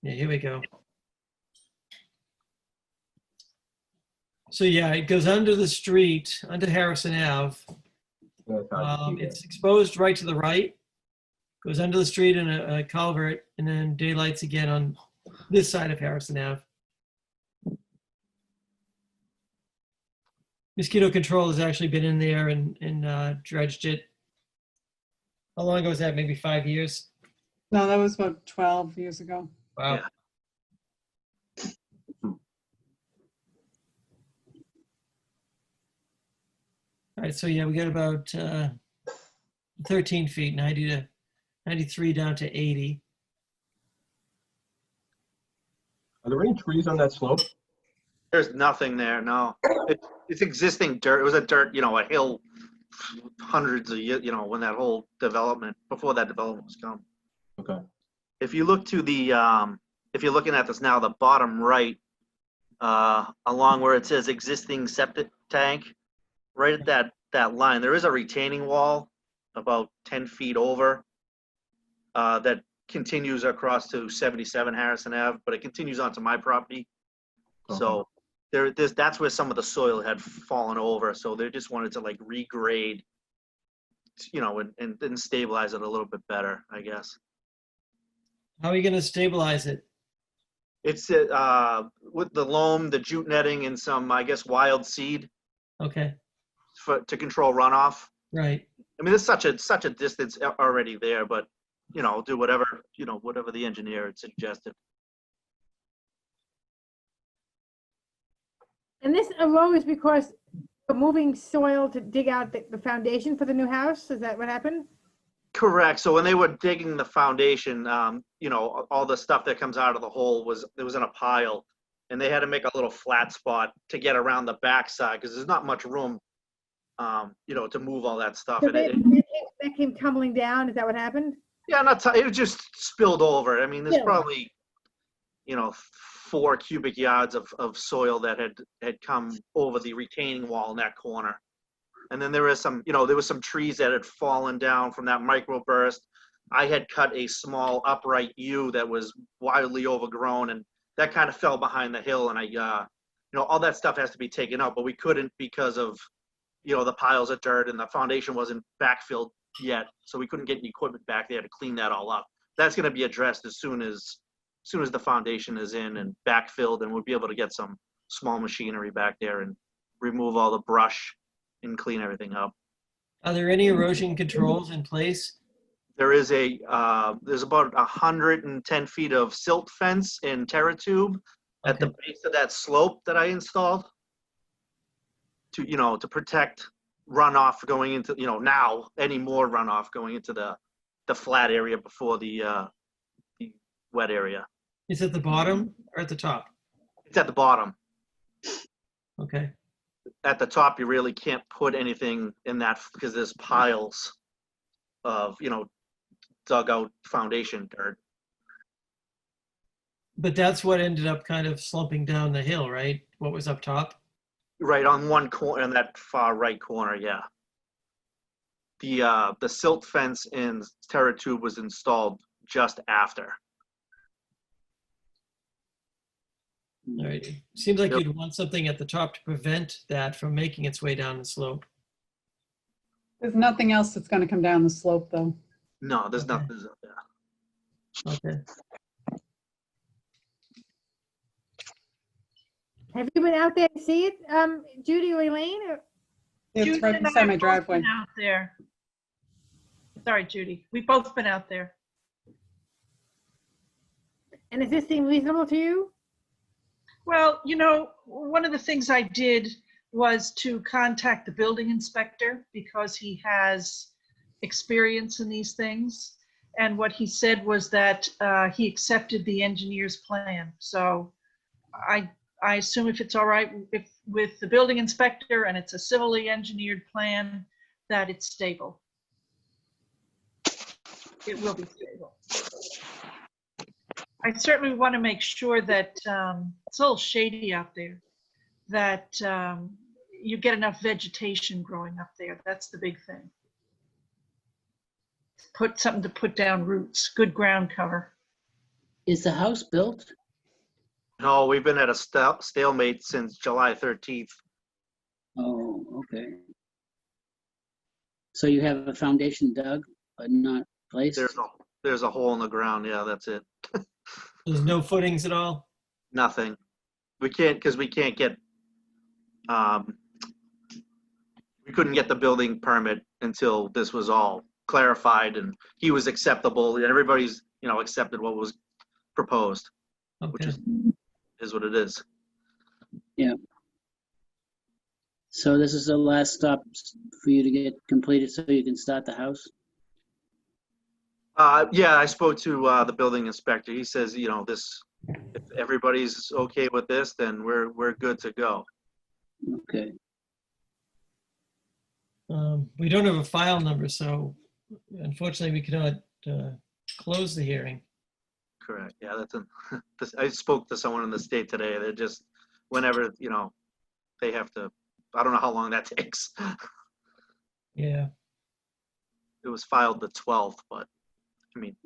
Yeah, here we go. So yeah, it goes under the street, under Harrison Ave. Yeah, it's hard to see It's exposed right to the right. Goes under the street in a culvert, and then Daylights again on this side of Harrison Ave. Mosquito control has actually been in there and dredged it. How long ago was that? Maybe 5 years? No, that was about 12 years ago. Wow. Yeah. All right, so yeah, we got about 13 feet, 90 to 93 down to 80. Are there any trees on that slope? There's nothing there, no. It's existing dirt. It was a dirt, a hill, hundreds of years, when that whole development, before that development was come. Okay. If you look to the, if you're looking at this now, the bottom right, along where it says existing septic tank, right at that line, there is a retaining wall about 10 feet over that continues across to 77 Harrison Ave, but it continues onto my property. Okay. So that's where some of the soil had fallen over. So they just wanted to like regrade, and stabilize it a little bit better, I guess. How are you going to stabilize it? It's with the loam, the jute netting, and some, I guess, wild seed. Okay. to control runoff. Right. I mean, there's such a distance already there, but, you know, do whatever, you know, whatever the engineer had suggested. And this arose because of moving soil to dig out the foundation for the new house? Is that what happened? Correct. So when they were digging the foundation, you know, all the stuff that comes out of the hole was in a pile, and they had to make a little flat spot to get around the backside because there's not much room, you know, to move all that stuff. So And that came tumbling down. Is that what happened? yeah, it just spilled over. I mean, there's Yeah. probably, you know, 4 cubic yards of soil that had come over the retaining wall in that corner. And then there was some, you know, there was some trees that had fallen down from that microburst. I had cut a small upright yew that was wildly overgrown, and that kind of fell behind the hill. And you know, all that stuff has to be taken out, but we couldn't because of, you know, the piles of dirt and the foundation wasn't backfilled yet. So we couldn't get any equipment back there to clean that all up. That's going to be addressed as soon as the foundation is in and backfilled, and we'll be able to get some small machinery back there and remove all the brush and clean everything up. Are there any erosion controls in place? There is there's about 110 feet of silt fence and TerraTube at the base of that slope that I installed to, you know, to protect runoff going into, you know, now any more runoff going into the flat area before the wet area. Is it the bottom or at the top? It's at the bottom. Okay. At the top, you really can't put anything in that because there's piles of, you know, dug out foundation dirt. But that's what ended up kind of slumping down the hill, right? What was up top? Right on one corner, in that far right corner, yeah. The silt fence and TerraTube was installed just after. All right. It seems like Yep. you'd want something at the top to prevent that from making its way down the slope. There's nothing else that's going to come down the slope, though. No, there's Okay. nothing. Yeah. Okay. Have you been out there to see it, Judy or Elaine? Or- It's Judy right and I beside have my both driveway. been out there. Sorry, Judy. We've both been out there. And does this seem reasonable to you? Well, you know, one of the things I did was to contact the building inspector because he has experience in these things. And what he said was that he accepted the engineer's plan. So I assume if it's all right with the building inspector and it's a civilly engineered plan, that it's stable. It will be stable. I certainly want to make sure that it's a little shady out there, that you get enough vegetation growing up there. That's the big thing. Put something to put down roots, good ground cover. Is the house built? No, we've been at a stalemate since July 13th. Oh, okay. So you have a foundation dug, but not placed? There's a hole in the ground. Yeah, that's it. There's no footings at all? Nothing. We can't, because we can't get, we couldn't get the building permit until this was all clarified and he was acceptable and everybody's, you know, accepted what was proposed, which Okay. is what it is. Yeah. So this is the last stop for you to get completed so you can start the house? Yeah, I spoke to the building inspector. He says, you know, this, if everybody's okay with this, then we're good to go. Okay. We don't have a file number, so unfortunately we cannot close the hearing. Correct. Yeah, I spoke to someone in the state today. They're just, whenever, you know, they have to, I don't know how long that takes. Yeah. It was filed the 12th, but I mean.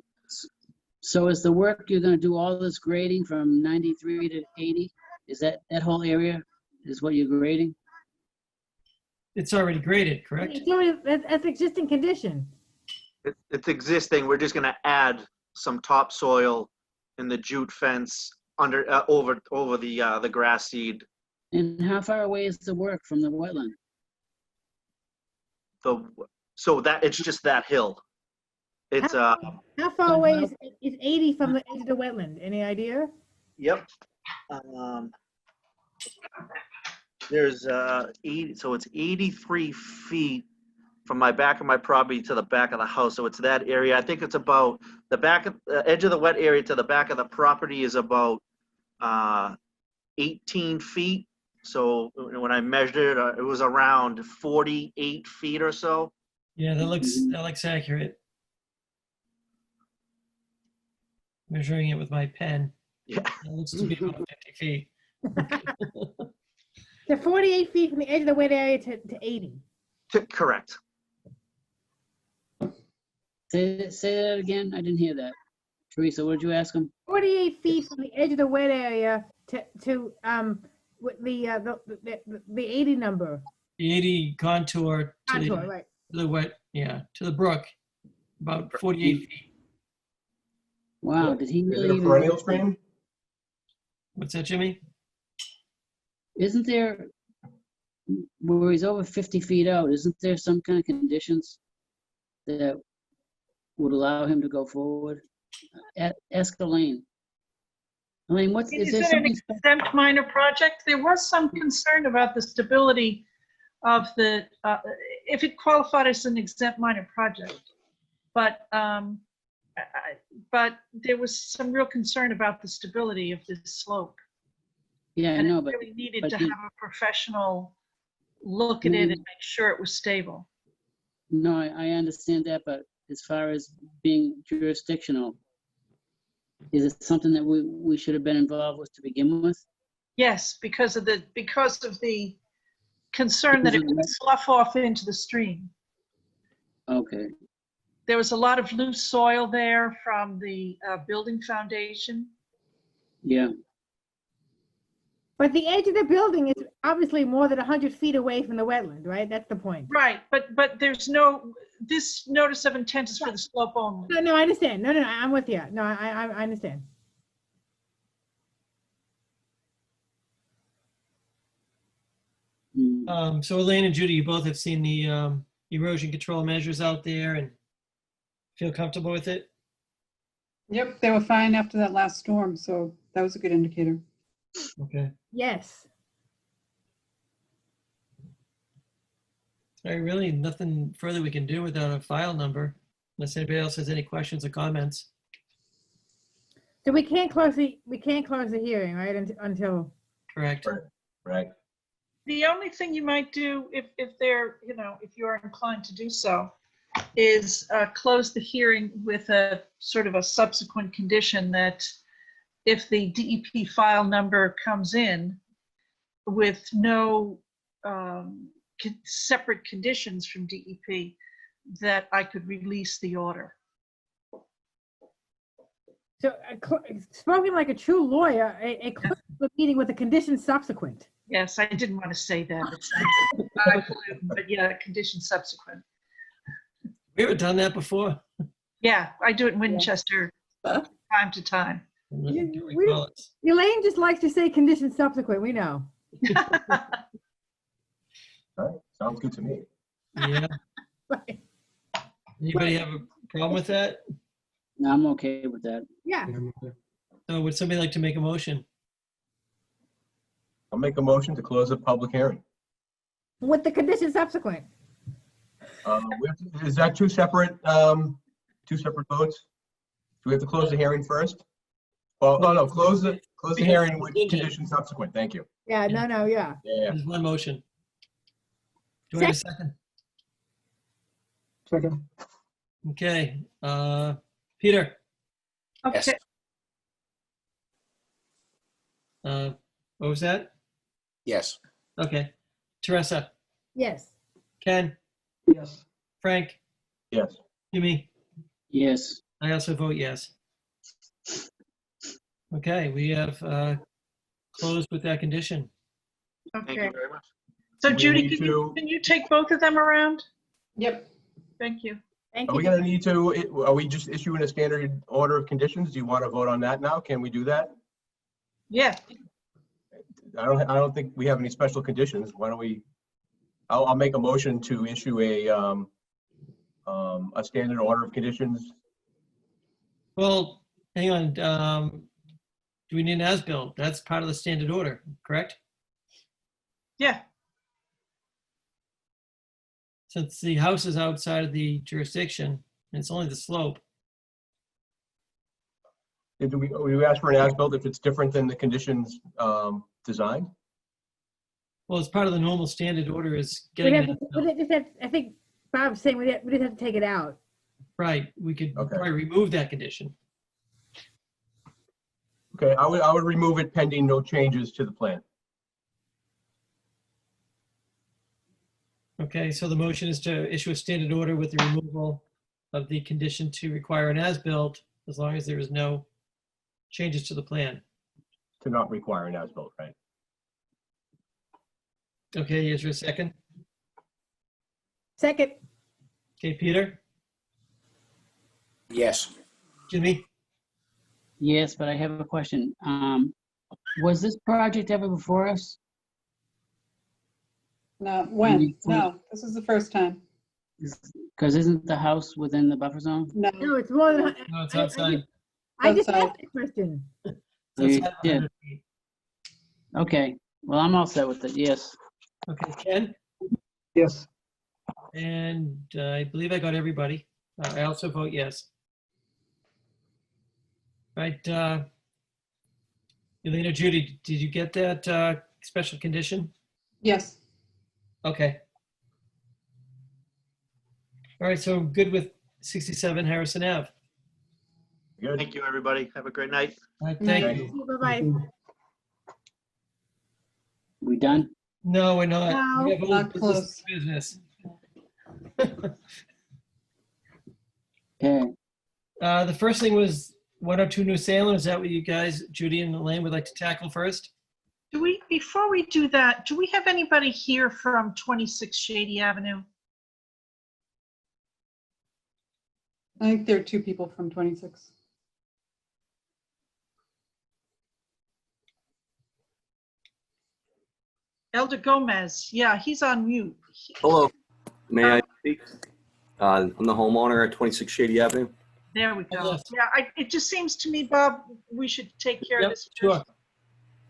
So is the work, you're gonna do all this grading from 93 to 80? Is that whole area is what you're grading? It's already graded, correct? It's already, that's existing condition. It's existing. We're just gonna add some topsoil and the jute fence under, over the grass seed. And how far away is the work from the wetland? so that, it's just that hill. It's, How far away is 80 from the edge of the wetland? Any idea? yep. There's 80, so it's 83 feet from my back of my property to the back of the house. So it's that area. I think it's about the back of the edge of the wet area to the back of the property is about 18 feet. So when I measured it, it was around 48 feet or so. Yeah, that looks accurate. Measuring it with my pen. Yeah. It looks to be about 50 feet. So 48 feet from the edge of the wet area to 80. Correct. Say that again. I didn't hear that. Teresa, what did you ask him? 48 feet from the edge of the wet area to with the 80 number. The 80 contour to Contour, right. the wet, yeah, to the brook, about 48 feet. Wow, did he Is really it a even? perennial stream? What's that, Jimmy? Isn't there, where he's over 50 feet out, isn't there some kind of conditions that would allow him to go forward? Ask Elaine. Elaine, is there it an something? exempt minor project? There was some concern about the stability of the, if it qualified as an exempt minor project. But there was some real concern about the stability of this slope. Yeah, I And know, it but really needed but to the- have a professional look at it and make sure it was stable. no, I understand that, but as far as being jurisdictional, is it something that we should have been involved with to begin with? Yes, because of the concern that it would slough off into the stream. Okay, There was a lot of loose soil there from the building foundation. yeah, But the edge of the building is obviously more than 100 feet away from the wetland, right? That's the point. Right, but there's this notice of intent is for the slope only. No, I understand. No, I'm with you. No, I understand. mm, So Elaine and Judy, you both have seen the erosion control measures out there and feel comfortable with it? Yep, they were fine after that last storm, so that was a good indicator. Okay. Yes. All right, really nothing further we can do without a file number, unless anybody else has any questions or comments. So we can't close the hearing, right? Until. Correct. Right. The only thing you might do if you're inclined to do so, is close the hearing with a sort of a subsequent condition that if the DEP file number comes in with no separate conditions from DEP, that I could release the order. So spoken like a true lawyer, a close the meeting with a condition subsequent. Yes, I didn't want to say that. But yeah, condition subsequent. We ever done that before? Yeah, I do it in Winchester time to time. Elaine just likes to say condition subsequent, we know. All right, sounds good to me. Yeah. Anybody have a problem with that? no, I'm okay with that. Yeah. So would somebody like to make a motion? I'll make a motion to close the public hearing. With the condition subsequent. Is that two separate votes? Do we have to close the hearing first? Well, no, close the hearing with conditions subsequent. Thank you. Yeah, no, yeah. Yeah. There's one motion. Do I have a second? Second. Okay, Peter, Yes. Okay, what was that? Yes. Okay, Teresa, Yes. Ken, Yes. Frank, Yes. Jimmy, Yes, I also vote yes. Okay, we have closed with that condition. Thank okay. you very much. So Do we Judy, need can you take both of them around? Yep. Thank you. Thank Are you. we gonna need to, are we just issuing a standard order of conditions? Do you want to vote on that now? Can we do that? Yeah, I don't think we have any special conditions. Why don't we? I'll make a motion to issue a standard order of conditions. Well, hang on. Do we need an as-built? That's part of the standard order, correct? Yeah, Since the house is outside of the jurisdiction, and it's only the slope. Do we ask for an as-built if it's different than the conditions design? Well, it's part of the normal standard order is We'd getting have an to- as-built. we'd just have- I think Bob's saying we'd have to take it out. Right, we could Okay. probably remove that condition. Okay, I would remove it pending no changes to the plan. Okay, so the motion is to issue a standard order with the removal of the condition to require an as-built, as long as there is no changes to the plan. To not require an as-built, right? Okay, is there a second? Second, Okay, Peter, Yes. Jimmy, Yes, but I have a question. Was this project ever before us? No, when? No, this is the first time. Because isn't the house within the buffer zone? No, no, it's more than. no, it's I- I outside. just- I just Outside. asked the question. It's So you outside of did. 100 feet. Okay, well, I'm all set with it, yes. Okay, Ken, Yes. and I believe I got everybody. I also vote yes. Right, Elena, Judy, did you get that special condition? yes. Okay. All right, so good with 67 Harrison Ave. Good. Thank you, everybody. Have a great night. All right, Night. thank you. Bye-bye. We done? No, we're not. No. We have old Not business. close. Business. Okay, The first thing was 102 New Salem. Is that what you guys, Judy and Elaine, would like to tackle first? before we do that, do we have anybody here from 26 Shady Avenue? I think there are two people from 26. Elder Gomez, yeah, he's on mute. Hello, may I speak? I'm the homeowner at 26 Shady Avenue. There we go. Yes. Yeah, it just seems to me, Bob, we should take care of Yep, this. sure. first.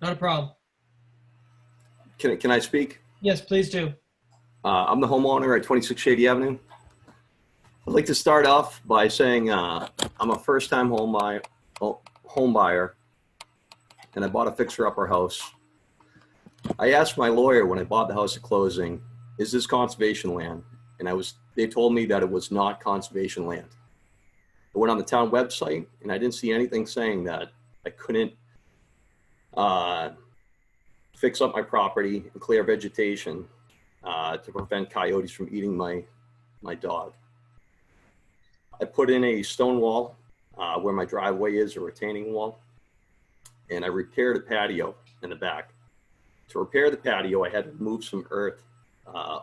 Not a problem. Can I speak? Yes, please do. I'm the homeowner at 26 Shady Avenue. I'd like to start off by saying I'm a first-time home buyer, and I bought a fixer-upper house. I asked my lawyer when I bought the house at closing, is this conservation land? And they told me that it was not conservation land. I went on the town website and I didn't see anything saying that I couldn't fix up my property and clear vegetation to prevent coyotes from eating my dog. I put in a stone wall where my driveway is, a retaining wall, and I repaired a patio in the back. To repair the patio, I had to move some earth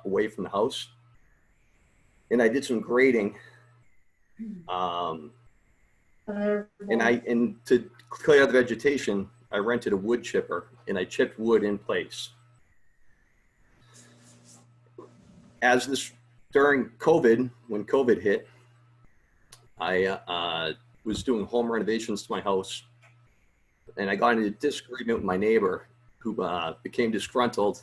away from the house. And I did some grading. And to clear out the vegetation, I rented a wood chipper and I chipped wood in place. During COVID, when COVID hit, I was doing home renovations to my house, and I got into a disagreement with my neighbor who became disgruntled.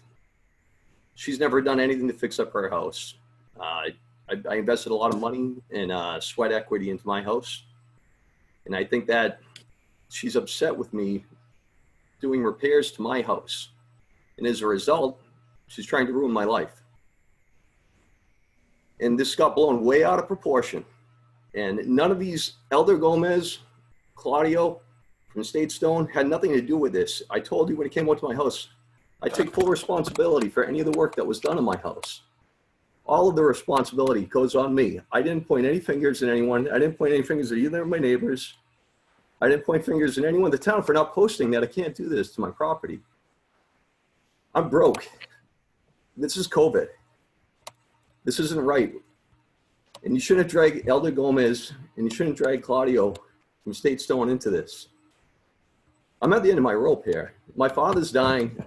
She's never done anything to fix up her house. I invested a lot of money and sweat equity into my house. And I think that she's upset with me doing repairs to my house. And as a result, she's trying to ruin my life. And this got blown way out of proportion. And none of these, Elder Gomez, Claudio from State Stone, had nothing to do with this. I told you when it came out to my house, I take full responsibility for any of the work that was done in my house. All of the responsibility goes on me. I didn't point any fingers at anyone. I didn't point any fingers at either of my neighbors. I didn't point fingers at anyone in the town for not posting that I can't do this to my property. I'm broke. This is COVID. This isn't right. And you shouldn't drag Elder Gomez and you shouldn't drag Claudio from State Stone into this. I'm at the end of my rope here. My father's dying.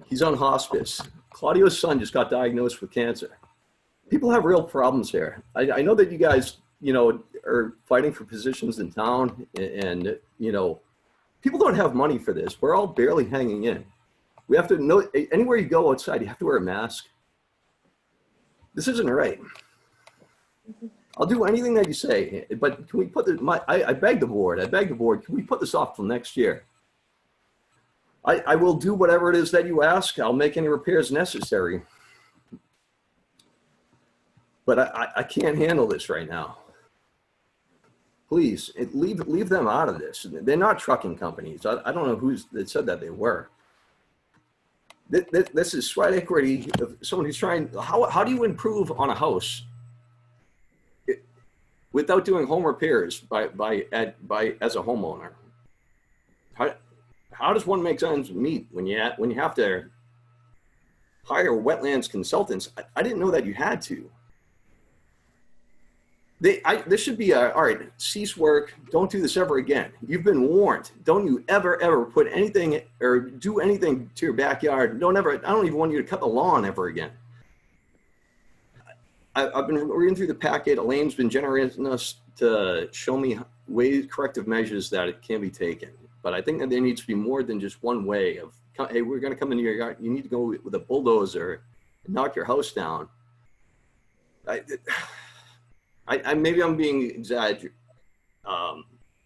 He's on hospice. Claudio's son just got diagnosed with cancer. People have real problems here. I know that you guys, you know, are fighting for positions in town and, you know, people don't have money for this. We're all barely hanging in. We have to know, anywhere you go outside, you have to wear a mask. This isn't right. I'll do anything that you say, but can we put I beg the board, can we put this off till next year? I will do whatever it is that you ask. I'll make any repairs necessary. But I can't handle this right now. Please, leave them out of this. They're not trucking companies. I don't know that said that they were. This is sweat equity of someone who's trying. How do you improve on a house without doing home repairs as a homeowner? How does one make ends meet when you have to hire wetlands consultants? I didn't know that you had to. This should be all right, cease work. Don't do this ever again. You've been warned. Don't you ever put anything or do anything to your backyard. I don't even want you to cut the lawn ever again. I've been reading through the packet. Elaine's been generating us to show me corrective measures that it can be taken. But I think that there needs to be more than just one way of, hey, we're going to come into your yard. You need to go with a bulldozer and knock your house down. Maybe I'm being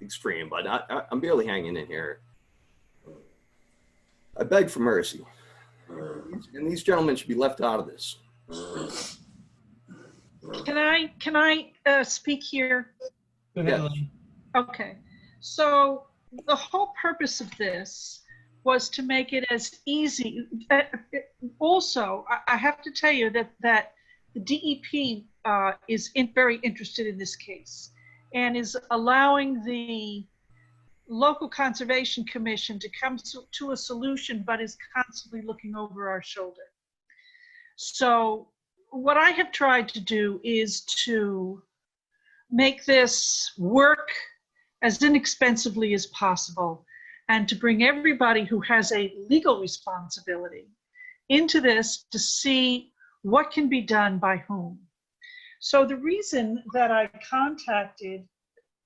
extreme, but I'm barely hanging in here. I beg for mercy. And these gentlemen should be left out of this. Can I speak here? Go ahead, Elaine. Okay, so the whole purpose of this was to make it as easy. Also, I have to tell you that the DEP is very interested in this case and is allowing the local conservation commission to come to a solution, but is constantly looking over our shoulder. So what I have tried to do is to make this work as inexpensively as possible and to bring everybody who has a legal responsibility into this to see what can be done by whom. So the reason that I contacted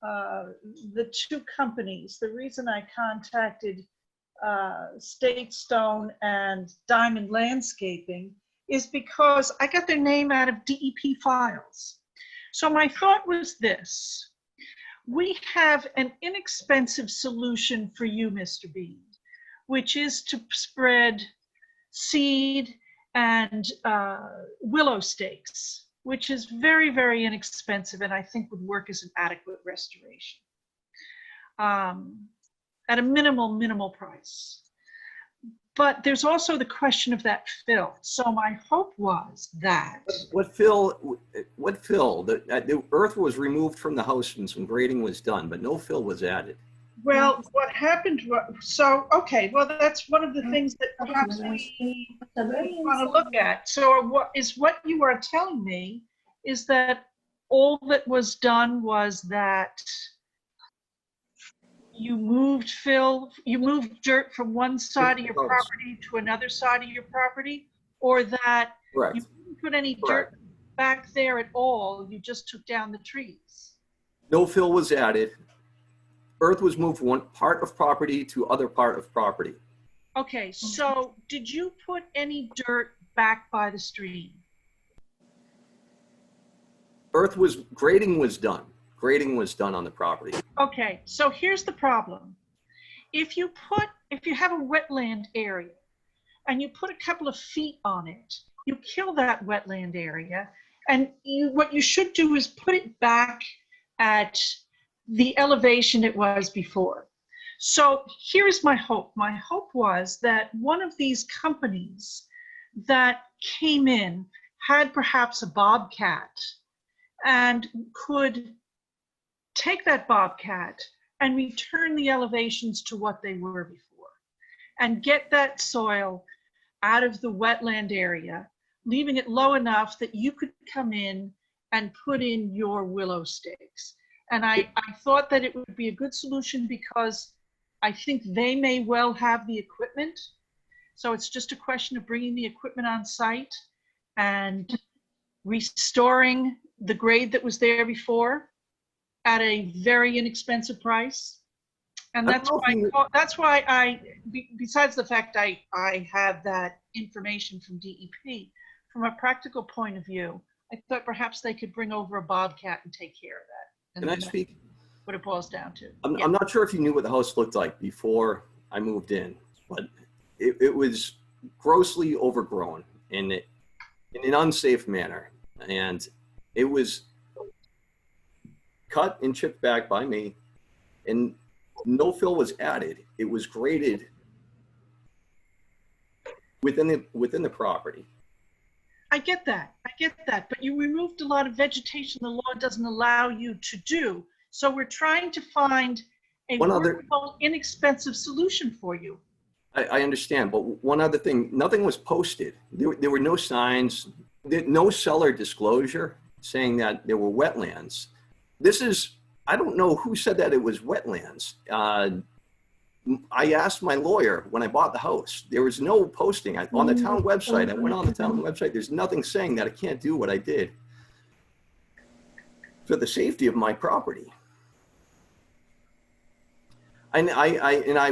the two companies, the reason I contacted State Stone and Diamond Landscaping is because I got their name out of DEP files. So my thought was this: we have an inexpensive solution for you, Mr. Bean, which is to spread seed and willow stakes, which is very, very inexpensive and I think would work as an adequate restoration at a minimal price. But there's also the question of that fill. So my hope was that. What fill? The earth was removed from the house and some grading was done, but no fill was added. Well, what happened was, okay, well, that's one of the things that perhaps we want to look at. So what you are telling me is that all that was done was that you moved dirt from one side of your property to another side of your property, or that Correct. you didn't put any dirt back there at all, you just took down the trees. No fill was added. Earth was moved from one part of property to other part of property. Okay, so did you put any dirt back by the stream? Grading was done. Grading was done on the property. Okay, so here's the problem. If you have a wetland area and you put a couple of feet on it, you kill that wetland area, and what you should do is put it back at the elevation it was before. So here's my hope. My hope was that one of these companies that came in had perhaps a bobcat and could take that bobcat and return the elevations to what they were before and get that soil out of the wetland area, leaving it low enough that you could come in and put in your willow stakes. And I thought that it would be a good solution because I think they may well have the equipment. So it's just a question of bringing the equipment on site and restoring the grade that was there before at a very inexpensive price. And that's why besides the fact I have that information from DEP, from a practical point of view, I thought perhaps they could bring over a Bobcat and take care of that. Can I speak? What it boils down to. I'm not sure if you knew what the house looked like before I moved in, but it was grossly overgrown in an unsafe manner. And it was cut and chipped back by me, and no fill was added. It was graded within the property. I get that, but you removed a lot of vegetation the law doesn't allow you to do. So we're trying to find a workable, inexpensive solution for you. I understand, but one other thing, nothing was posted. There were no signs, no seller disclosure saying that there were wetlands. I don't know who said that it was wetlands. I asked my lawyer when I bought the house. There was no posting on the town website. I went on the town website. There's nothing saying that I can't do what I did for the safety of my property. And I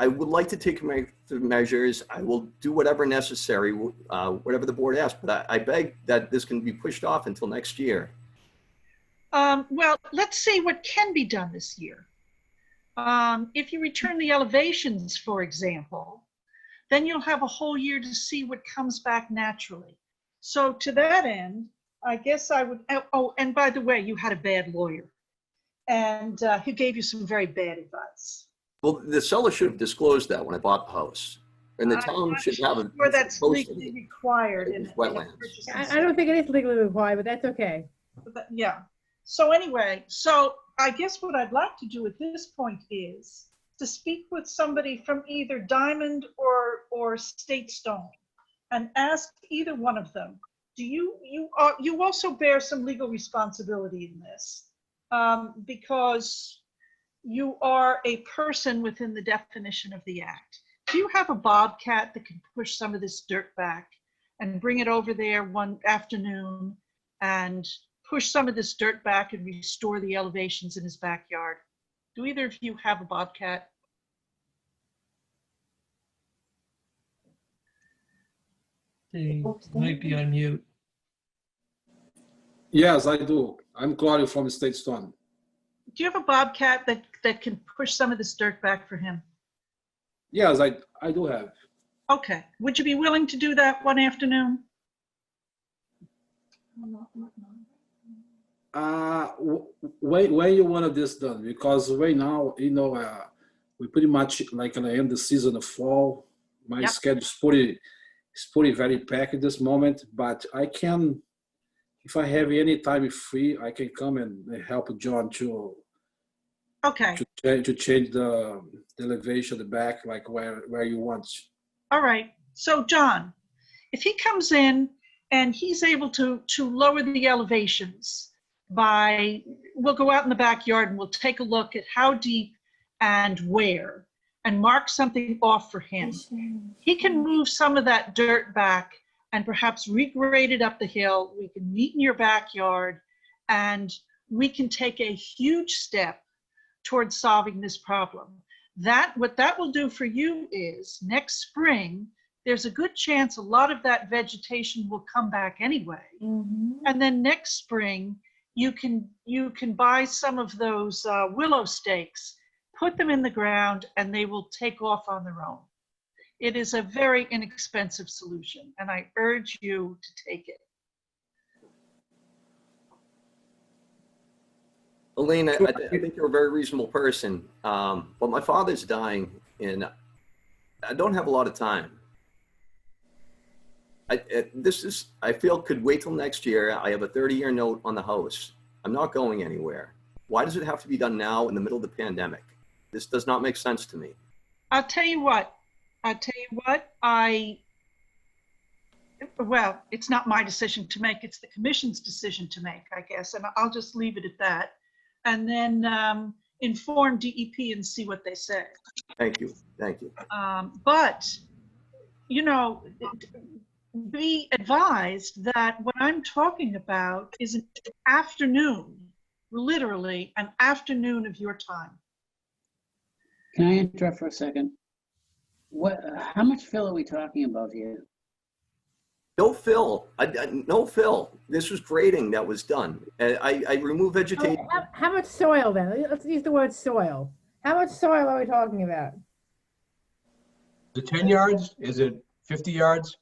would like to take measures. I will do whatever necessary, whatever the board asks. But I beg that this can be pushed off until next year. Well, let's see what can be done this year. If you return the elevations, for example, then you'll have a whole year to see what comes back naturally. So to that end, I guess I would, oh, and by the way, you had a bad lawyer and he gave you some very bad advice. Well, the seller should have disclosed that when I bought the house. And the town should have it. Or that's legally required in wetlands. I don't think it is legally required, but that's okay. But yeah. So anyway, so I guess what I'd like to do at this point is to speak with somebody from either Diamond or State Stone and ask either one of them, you also bear some legal responsibility in this because you are a person within the definition of the act. Do you have a Bobcat that can push some of this dirt back and bring it over there one afternoon and push some of this dirt back and restore the elevations in his backyard? Do either of you have a Bobcat? They might be on mute. Yes, I do. I'm Claudio from State Stone. Do you have a Bobcat that can push some of this dirt back for him? Yes, I do have. Okay. Would you be willing to do that one afternoon? When you want this done? Because right now, we pretty much like gonna end the season of fall. My schedule is pretty very packed at this moment, but I can, if I have any time free, I can come and help John to change the elevation, the back, like where you want. All right. So John, if he comes in and he's able to lower the elevations we'll go out in the backyard and we'll take a look at how deep and where and mark something off for him. He can move some of that dirt back and perhaps regrade it up the hill. We can meet in your backyard and we can take a huge step towards solving this problem. What that will do for you is next spring, there's a good chance a lot of that vegetation will come back anyway. And then next spring, you can buy some of those willow stakes, put them in the ground, and they will take off on their own. It is a very inexpensive solution, and I urge you to take it. Elaine, I think you're a very reasonable person, but my father's dying, and I don't have a lot of time. I feel could wait till next year. I have a 30-year note on the house. I'm not going anywhere. Why does it have to be done now in the middle of the pandemic? This does not make sense to me. I'll tell you what, well, it's not my decision to make, it's the commission's decision to make, I guess, and I'll just leave it at that. And then inform DEP and see what they say. Thank you. Thank you. But you know, be advised that what I'm talking about is an afternoon, literally an afternoon of your time. Can I interrupt for a second? How much fill are we talking about here? No fill, no fill. This was grading that was done. I removed vegetation. How much soil then? Let's use the word soil. How much soil are we talking about? Is it 10 yards? Is it 50 yards?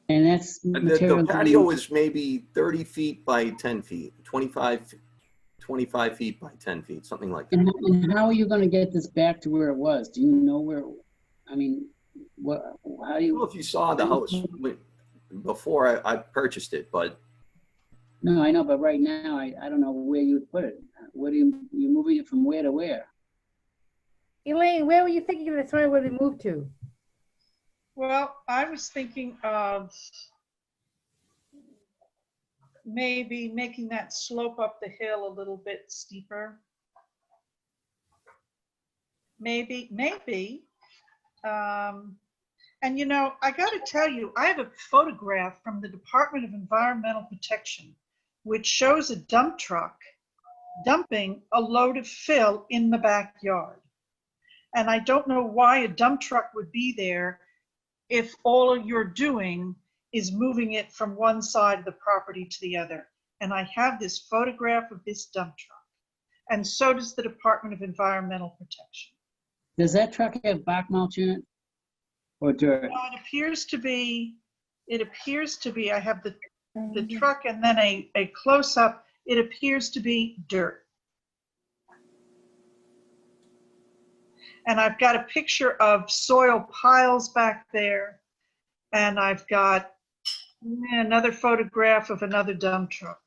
And that's material. The patio is maybe 30 feet by 10 feet, 25 feet by 10 feet, something like that. And how are you going to get this back to where it was? Do you know where? I mean, how do you? I don't know if you saw the house before I purchased it, but. No, I know, but right now, I don't know where you would put it. Where you're moving it from where to where? Elaine, where were you thinking the soil would be moved to? Well, I was thinking of maybe making that slope up the hill a little bit steeper. Maybe. And you know, I got to tell you, I have a photograph from the Department of Environmental Protection, which shows a dump truck dumping a load of fill in the backyard. And I don't know why a dump truck would be there if all you're doing is moving it from one side of the property to the other. And I have this photograph of this dump truck. And so does the Department of Environmental Protection. Does that truck have bark mulch in it or dirt? No, it appears to be, I have the truck and then a close-up. It appears to be dirt. And I've got a picture of soil piles back there. And I've got another photograph of another dump truck.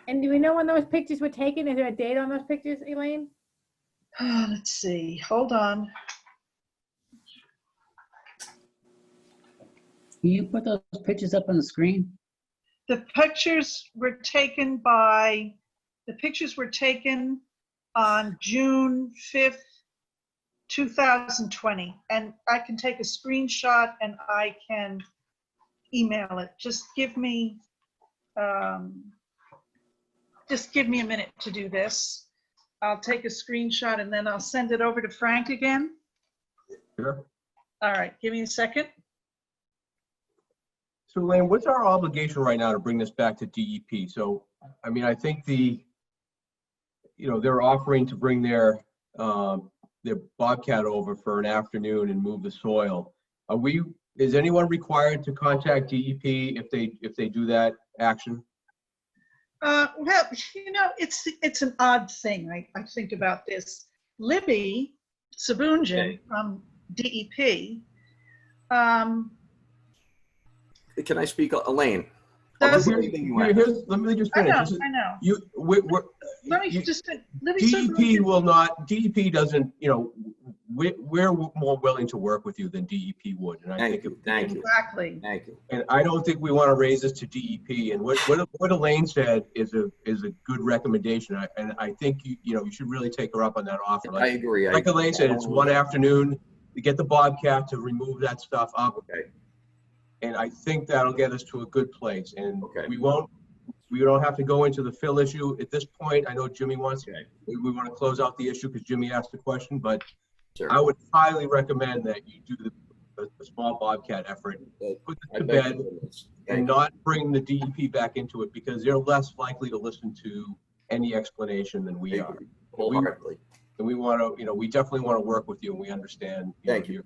And do we know when those pictures were taken? Is there a date on those pictures, Elaine? Let's see, hold on. Can you put those pictures up on the screen? The pictures were taken on June 5th, 2020. And I can take a screenshot and I can email it. Just give me a minute to do this. I'll take a screenshot and then I'll send it over to Frank again. Sure. All right, give me a second. So Elaine, what's our obligation right now to bring this back to DEP? So, I mean, I think they're offering to bring their Bobcat over for an afternoon and move the soil. Is anyone required to contact DEP if they do that action? Well, you know, it's an odd thing. I think about this. Libby Sabunjan from DEP. Can I speak, Elaine? Let me just finish. I know. DEP will not. DEP doesn't. We're more willing to work with you than DEP would, and I think thank you. Exactly. Thank you. And I don't think we want to raise this to DEP. And what Elaine said is a good recommendation. I think you should really take her up on that offer. I agree. Like Elaine said, it's one afternoon to get the Bobcat to remove that stuff up. Okay. And I think that'll get us to a good place. And okay. we don't have to go into the fill issue at this point. I know Jimmy wants to. We want to close out the issue because Jimmy asked the question, but sure. I would highly recommend that you do the small Bobcat effort, put it to bed, and not bring the DEP back into it because they're less likely to listen to any explanation than we are. Wholeheartedly. And we want to, we definitely want to work with you, and we understand. Thank you.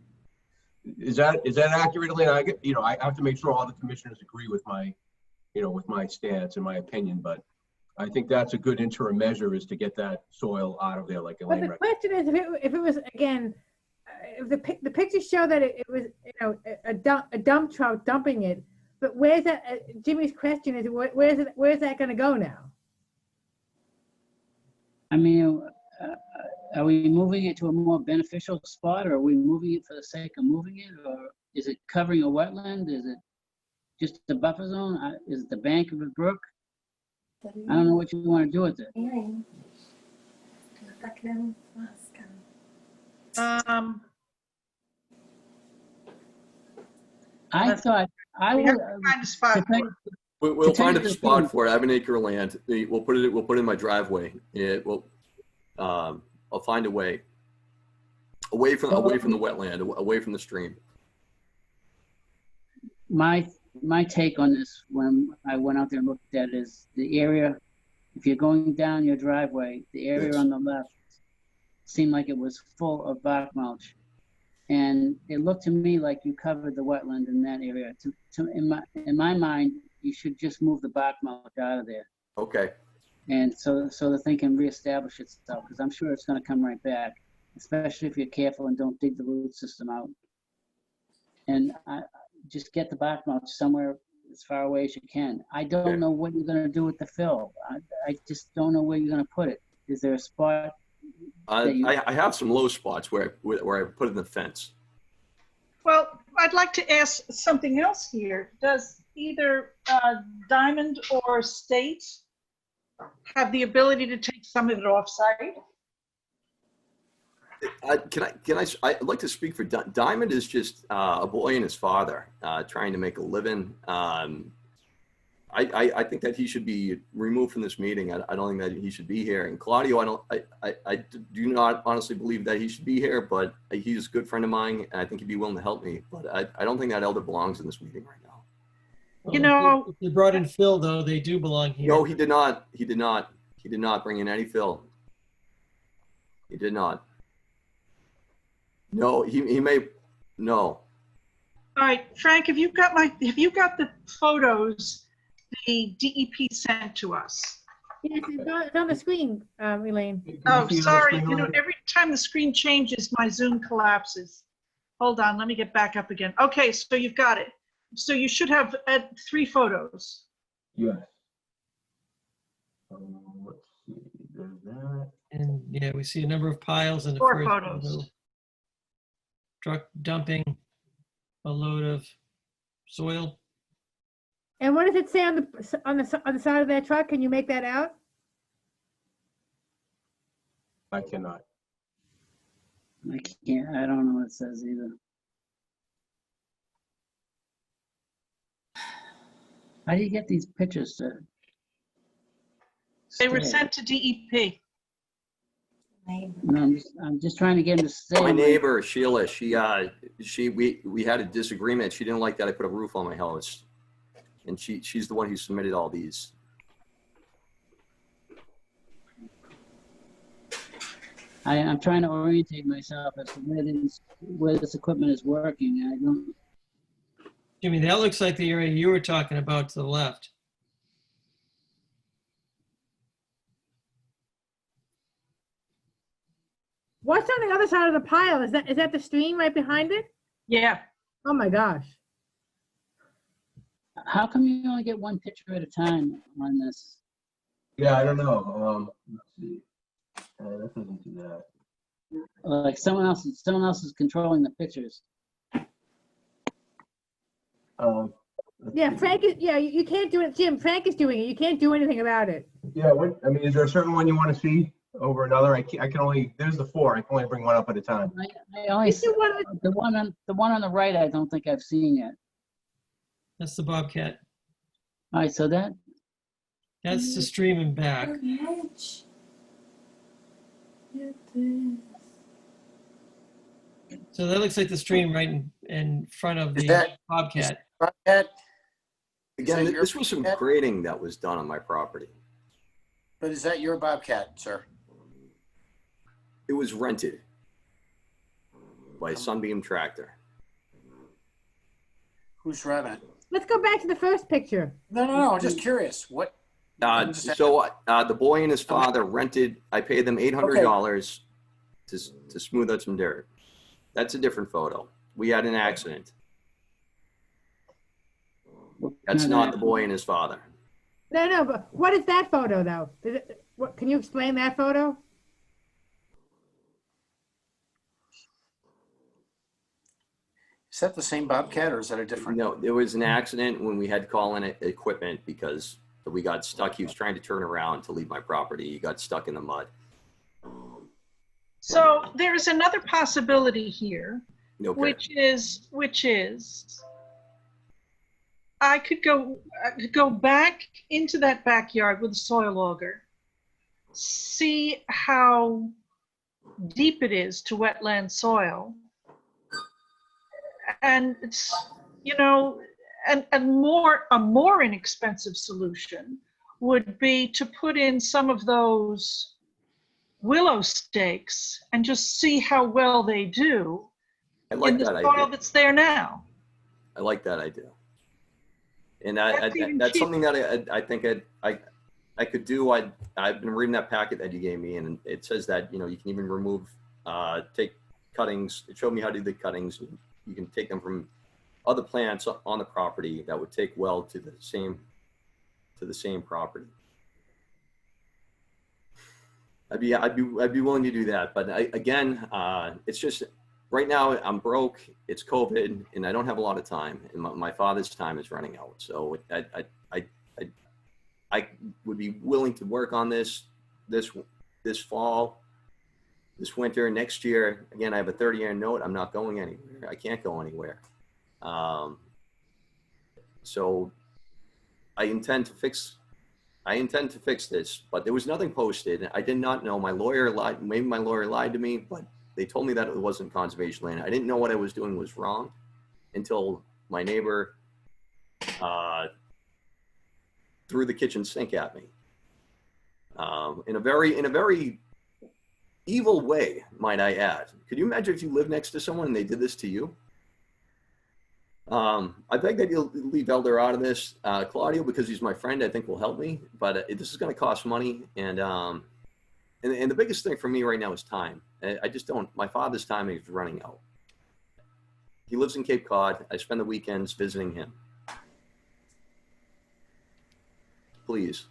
Is that accurate, Elaine? I have to make sure all the commissioners agree with my stance and my opinion, but I think that's a good interim measure is to get that soil out of there, like Elaine. But the question is, if it was again, if the pictures show that it was a dump truck dumping it, but where's that? Jimmy's question is, where's that going to go now? I mean, are we moving it to a more beneficial spot, or are we moving it for the sake of moving it, or is it covering a wetland? Is it just the buffer zone? Is it the bank of a brook? I don't know what you want to do with it. I thought I We would. have to find a spot for it. We'll To tell find you a the spot truth. for it. I have an acre of land. We'll put it in my driveway. It will, I'll find a way. Away from the wetland, away from the stream. My take on this, when I went out there and looked at it, is the area, if you're going down your driveway, the area Yes. on the left seemed like it was full of bark mulch. And it looked to me like you covered the wetland in that area. In my mind, you should just move the bark mulch out of there. Okay. And so the thing can reestablish itself, because I'm sure it's gonna come right back, especially if you're careful and don't dig the root system out. And just get the bark mulch somewhere as far away as you can. I don't know what you're gonna do with the fill. I just don't know where you're gonna put it. Is there a spot? I have some low spots where I put in the fence. Well, I'd like to ask something else here. Does either Diamond or State have the ability to take some of it off-site? I'd like to speak for Diamond. Is just a boy and his father trying to make a living. I think that he should be removed from this meeting. I don't think that he should be here. And Claudio, I do not honestly believe that he should be here, but he's a good friend of mine, and I think he'd be willing to help me. But I don't think that elder belongs in this meeting right now. You know, if they brought in Phil, though, they do belong here. No, he did not. He did not. He did not bring in any Phil. He did not. No, he may. No. All right, Frank, have you got the photos the DEP sent to us? Yes, it's on the screen, Elaine. Oh, sorry. You know, every time the screen changes, my Zoom collapses. Hold on, let me get back up again. Okay, so you've got it. So you should have 3 photos. Yes. Let's see, there's that. And yeah, we see a number of piles in the 4 first photos. photo. Truck dumping a load of soil. And what does it say on the side of that truck? Can you make that out? I cannot. I can't, I don't know what it says either. How do you get these pictures to They were stay? sent to DEP. No, I'm just trying to get them to stay. My neighbor Sheila, we had a disagreement. She didn't like that I put a roof on my house, and she's the one who submitted all these. I'm trying to orientate myself as to where this equipment is working. I don't. Jimmy, that looks like the area you were talking about to the left. What's on the other side of the pile? Is that the stream right behind it? Yeah. Oh my gosh. How come you only get one picture at a time on this? Yeah, I don't know. Let's see. That doesn't do that. Like someone else is controlling the pictures. Yeah, Frank is, yeah, you can't do it, Jim. Frank is doing it. You can't do anything about it. Yeah, I mean, is there a certain one you want to see over another? I can only, there's the 4. I can only bring one up at a time. I only see the one on the right. I don't think I've seen yet. That's the Bobcat. All right, so That's the stream and back. So that looks like the stream right in front of the Bobcat. Again, this was some grading that was done on my property. But is that your Bobcat, sir? It was rented by Sunbeam Tractor. Who's renting it? Let's go back to the first picture. No, I'm just curious. What? The boy and his father rented. I paid them $800 to smooth out some dirt. That's a different photo. We had an accident. That's not the boy and his father. No, but what is that photo though? Can you explain that photo? Is that the same Bobcat or is that a different? No, there was an accident when we had to call in equipment because we got stuck. He was trying to turn around to leave my property. He got stuck in the mud. So there's another possibility here, Okay. which is I could go back into that backyard with a soil auger, see how deep it is to wetland soil. And it's, you know, a more inexpensive solution would be to put in some of those willow stakes and just see how well they do I like in the that soil idea. that's there now. I like that idea. And That's even that's cheaper. something that I think I could do. I've been reading that packet that you gave me, and it says that, you know, you can even remove, take cuttings. It showed me how to do the cuttings. You can take them from other plants on the property that would take well to the same property. I'd be willing to do that, but again, it's just right now I'm broke. It's COVID, and I don't have a lot of time, and my father's time is running out. So I would be willing to work on this fall, this winter, next year. Again, I have a 30-year note. I'm not going anywhere. I can't go anywhere. So I intend to fix this, but there was nothing posted. I did not know. My lawyer lied. Maybe my lawyer lied to me, but they told me that it wasn't conservation land. I didn't know what I was doing was wrong until my neighbor threw the kitchen sink at me in a very evil way, might I add. Could you imagine if you lived next to someone and they did this to you? I beg that you'll leave Elder out of this, Claudio, because he's my friend. I think will help me, but this is going to cost money, and the biggest thing for me right now is time. I just don't. My father's time is running out. He lives in Cape Cod. I spend the weekends visiting him. Please.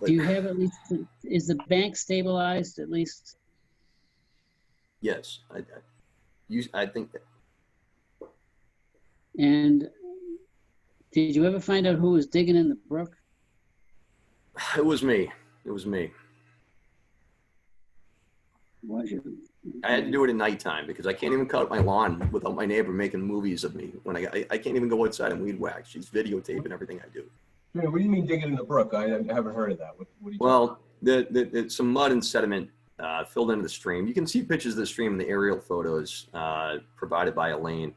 Do you have at least, is the bank stabilized at least? Yes, I think that. And did you ever find out who was digging in the brook? It was me. It was me. Was you? I had to do it at nighttime because I can't even cut my lawn without my neighbor making movies of me. When I can't even go outside and weed whack. She's videotaping everything I do. Yeah, what do you mean digging in the brook? I haven't heard of that. What are you Well, some mud and sediment filled into the stream. You can see pictures of the stream in the aerial photos provided by Elaine.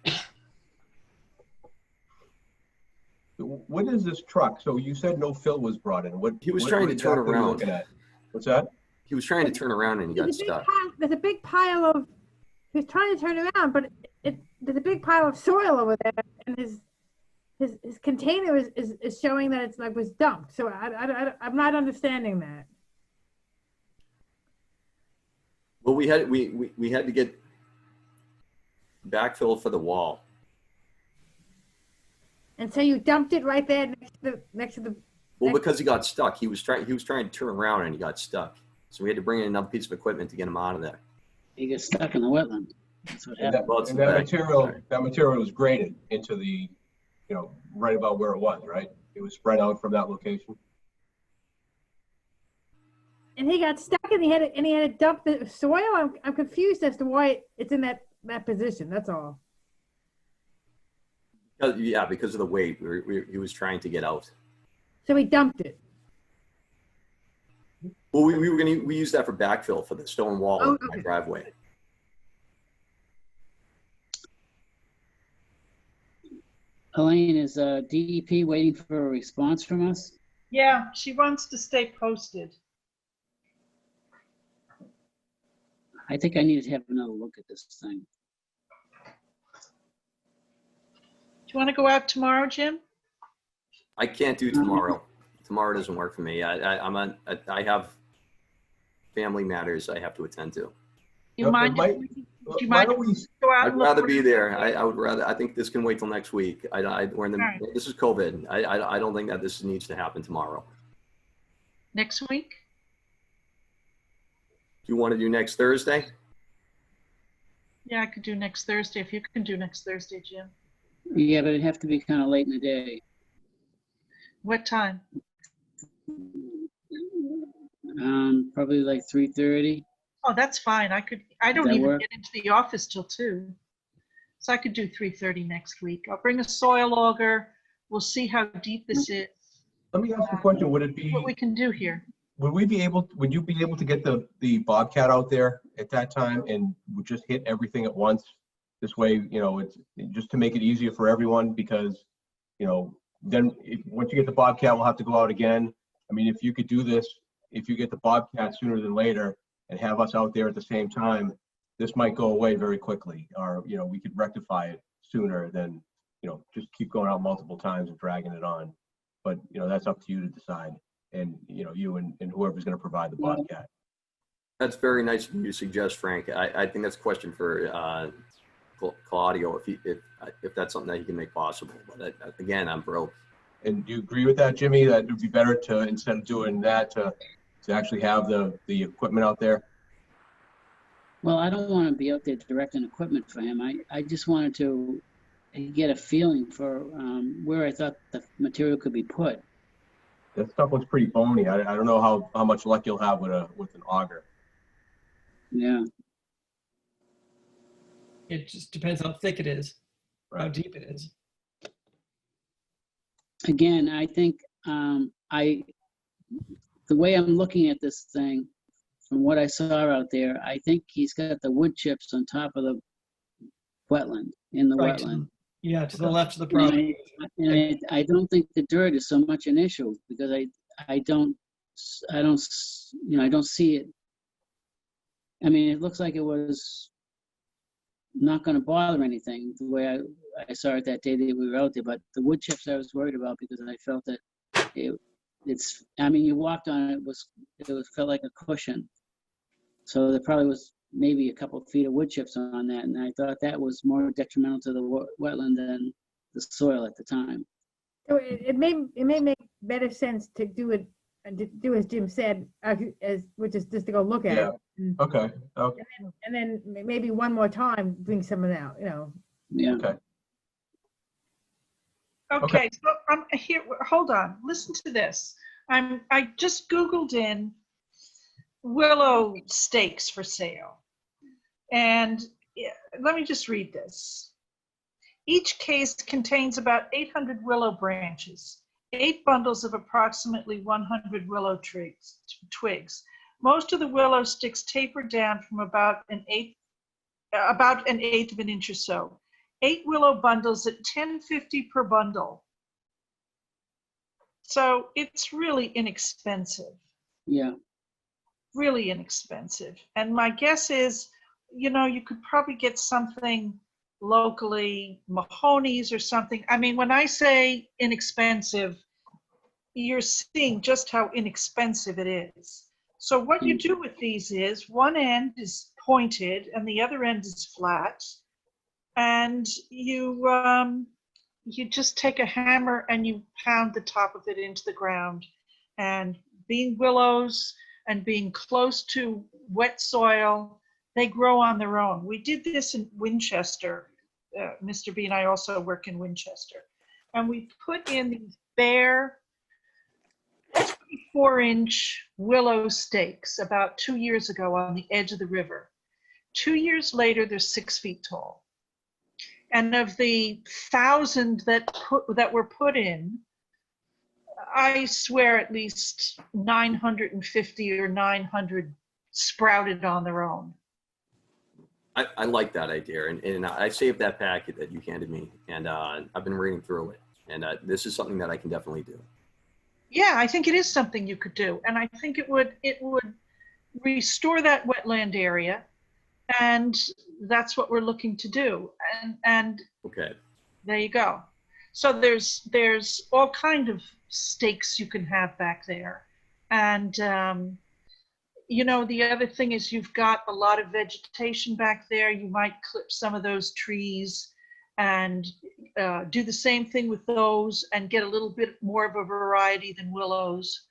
What is this truck? So you said no fill was brought in. What He was what trying to turn exactly are you around. looking at? What's that? He was trying to turn around and he got There's a big stuck. there's a big pile of, he's trying to turn around, but there's a big pile of soil over there, and his container is showing that it's like was dumped. So I'm not understanding that. Well, we had to get backfill for the wall. And so you dumped it right there next to the. Well, because he got stuck. He was trying to turn around and he got stuck. So we had to bring in another piece of equipment to get him out of there. He got stuck in the wetland. That's what happened. That material was graded into the, right about where it was, right? It was spread out from that location. And he got stuck, and he had to dump the soil. I'm confused as to why it's in that position. That's all. Yeah, because of the weight, he was trying to get out. So he dumped it. Well, we used that for backfill for the stone wall of my driveway. Elaine, is DEP waiting for a response from us? Yeah, she wants to stay posted. I think I need to have another look at this thing. Do you want to go out tomorrow, Jim? I can't do tomorrow. Tomorrow doesn't work for me. I have family matters I have to attend to. You mind? Do you mind if we go out? I'd and look rather for- be there. I would rather. I think this can wait till next week. We're in the. All right. This is COVID. I don't think that this needs to happen tomorrow. Next week? Do you want to do next Thursday? Yeah, I could do next Thursday if you can do next Thursday, Jim. Yeah, but it'd have to be kind of late in the day. What time? Probably like 3:30. Oh, that's fine. I don't that even work? get into the office till 2. So I could do 3:30 next week. I'll bring a soil auger. We'll see how deep this is, Let me ask a question. Would it be, what we can do here. would you be able to get the Bobcat out there at that time and would just hit everything at once? This way, it's just to make it easier for everyone because, then once you get the Bobcat, we'll have to go out again. I mean, if you could do this, if you get the Bobcat sooner than later and have us out there at the same time, this might go away very quickly, or, we could rectify it sooner than, just keep going out multiple times and dragging it on. But, that's up to you to decide. And, you and whoever's going to provide the Bobcat. That's very nice of you to suggest, Frank. I think that's a question for Claudio, if that's something that he can make possible. But again, I'm broke. And do you agree with that, Jimmy, that it would be better to, instead of doing that, to actually have the equipment out there? Well, I don't want to be out there directing equipment for him. I just wanted to get a feeling for where I thought the material could be put. That stuff looks pretty bony. I don't know how much luck you'll have with an auger. Yeah. It just depends how thick it is, Right. how deep it is. Again, I think the way I'm looking at this thing, from what I saw out there, I think he's got the wood chips on top of the wetland, in the Right. To the left of the property. And I don't think the dirt is so much an issue because I don't see it. I mean, it looks like it was not going to bother anything the way I saw it that day that we were out there, but the wood chips I was worried about because I felt that I mean, you walked on it, it felt like a cushion. So there probably was maybe a couple of feet of wood chips on that, and I thought that was more detrimental to the wetland than the soil at the time. So it may make better sense to do it, do as Jim said, which is just to go look at Yeah. it. And, Okay. and then maybe one more time, bring some of that, Yeah. Okay. Okay, so I'm here, hold on, listen to this. I just Googled in willow stakes for sale. And let me just read this. Each case contains about 800 willow branches, 8 bundles of approximately 100 willow twigs. Most of the willow sticks taper down from about an eighth of an inch or so. 8 willow bundles at $10.50 per bundle. So it's really inexpensive. Yeah. Really inexpensive. And my guess is, you could probably get something locally, Mahoney's or something. I mean, when I say inexpensive, you're seeing just how inexpensive it is. So what you do with these is one end is pointed and the other end is flat. And you just take a hammer and you pound the top of it into the ground. And being willows and being close to wet soil, they grow on their own. We did this in Winchester. Mr. B and I also work in Winchester. And we put in these bare 24-inch willow stakes about 2 years ago on the edge of the river. 2 years later, they're 6 feet tall. And of the 1,000 that were put in, I swear at least 950 or 900 sprouted on their own. I like that idea, and I saved that packet that you handed me, and I've been reading through it, and this is something that I can definitely do. Yeah, I think it is something you could do, and I think it would restore that wetland area, and that's what we're looking to do. And okay, there you go. So there's all kind of stakes you can have back there, and the other thing is you've got a lot of vegetation back there. You might clip some of those trees and do the same thing with those and get a little bit more of a variety than willows.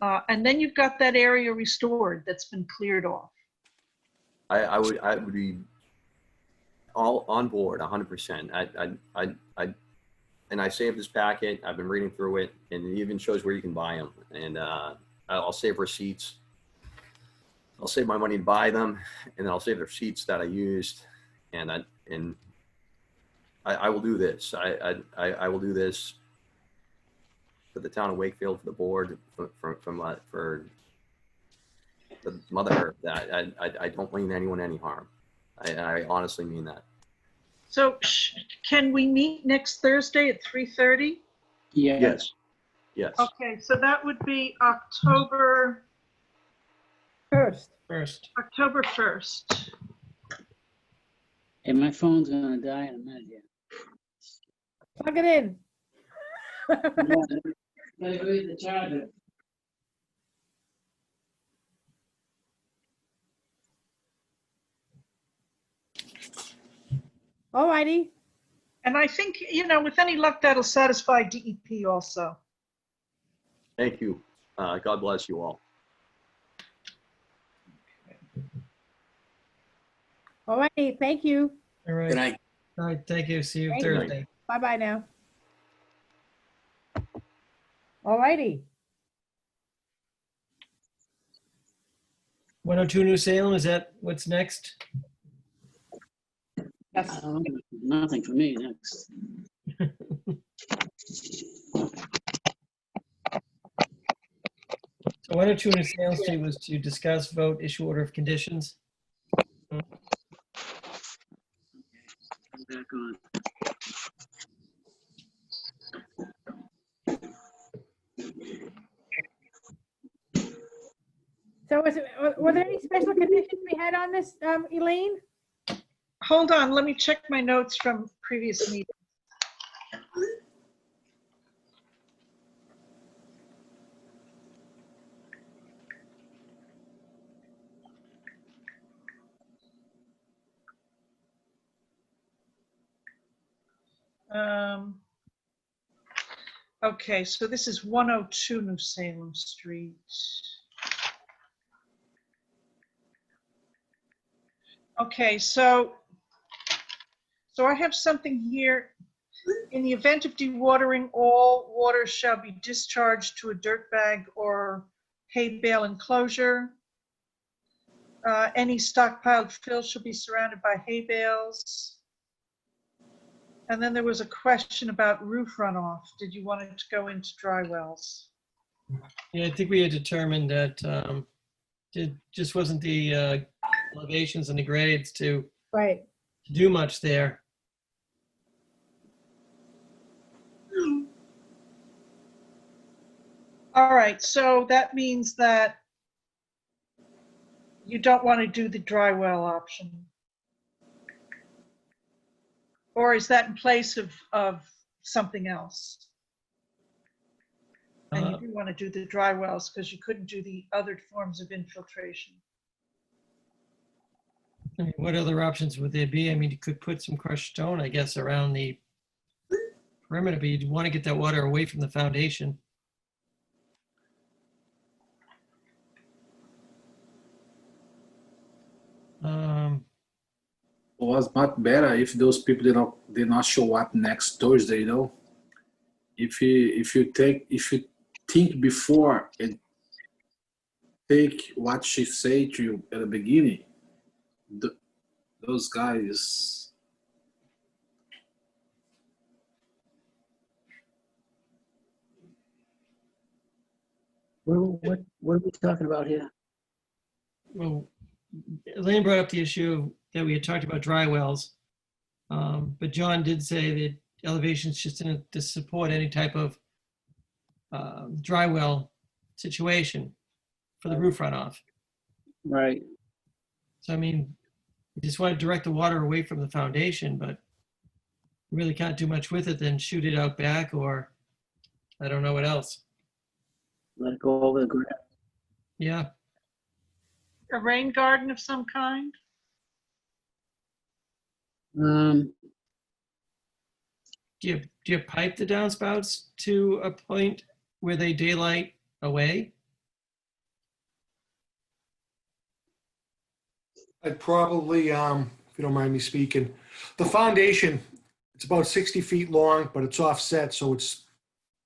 And then you've got that area restored that's been cleared off. I would be all on board 100%. And I saved this packet. I've been reading through it, and it even shows where you can buy them. And I'll save receipts. I'll save my money to buy them, and then I'll save the receipts that I used. And I will do this. I will do this for the town of Wakefield, for the board, for the Mother Earth. I don't mean anyone any harm. I honestly mean that. So can we meet next Thursday at 3:30? Yes. Yes. Okay, so that would be October 1st. October 1st. And my phone's gonna die in a minute here. Plug it in. Gotta go get the charger. All righty. And I think, with any luck, that'll satisfy DEP also. Thank you. God bless you all. All righty. Thank you. All right. Good night. All right, thank you. See you Thank you. Thursday. Bye-bye now. All righty. 102 New Salem, is that what's next? Yes. Nothing for me next. So 102 New Salem Street was to discuss, vote, issue order of conditions. I'm back on. So were there any special conditions we had on this, Elaine? Hold on, let me check my notes from previous meetings. Okay, so this is 102 New Salem Street. Okay, so I have something here. In the event of dewatering, all water shall be discharged to a dirt bag or hay bale enclosure. Any stockpiled fill shall be surrounded by hay bales. And then there was a question about roof runoff. Did you want it to go into dry wells? Yeah, I think we had determined that it just wasn't the elevations and the grades to Right. do much there. All right, so that means that you don't want to do the dry well option. Or is that in place of something else? And you do want to do the dry wells because you couldn't do the other forms of infiltration. I mean, what other options would there be? I mean, you could put some crushed stone, I guess, around the perimeter, but you'd want to get that water away from the foundation. It was much better if those people did not show up next Thursday, you know. If you think before and take what she said to you at the beginning, those guys. What are we talking about here? Well, Elaine brought up the issue that we had talked about dry wells. But John did say that elevations just didn't to support any type of dry well situation for the roof runoff. Right. So, I mean, you just want to direct the water away from the foundation, but you really can't do much with it than shoot it out back or I don't know what else. Let it go over the ground. Yeah. A rain garden of some kind? Do you pipe the downspouts to a point where they daylight away? I'd probably, if you don't mind me speaking, the foundation, it's about 60 feet long, but it's offset, so it's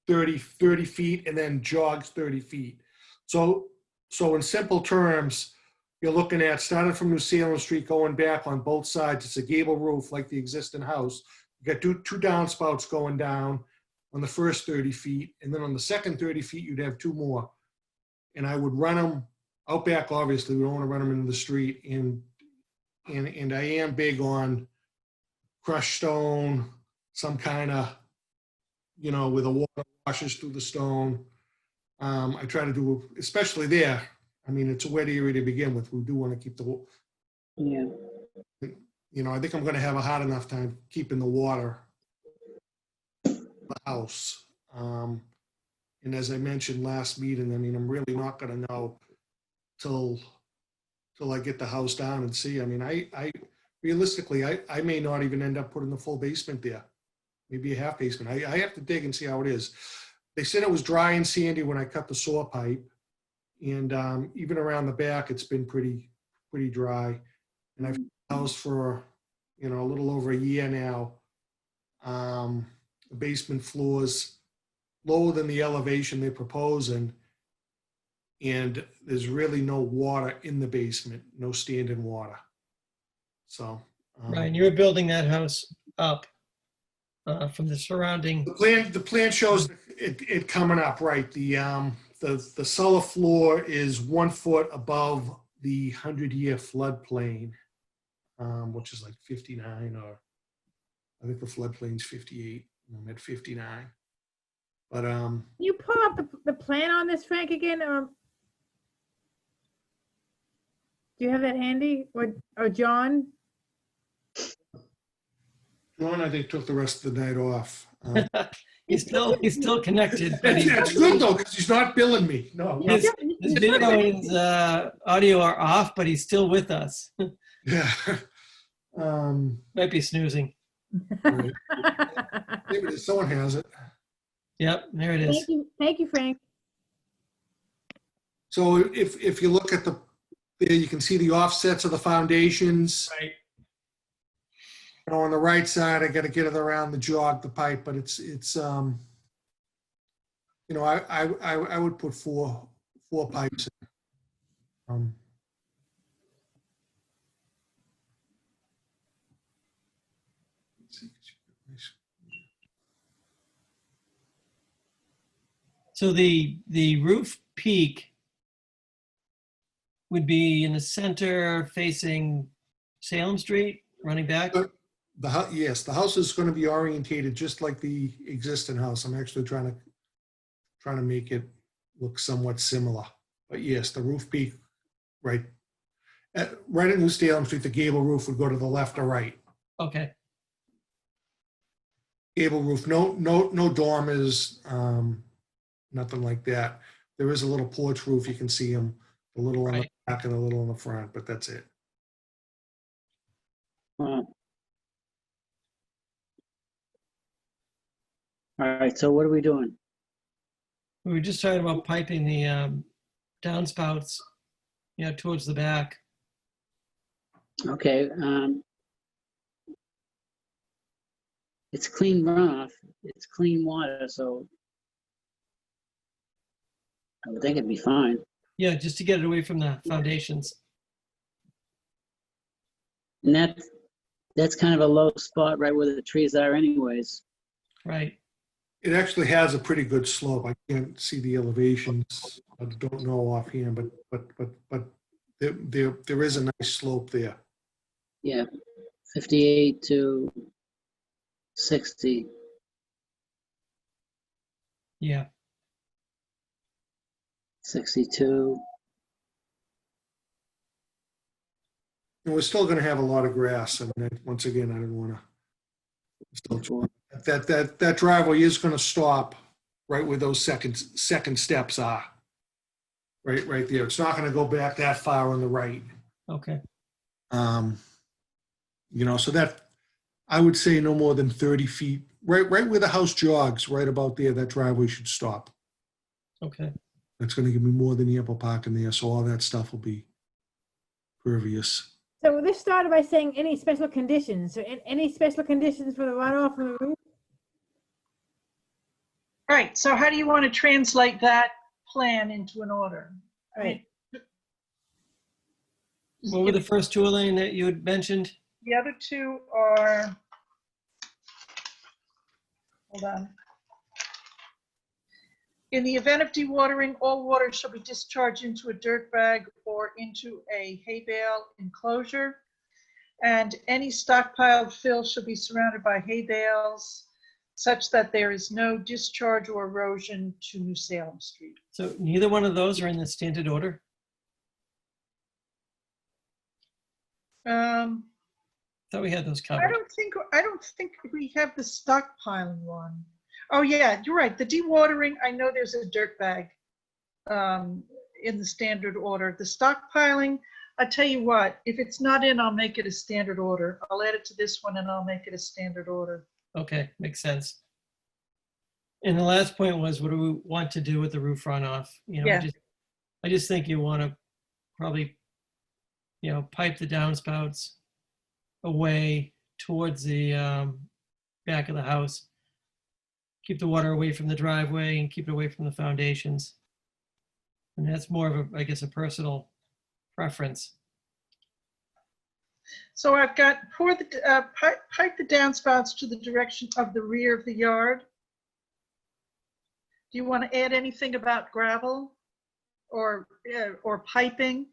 30 feet and then jogs 30 feet. So in simple terms, you're looking at starting from New Salem Street, going back on both sides. It's a gable roof like the existing house. You got two downspouts going down on the first 30 feet, and then on the second 30 feet, you'd have two more. And I would run them out back, obviously, we don't want to run them into the street, and I am big on crushed stone, some kind of, where the water washes through the stone. I try to do, especially there, I mean, it's a wet area to begin with. We do want to keep the, Yeah. I think I'm going to have a hard enough time keeping the water in the house. And as I mentioned last meeting, I mean, I'm really not going to know till I get the house down and see. I mean, I realistically, I may not even end up putting the full basement there. Maybe a half basement. I have to dig and see how it is. They said it was dry and sandy when I cut the saw pipe. And even around the back, it's been pretty dry. And I've had the house for, a little over a year now. The basement floor's lower than the elevation they're proposing. And there's really no water in the basement, no standing water. So. Ryan, you were building that house up from the surrounding. The plan shows it coming up, right? The cellar floor is 1 foot above the 100-year floodplain, which is like 59, or I think the floodplain's 58. I'm at 59. But Can you pull up the plan on this, Frank, again? Do you have that handy, or John? John, I think, took the rest of the night off. He's still connected. But It's good though, because he's not billing me. No. His video and his audio are off, but he's still with us. Yeah. Might be snoozing. Maybe someone has it. Yep, there it is. Thank you, Frank. So if you look at there, you can see the offsets of the foundations. Right. On the right side, I got to get it around the jog, the pipe, but it's I would put four pipes in. So the roof peak would be in the center facing Salem Street, running back? Yes, the house is going to be orientated just like the existing house. I'm actually trying to make it look somewhat similar. But yes, the roof peak, right at New Salem Street, the gable roof would go to the left or right. Okay. Gable roof, no dormers, nothing like that. There is a little porch roof. You can see them, a little on the back and a little on the front, but that's it. All right, so what are we doing? We were just talking about piping the downspouts, towards the back. Okay, it's clean runoff, it's clean water, so I would think it'd be fine. Yeah, just to get it away from the foundations. And that's kind of a low spot right where the trees are anyways. Right. It actually has a pretty good slope. I can't see the elevations. I don't know offhand, but there is a nice slope there. Yeah, 58 to 60. Yeah. 62. And we're still going to have a lot of grass. I mean, once again, I don't want to. That driveway is going to stop right where those second steps are. Right there. It's not going to go back that far on the right. Okay. So that I would say no more than 30 feet. Right where the house jogs, right about there, that driveway should stop. Okay. That's going to give me more than ample parking there, so all that stuff will be pervious. So this started by saying any special conditions. So any special conditions for the runoff from the roof? All right, so how do you want to translate that plan into an order? All right. What were the first two, Elaine, that you had mentioned? The other two are Hold on. In the event of dewatering, all water shall be discharged into a dirt bag or into a hay bale enclosure. And any stockpiled fill shall be surrounded by hay bales such that there is no discharge or erosion to New Salem Street. So neither one of those are in the standard order? Thought we had those I covered. don't think we have the stockpiling one. Oh yeah, you're right. The dewatering, I know there's a dirt bag in the standard order. The stockpiling, I tell you what, if it's not in, I'll make it a standard order. I'll add it to this one and I'll make it a standard order. Okay, makes sense. And the last point was, what do we want to do with the roof runoff? You know, Yeah. I just think you want to probably, you know, pipe the downspouts away towards the back of the house. Keep the water away from the driveway and keep it away from the foundations. And that's more of a, I guess, a personal preference. So I've got pipe the downspouts to the direction of the rear of the yard. Do you want to add anything about gravel or piping?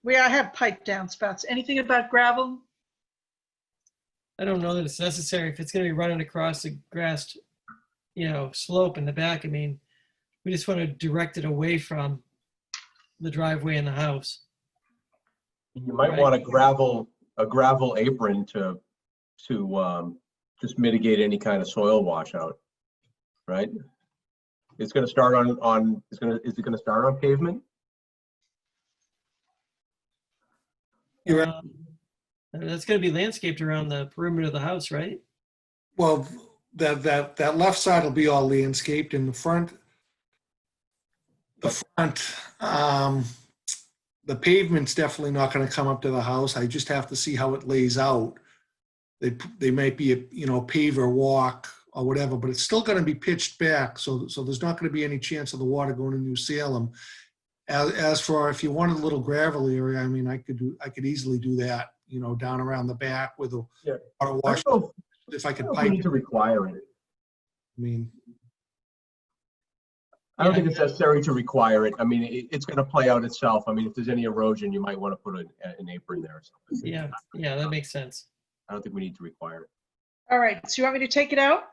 I have pipe downspouts. Anything about gravel? I don't know that it's necessary if it's going to be running across a grassed, you know, slope in the back. I mean, we just want to direct it away from the driveway and the house. You might want a gravel apron to just mitigate any kind of soil washout, right? It's going to start is it going to start on pavement? That's going to be landscaped around the perimeter of the house, right? Well, that left side will be all landscaped. In the front, the pavement's definitely not going to come up to the house. I just have to see how it lays out. They might be a pave or walk or whatever, but it's still going to be pitched back. So there's not going to be any chance of the water going to New Salem. As for if you wanted a little gravel area, I mean, I could easily do that, you know, down around the back with a water wash. If I could pipe need to require it. I mean, I don't think it's necessary to require it. I mean, it's going to play out itself. I mean, if there's any erosion, you might want to put an apron there or something. Yeah, that makes sense. I don't think we need to require it. All right, so you want me to take it out?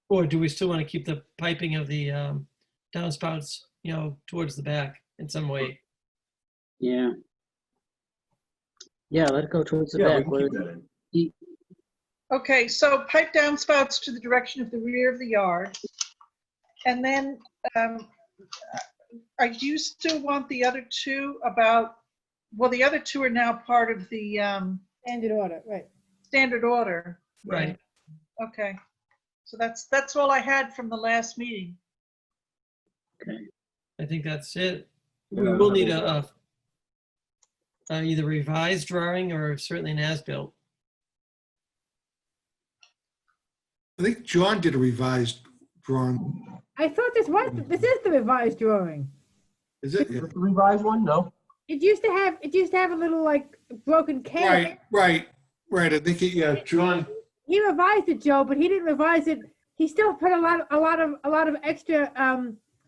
Or do we still want to keep the piping of the downspouts, you know, towards the back in some way? Yeah. Yeah, let it go towards the Yeah, back. we can keep that in. Okay, so pipe downspouts to the direction of the rear of the yard. And then, do you still want the other two about, well, the other two are now part of the Standard order, right. standard order. Right. Okay, so that's all I had from the last meeting. Okay. I think that's it. Yeah, We will need a either revised drawing or certainly an as-built. I think John did a revised drawing. I thought this is the revised drawing. Is it? Is it the revised one? No. It used to have a little like broken can. Right. I think John. He revised it, Joe, but he didn't revise it. He still put a lot of extra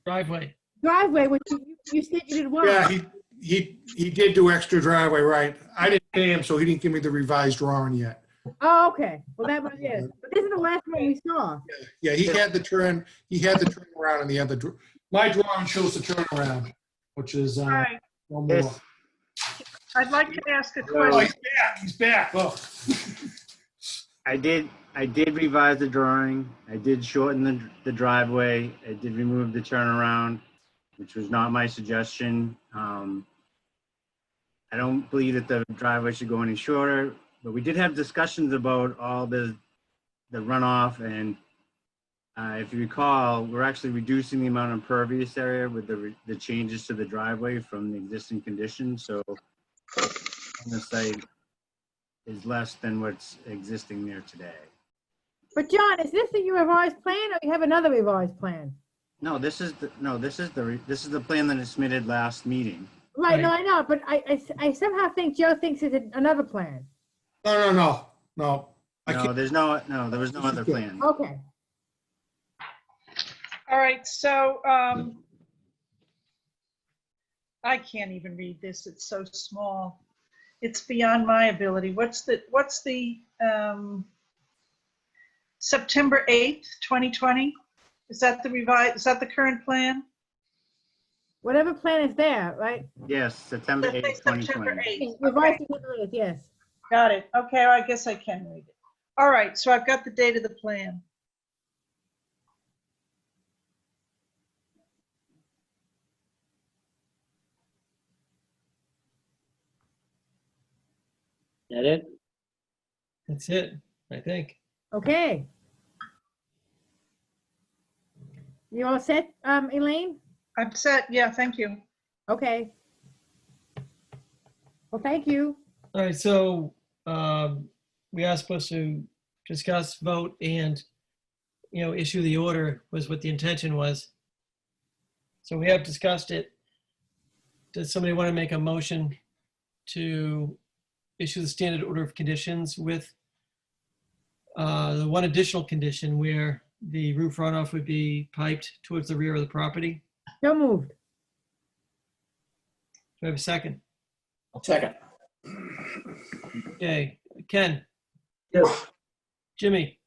Driveway. which you said you didn't want. Yeah, he did do extra driveway, right? I didn't pay him, so he didn't give me the revised drawing yet. Oh, okay. Well, that was it. But this is the last one we saw. Yeah, he had the turn around and the other. My drawing shows the turnaround, which is All right, one more. Yes. I'd like to ask a Oh, question. he's back. Oh. I did revise the drawing. I did shorten the driveway. I did remove the turnaround, which was not my suggestion. I don't believe that the driveway should go any shorter, but we did have discussions about all the runoff, and if you recall, we're actually reducing the amount of impervious area with the changes to the driveway from the existing conditions. So on the site is less than what's existing there today. But John, is this your revised plan, or you have another revised plan? No, this is the plan that I submitted last meeting. Right. No, I know, but I somehow think Joe thinks it's another plan. No. No. I No, can't. there was no other plan. Okay. All right, so I can't even read this. It's so small. It's beyond my ability. What's the September 8th, 2020? Is that the current plan? Whatever plan is there, right? Yes, September Let's say 8th, September 2020. 8th. Revised Okay, to the 8th, yes. got it. Okay, I guess I can read it. All right, so I've got the date of the plan. That it? That's it, I think. Okay. You all set, Elaine? I'm set. Yeah, thank you. Okay. Well, thank you. All right, so we are supposed to discuss, vote, and, issue the order was what the intention was. So we have discussed it. Does somebody want to make a motion to issue the standard order of conditions with the one additional condition where the roof runoff would be piped towards the rear of the property? So moved. Do I have a second? I'll second. Okay, Ken, Yes. Jimmy,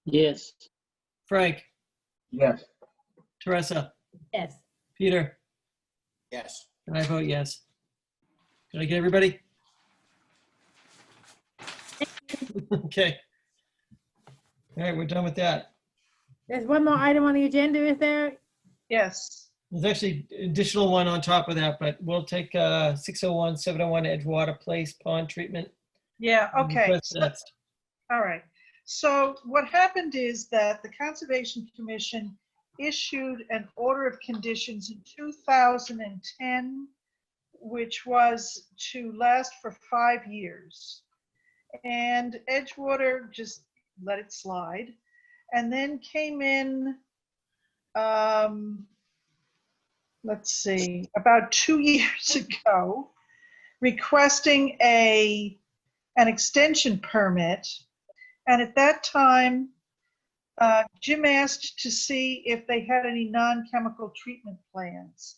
Yes. Frank, Yes. Teresa, Yes. Peter, Yes. and I vote yes. Did I get everybody? Okay. All right, we're done with that. There's one more item on the agenda, is there? Yes. There's actually additional one on top of that, but we'll take 601, 701 Edgewater Place Pond Treatment. Yeah, okay. Request next. All right. So what happened is that the Conservation Commission issued an order of conditions in 2010, which was to last for 5 years. And Edgewater just let it slide, and then came in, let's see, about 2 years ago, requesting an extension permit. And at that time, Jim asked to see if they had any non-chemical treatment plans.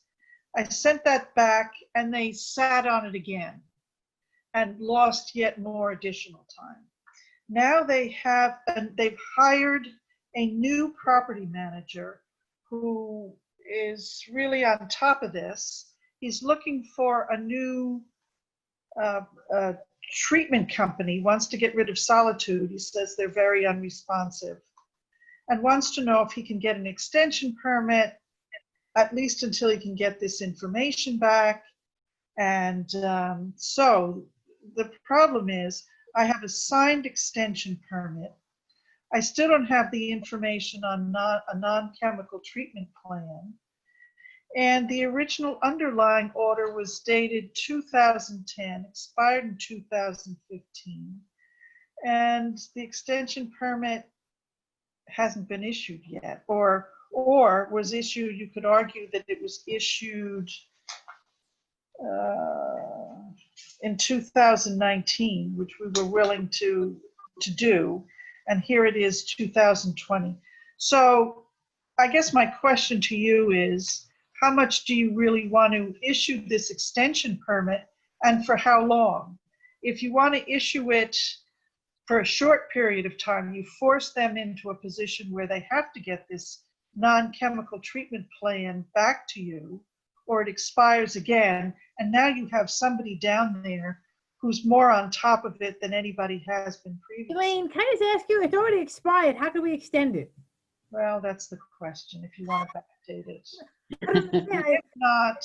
I sent that back and they sat on it again and lost yet more additional time. Now they've hired a new property manager who is really on top of this. He's looking for a new treatment company, wants to get rid of Solitude. He says they're very unresponsive, and wants to know if he can get an extension permit, at least until he can get this information back. And so the problem is I have a signed extension permit. I still don't have the information on a non-chemical treatment plan. And the original underlying order was dated 2010, expired in 2015. And the extension permit hasn't been issued yet, or was issued, you could argue that it was issued in 2019, which we were willing to do. And here it is, 2020. So I guess my question to you is, how much do you really want to issue this extension permit, and for how long? If you want to issue it for a short period of time, you force them into a position where they have to get this non-chemical treatment plan back to you, or it expires again, and now you have somebody down there who's more on top of it than anybody has been previously. Elaine, can I just ask you, it's already expired. How can we extend it? Well, that's the question, if you want to backdate it. Yeah, If not,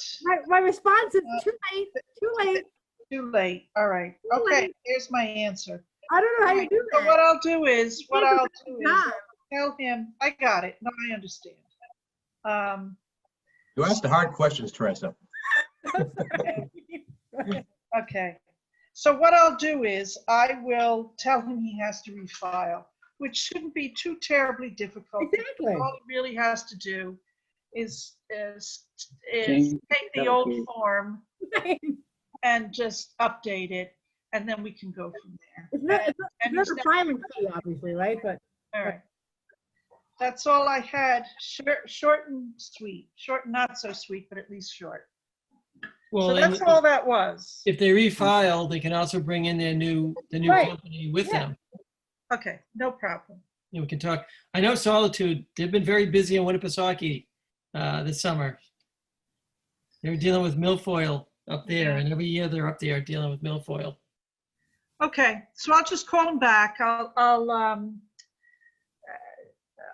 my response is too late, too late. too late. All right. Too Okay, late. here's my answer. I don't know how you do So that. what I'll do is Time. tell him, I got it. No, I understand. You asked the hard questions, Teresa. Okay. So what I'll do is I will tell him he has to refile, which shouldn't be too terribly difficult. Exactly. All he really has to do is Change take the old okay. form and just update it, and then we can go from there. it's not a filing fee, obviously, right? But All right. That's all I had. Short and sweet. Short and not so sweet, but at least short. Well, So and that's all that was. if they refile, they can also bring in the new Right. company with Yeah. them. Okay, no problem. We can talk. I know Solitude, they've been very busy in Winnipesaukee this summer. They were dealing with milfoil up there, and every year they're up there dealing with milfoil. Okay, so I'll just call him back.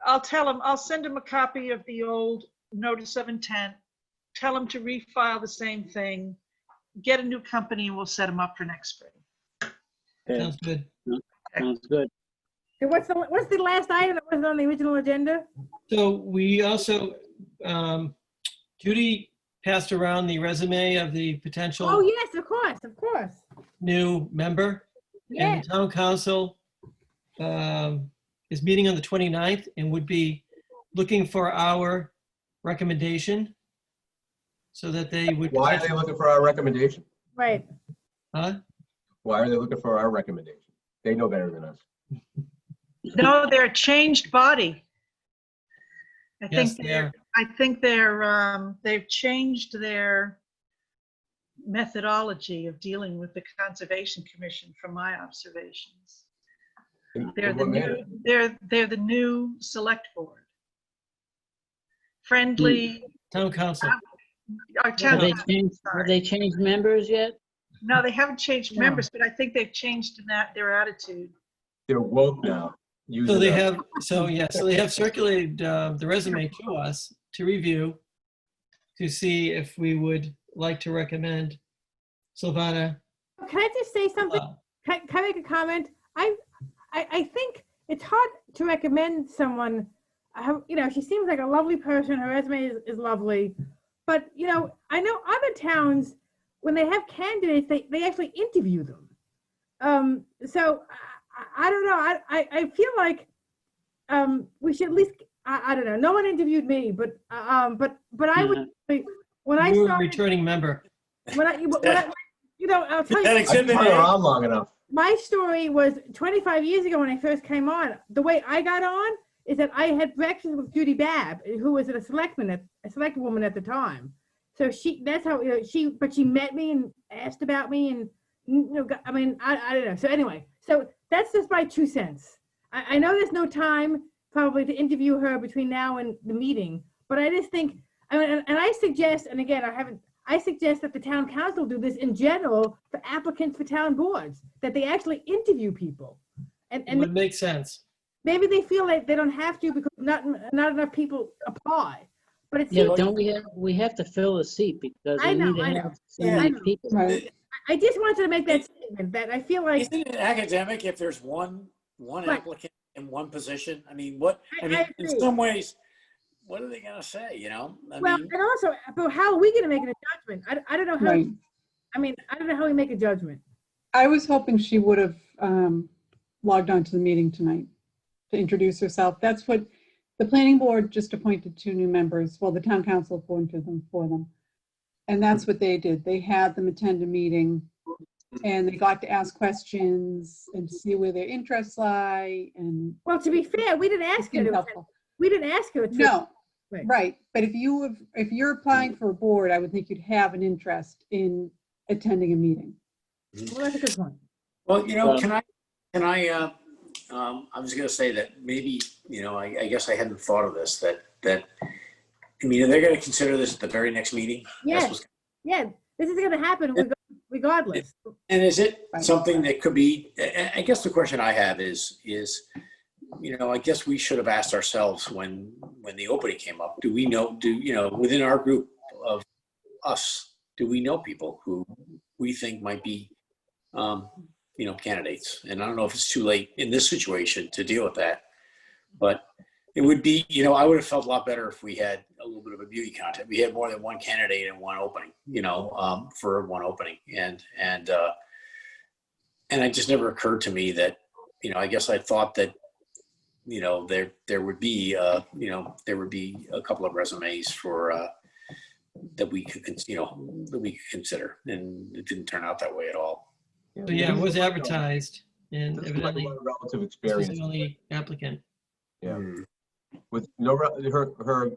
I'll tell him, I'll send him a copy of the old notice of intent, tell him to refile the same thing, get a new company, and we'll set him up for next spring. Sounds good. Sounds good. so what's the last item that wasn't on the original agenda? So we also, Judy passed around the resume of the potential Oh, yes, of course. new member. And Yes. the town council is meeting on the 29th and would be looking for our recommendation so that they would. Why are they looking for our recommendation? Right. Huh? Why are they looking for our recommendation? They know better than us. No, they're a changed body. Yes, they are. I think they've changed their methodology of dealing with the Conservation Commission from my observations. They're the new select board. Friendly. Town council. Our town council, Have they changed members yet? No, they haven't changed No. members, but I think they've changed in their attitude. They're woke now. So they have, so they have circulated the resume to us to review, to see if we would like to recommend Sylvana. Can I just say something? Can I make a comment? I think it's hard to recommend someone. She seems like a lovely person. Her resume is lovely, but I know other towns, when they have candidates, they actually interview them. So I don't know. I feel like we should at least. I don't know. No one interviewed me, but I would. When I You're a started, returning member. when I I'll tell you. I've been around long enough. My story was 25 years ago when I first came on. The way I got on is that I had breakfast with Judy Babb, who was a select woman at the time. So that's how but she met me and asked about me, and I don't know. So anyway, so that's just my 2 cents. I know there's no time probably to interview her between now and the meeting, but I just think, and I suggest, and again, I suggest that the town council do this in general for applicants for town boards, that they actually interview people. It would make sense. Maybe they feel like they don't have to because not enough people apply. But it Yeah, seems don't we have to fill a seat because we I know. need to have so many people. I just wanted to make that statement that I feel like Isn't it academic if there's one Right. applicant in one position? I mean, in agree. some ways, what are they gonna say, I well, mean, and also, but how are we going to make a judgment? I don't know how. Right. I don't know how we make a judgment. I was hoping she would have logged on to the meeting tonight to introduce herself. That's what the planning board just appointed 2 new members. Well, the town council appointed them for them. And that's what they did. They had them attend a meeting and they got to ask questions and see where their interests lie. And well, to be fair, we didn't ask her. We didn't ask her. No, right. But if you're applying for a board, I would think you'd have an interest in attending a meeting. Well, that's a good point. well, can I was gonna say that maybe, I guess I hadn't thought of this, that I mean, are they gonna consider this at the very next meeting? Yes. Yeah, this is going to happen regardless. And is it something that could be, I guess the question I have is, I guess we should have asked ourselves when the opening came up, do we know, within our group of us, do we know people who we think might be, candidates? And I don't know if it's too late in this situation to deal with that, but it would be, I would have felt a lot better if we had a little bit of a beauty contest. We had more than one candidate and one opening, for one opening. And it just never occurred to me that, I guess I thought that, there would be a couple of resumes for, that we could consider. And it didn't turn out that way at all. So yeah, it was advertised And Doesn't seem like a evidently, lot of relative this was experience. the only applicant. Yeah. With no, her,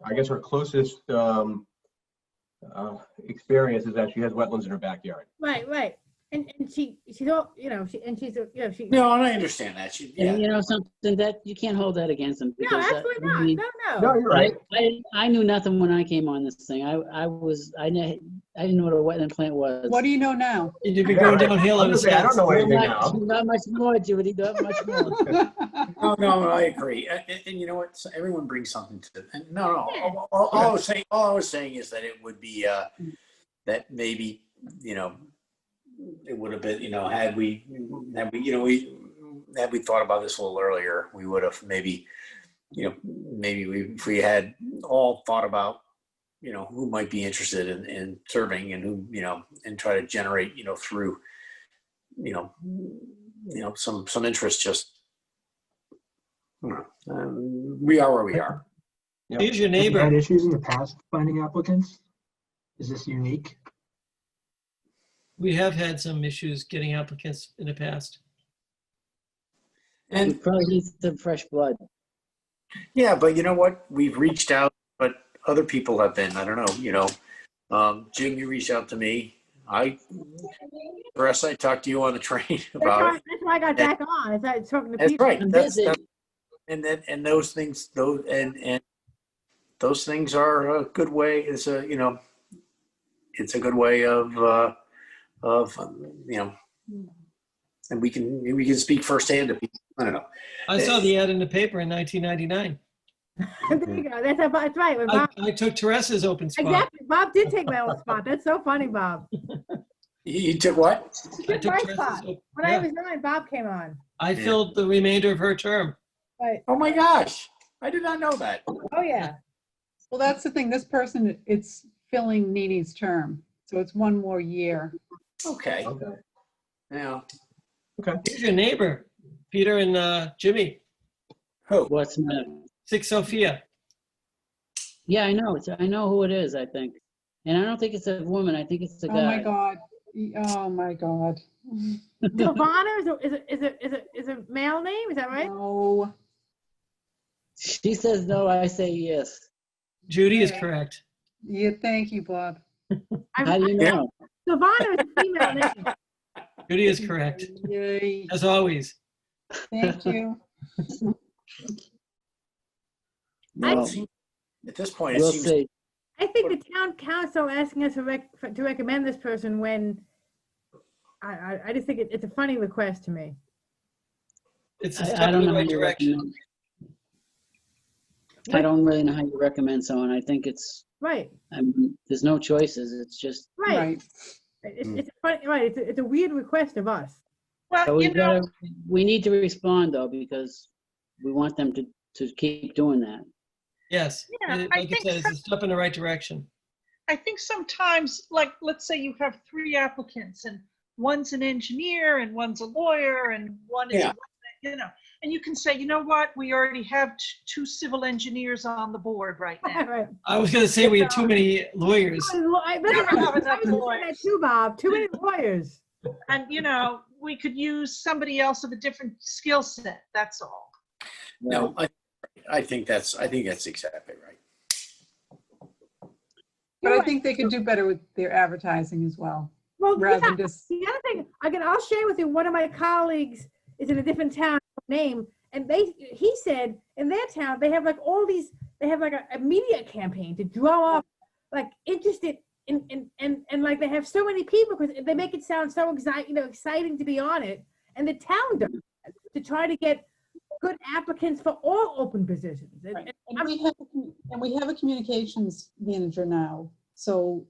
I guess her closest experience is that she has wetlands in her backyard. Right. And she's all, she. No, and I understand that. Yeah. And you know something, that you can't hold that against them No, because absolutely I not. mean, No. you're right. I knew nothing when I came on this thing. I didn't know what a wetland plant was. What do you know now? You'd be going downhill on his I don't know anything Not now. not much more, Judy, not much more. No, I agree. And you know what? So everyone brings something to it. And no. All I was saying is that it would be that maybe, it would have been, had we thought about this a little earlier, we would have maybe, if we had all thought about, who might be interested in serving and who, and try to generate, through, some interest. Just, we are where we are. He's your Have you neighbor. had issues in the past finding applicants? Is this unique? We have had some issues getting applicants in the past. We And probably need some fresh blood. yeah, but you know what? We've reached out, but other people have been, I don't know, Jim, you reached out to me. The rest I talked to you on the train about it. That's why I got back on. I started talking to That's people. right. I'm That's, busy. and those things, and those things are a good way. It's a good way of and we can speak firsthand to people. I don't know. I saw the ad in the paper in 1999. There you go. That's right. When Bob, I took Teresa's open spot. exactly. Bob did take my old spot. That's so funny, Bob. You took what? He I took took my Teresa's spot. open- When I yeah. resigned, Bob came on. I filled the remainder of her term. Right. Oh my gosh. I did not know that. Oh, yeah. Well, that's the thing. This person, it's filling Nini's term. So it's one more year. Okay. Okay. Yeah. Here's your neighbor, Peter and Jimmy, Who? What's that? 6 Sophia. Yeah, I know. I know who it is, I think. And I don't think it's a woman. I think it's a Oh guy. my God. Oh my God. Silvana is a male name? Is that right? No. She says no, I say yes. Judy is correct. Yeah, thank you, Bob. How do you know? Silvana is a female name. Judy is correct, Yay. as always. Thank you. Well, At this point, it we'll seems see. I think the town council asking us to recommend this person when I just think it's a funny request to me. It's a I step in don't the know how right you direction. recommend. I don't really know how you recommend someone. I think it's, Right, there's no choices. It's just, right. Right. It's a funny, right. It's a weird request of us. but Well, we need to respond though, because we want them to keep doing that. Yes, Yeah, like I I think said, it's a step in the right direction. I think sometimes, like, let's say you have 3 applicants and one's an engineer and one's a lawyer and one is, Yeah. and you can say, you know what, we already have 2 civil engineers on the board right now. Right. I was going to say we had too many lawyers. I was saying that too, Bob. Too many lawyers. And, we could use somebody else of a different skill set, that's all. no. I think that's exactly right. But I think they could do better with their advertising as well. Well, Rather yeah, than just, the other thing, I'll share with you, one of my colleagues is in a different town name, and he said in their town, they have like all these, they have like a media campaign to draw up like interested and like they have so many people because they make it sound so exciting to be on it. And the town does that to try to get good applicants for all open positions. right. And we have a communications manager now. So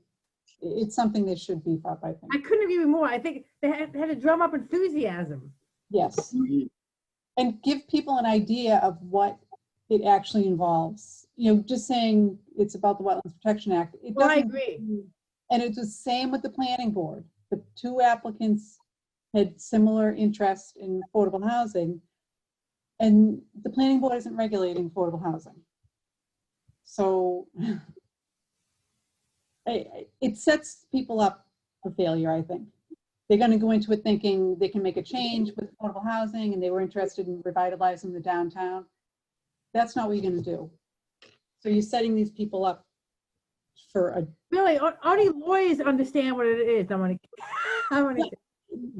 it's something that should beef up, I think. I couldn't agree more. I think they had to drum up enthusiasm. Yes. And give people an idea of what it actually involves. Just saying it's about the Wetlands Protection Act. It Well, I doesn't. agree. And it's the same with the planning board. The 2 applicants had similar interest in affordable housing. And the planning board isn't regulating affordable housing. So it sets people up for failure, I think. they're going to go into it thinking they can make a change with affordable housing and they were interested in revitalizing the downtown. That's not what you're going to do. So you're setting these people up for a. Really, only lawyers understand what it is.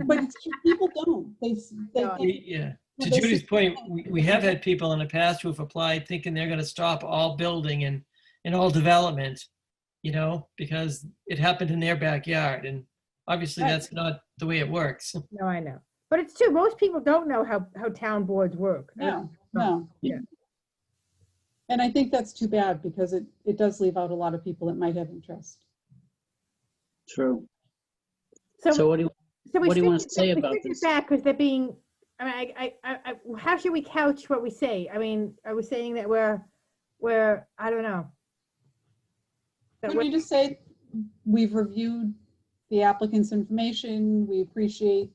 But people don't. They Yeah. To Judy's point, we have had people in the past who have applied thinking they're going to stop all building and all development, you know, because it happened in their backyard. And obviously that's not the way it works. No, I know. But it's true. Most people don't know how town boards work. No. Yeah. And I think that's too bad because it does leave out a lot of people that might have interest. True. So what do you want to say about this? Because they're being, I mean, how should we couch what we say? I mean, are we saying that we're I don't know. Could we just say we've reviewed the applicant's information, we appreciate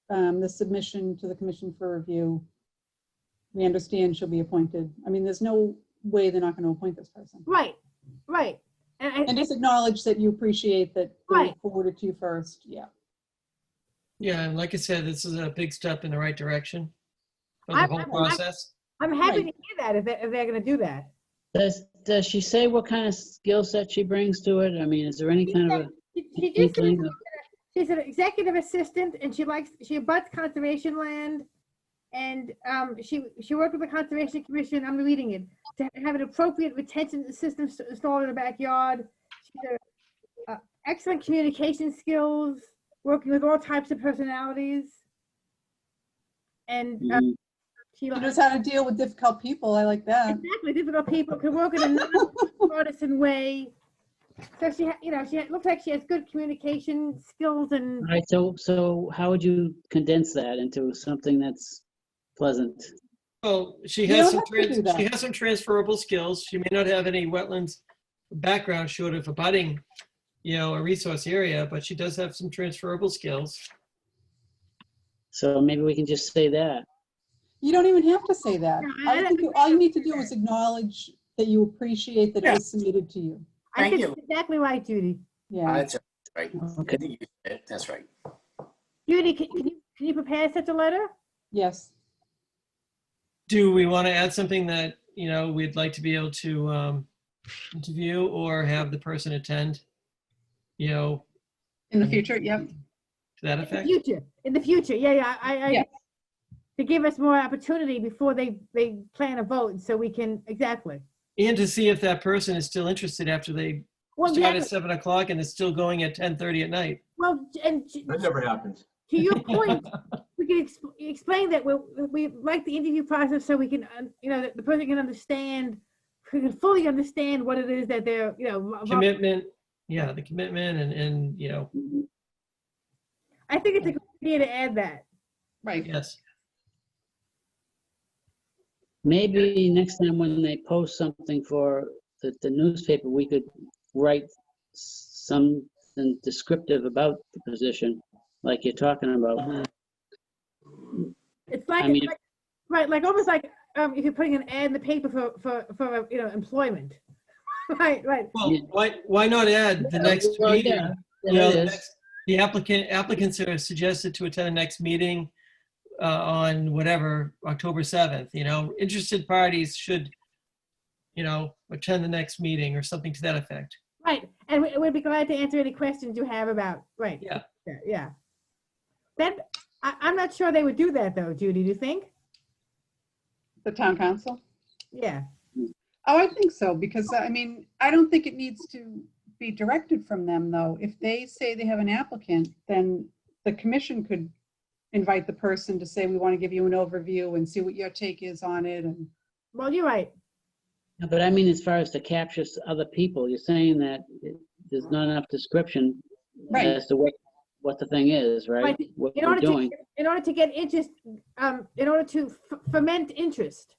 the submission to the commission for review. We understand she'll be appointed. I mean, there's no way they're not going to appoint this person. Right. And just acknowledge that you appreciate that they forwarded to you first. Yeah. Yeah, and like I said, this is a big step in the right direction for the whole process. I'm happy to hear that if they're going to do that. Does she say what kind of skill set she brings to it? I mean, is there any kind of a she just said she's an executive assistant and she abuts conservation land, and she worked with the Conservation Commission. I'm reading it to have an appropriate retention system installed in the backyard. She's excellent communication skills, working with all types of personalities, and she knows how to deal with difficult people. I like that. Exactly, difficult people can work in a non-partisan way. So she looks like she has good communication skills and. All right, so how would you condense that into something that's pleasant? Well, she has some transferable skills. She may not have any wetlands background short of abutting, you know, a resource area, but she does have some transferable skills. So maybe we can just say that. You don't even have to say that. I think all you need to do is acknowledge that you appreciate that it was submitted to you. I think that's exactly right, Judy. Yeah. That's right. Okay. That's right. Judy, can you prepare such a letter? Yes. Do we want to add something that, you know, we'd like to be able to interview or have the person attend, you know? In the future, yep. To that effect? In the future, yeah. Yes. To give us more opportunity before they plan a vote, so we can, exactly. And to see if that person is still interested after they start at 7 o'clock and it's still going at 10:30 at night. Well, and That never happens. to your point, we can explain that we like the interview process so we can, you know, the person can fully understand what it is that they're, you know. Commitment, yeah, the commitment and you know. I think it's a good idea to add that. Right. Yes. Maybe next time when they post something for the newspaper, we could write something descriptive about the position, like you're talking about. It's like, almost like if you're putting an ad in the paper for you know, employment. Right. Well, why not add the next meeting? Yeah, you know, the applicants are suggested to attend the next meeting on whatever, October 7th, you know, interested parties should, you know, attend the next meeting or something to that effect. Right, and we'd be glad to answer any questions you have about, right. Yeah. That, I'm not sure they would do that though, Judy, do you think? The town council? Yeah. Oh, I think so, because I mean, I don't think it needs to be directed from them though. If they say they have an applicant, then the commission could invite the person to say, we want to give you an overview and see what your take is on it. And well, you're right. But I mean, as far as to capture other people, you're saying that there's not enough description as to what the thing is, right? What we're doing. In order to get interest, in order to foment interest.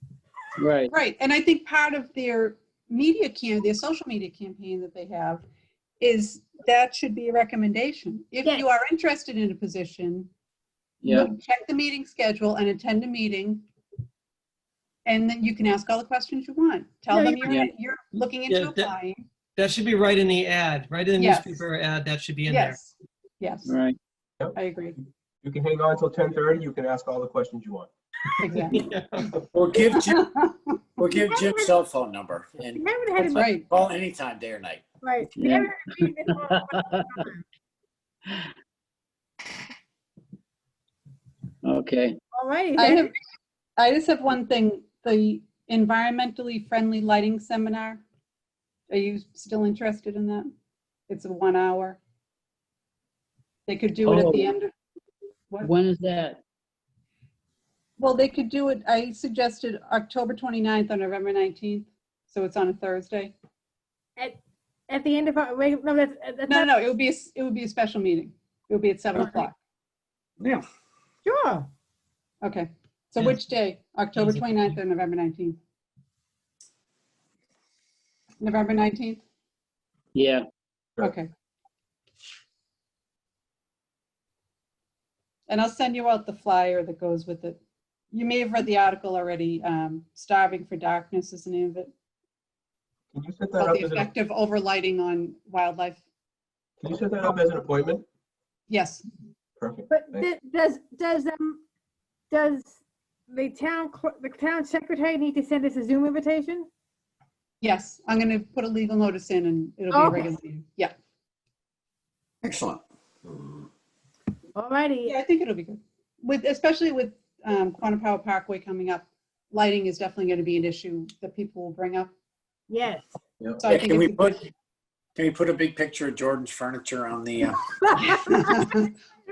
Right. Right. And I think part of their their social media campaign that they have is that should be a recommendation. If you are interested in a position, check the meeting schedule and attend a meeting. And then you can ask all the questions you want. Tell them you're looking into applying. That should be right in the ad, right in the newspaper ad. That should be in there. Yes. Right. I agree. You can hang on until 10:30. You can ask all the questions you want. Exactly. Or give Jim's cell phone number and We haven't had That's a, right. call anytime, day or night. right. We Yeah. haven't had a meeting this long. Okay. All righty. I just have one thing, the environmentally friendly lighting seminar. Are you still interested in that? It's a 1 hour. They could do it at the Oh. end of, what? When is that? Well, they could do it, I suggested October 29th or November 19th, so it's on a Thursday. At the end of our, no, that's No, not, no, it would be a special meeting. It would be at 7 o'clock. Yeah. sure. Okay, so Yeah. which day? October 29th or November 19th? November 19th? Yeah. Okay. And I'll send you out the flyer that goes with it. You may have read the article already, Starving for Darkness is the name of it. Can you set that About up the as an, effect of overlighting on wildlife. can you set that up as an appointment? Yes, Perfect. But Thanks. does the town secretary need to send us a Zoom invitation? yes, I'm gonna put a legal notice in and it'll be a Okay. regular meeting. Yeah, Excellent. All righty. yeah, I think it'll be good. Especially with Quanah Power Parkway coming up, lighting is definitely gonna be an issue that people will bring up. Yes. So I Yeah, think can we it's a good- put a big picture of Jordan's furniture on the,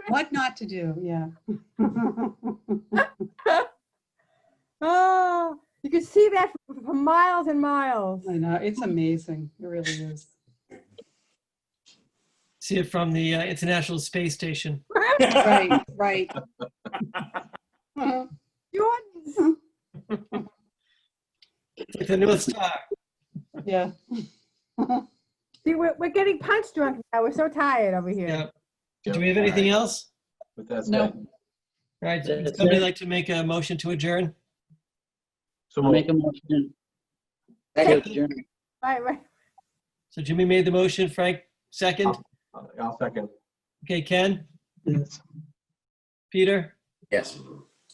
What not to do, yeah. Oh, you can see that for miles and miles. I know, it's amazing, it really is. See it from the International Space Station. Right, right. Jordan's. It's like the North Star. Yeah. See, we're getting punch drunk now. We're so tired over here. Yeah. Do we have anything else? With that No. said, All right, would That's somebody it. like to make a motion to adjourn? so I'll make a motion. Second. Adjourn. Right. So Jimmy made the motion, Frank, second. I'll second. Okay, Ken, Yes. Peter, yes.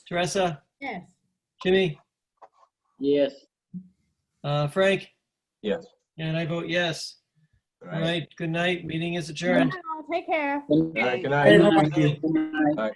Teresa, Yes. Jimmy, Yes. Frank, Yes. and I vote yes. All All right. right, good night. Meeting is adjourned. Take care. Good All right, good night. night. Thank you. Good night. Bye.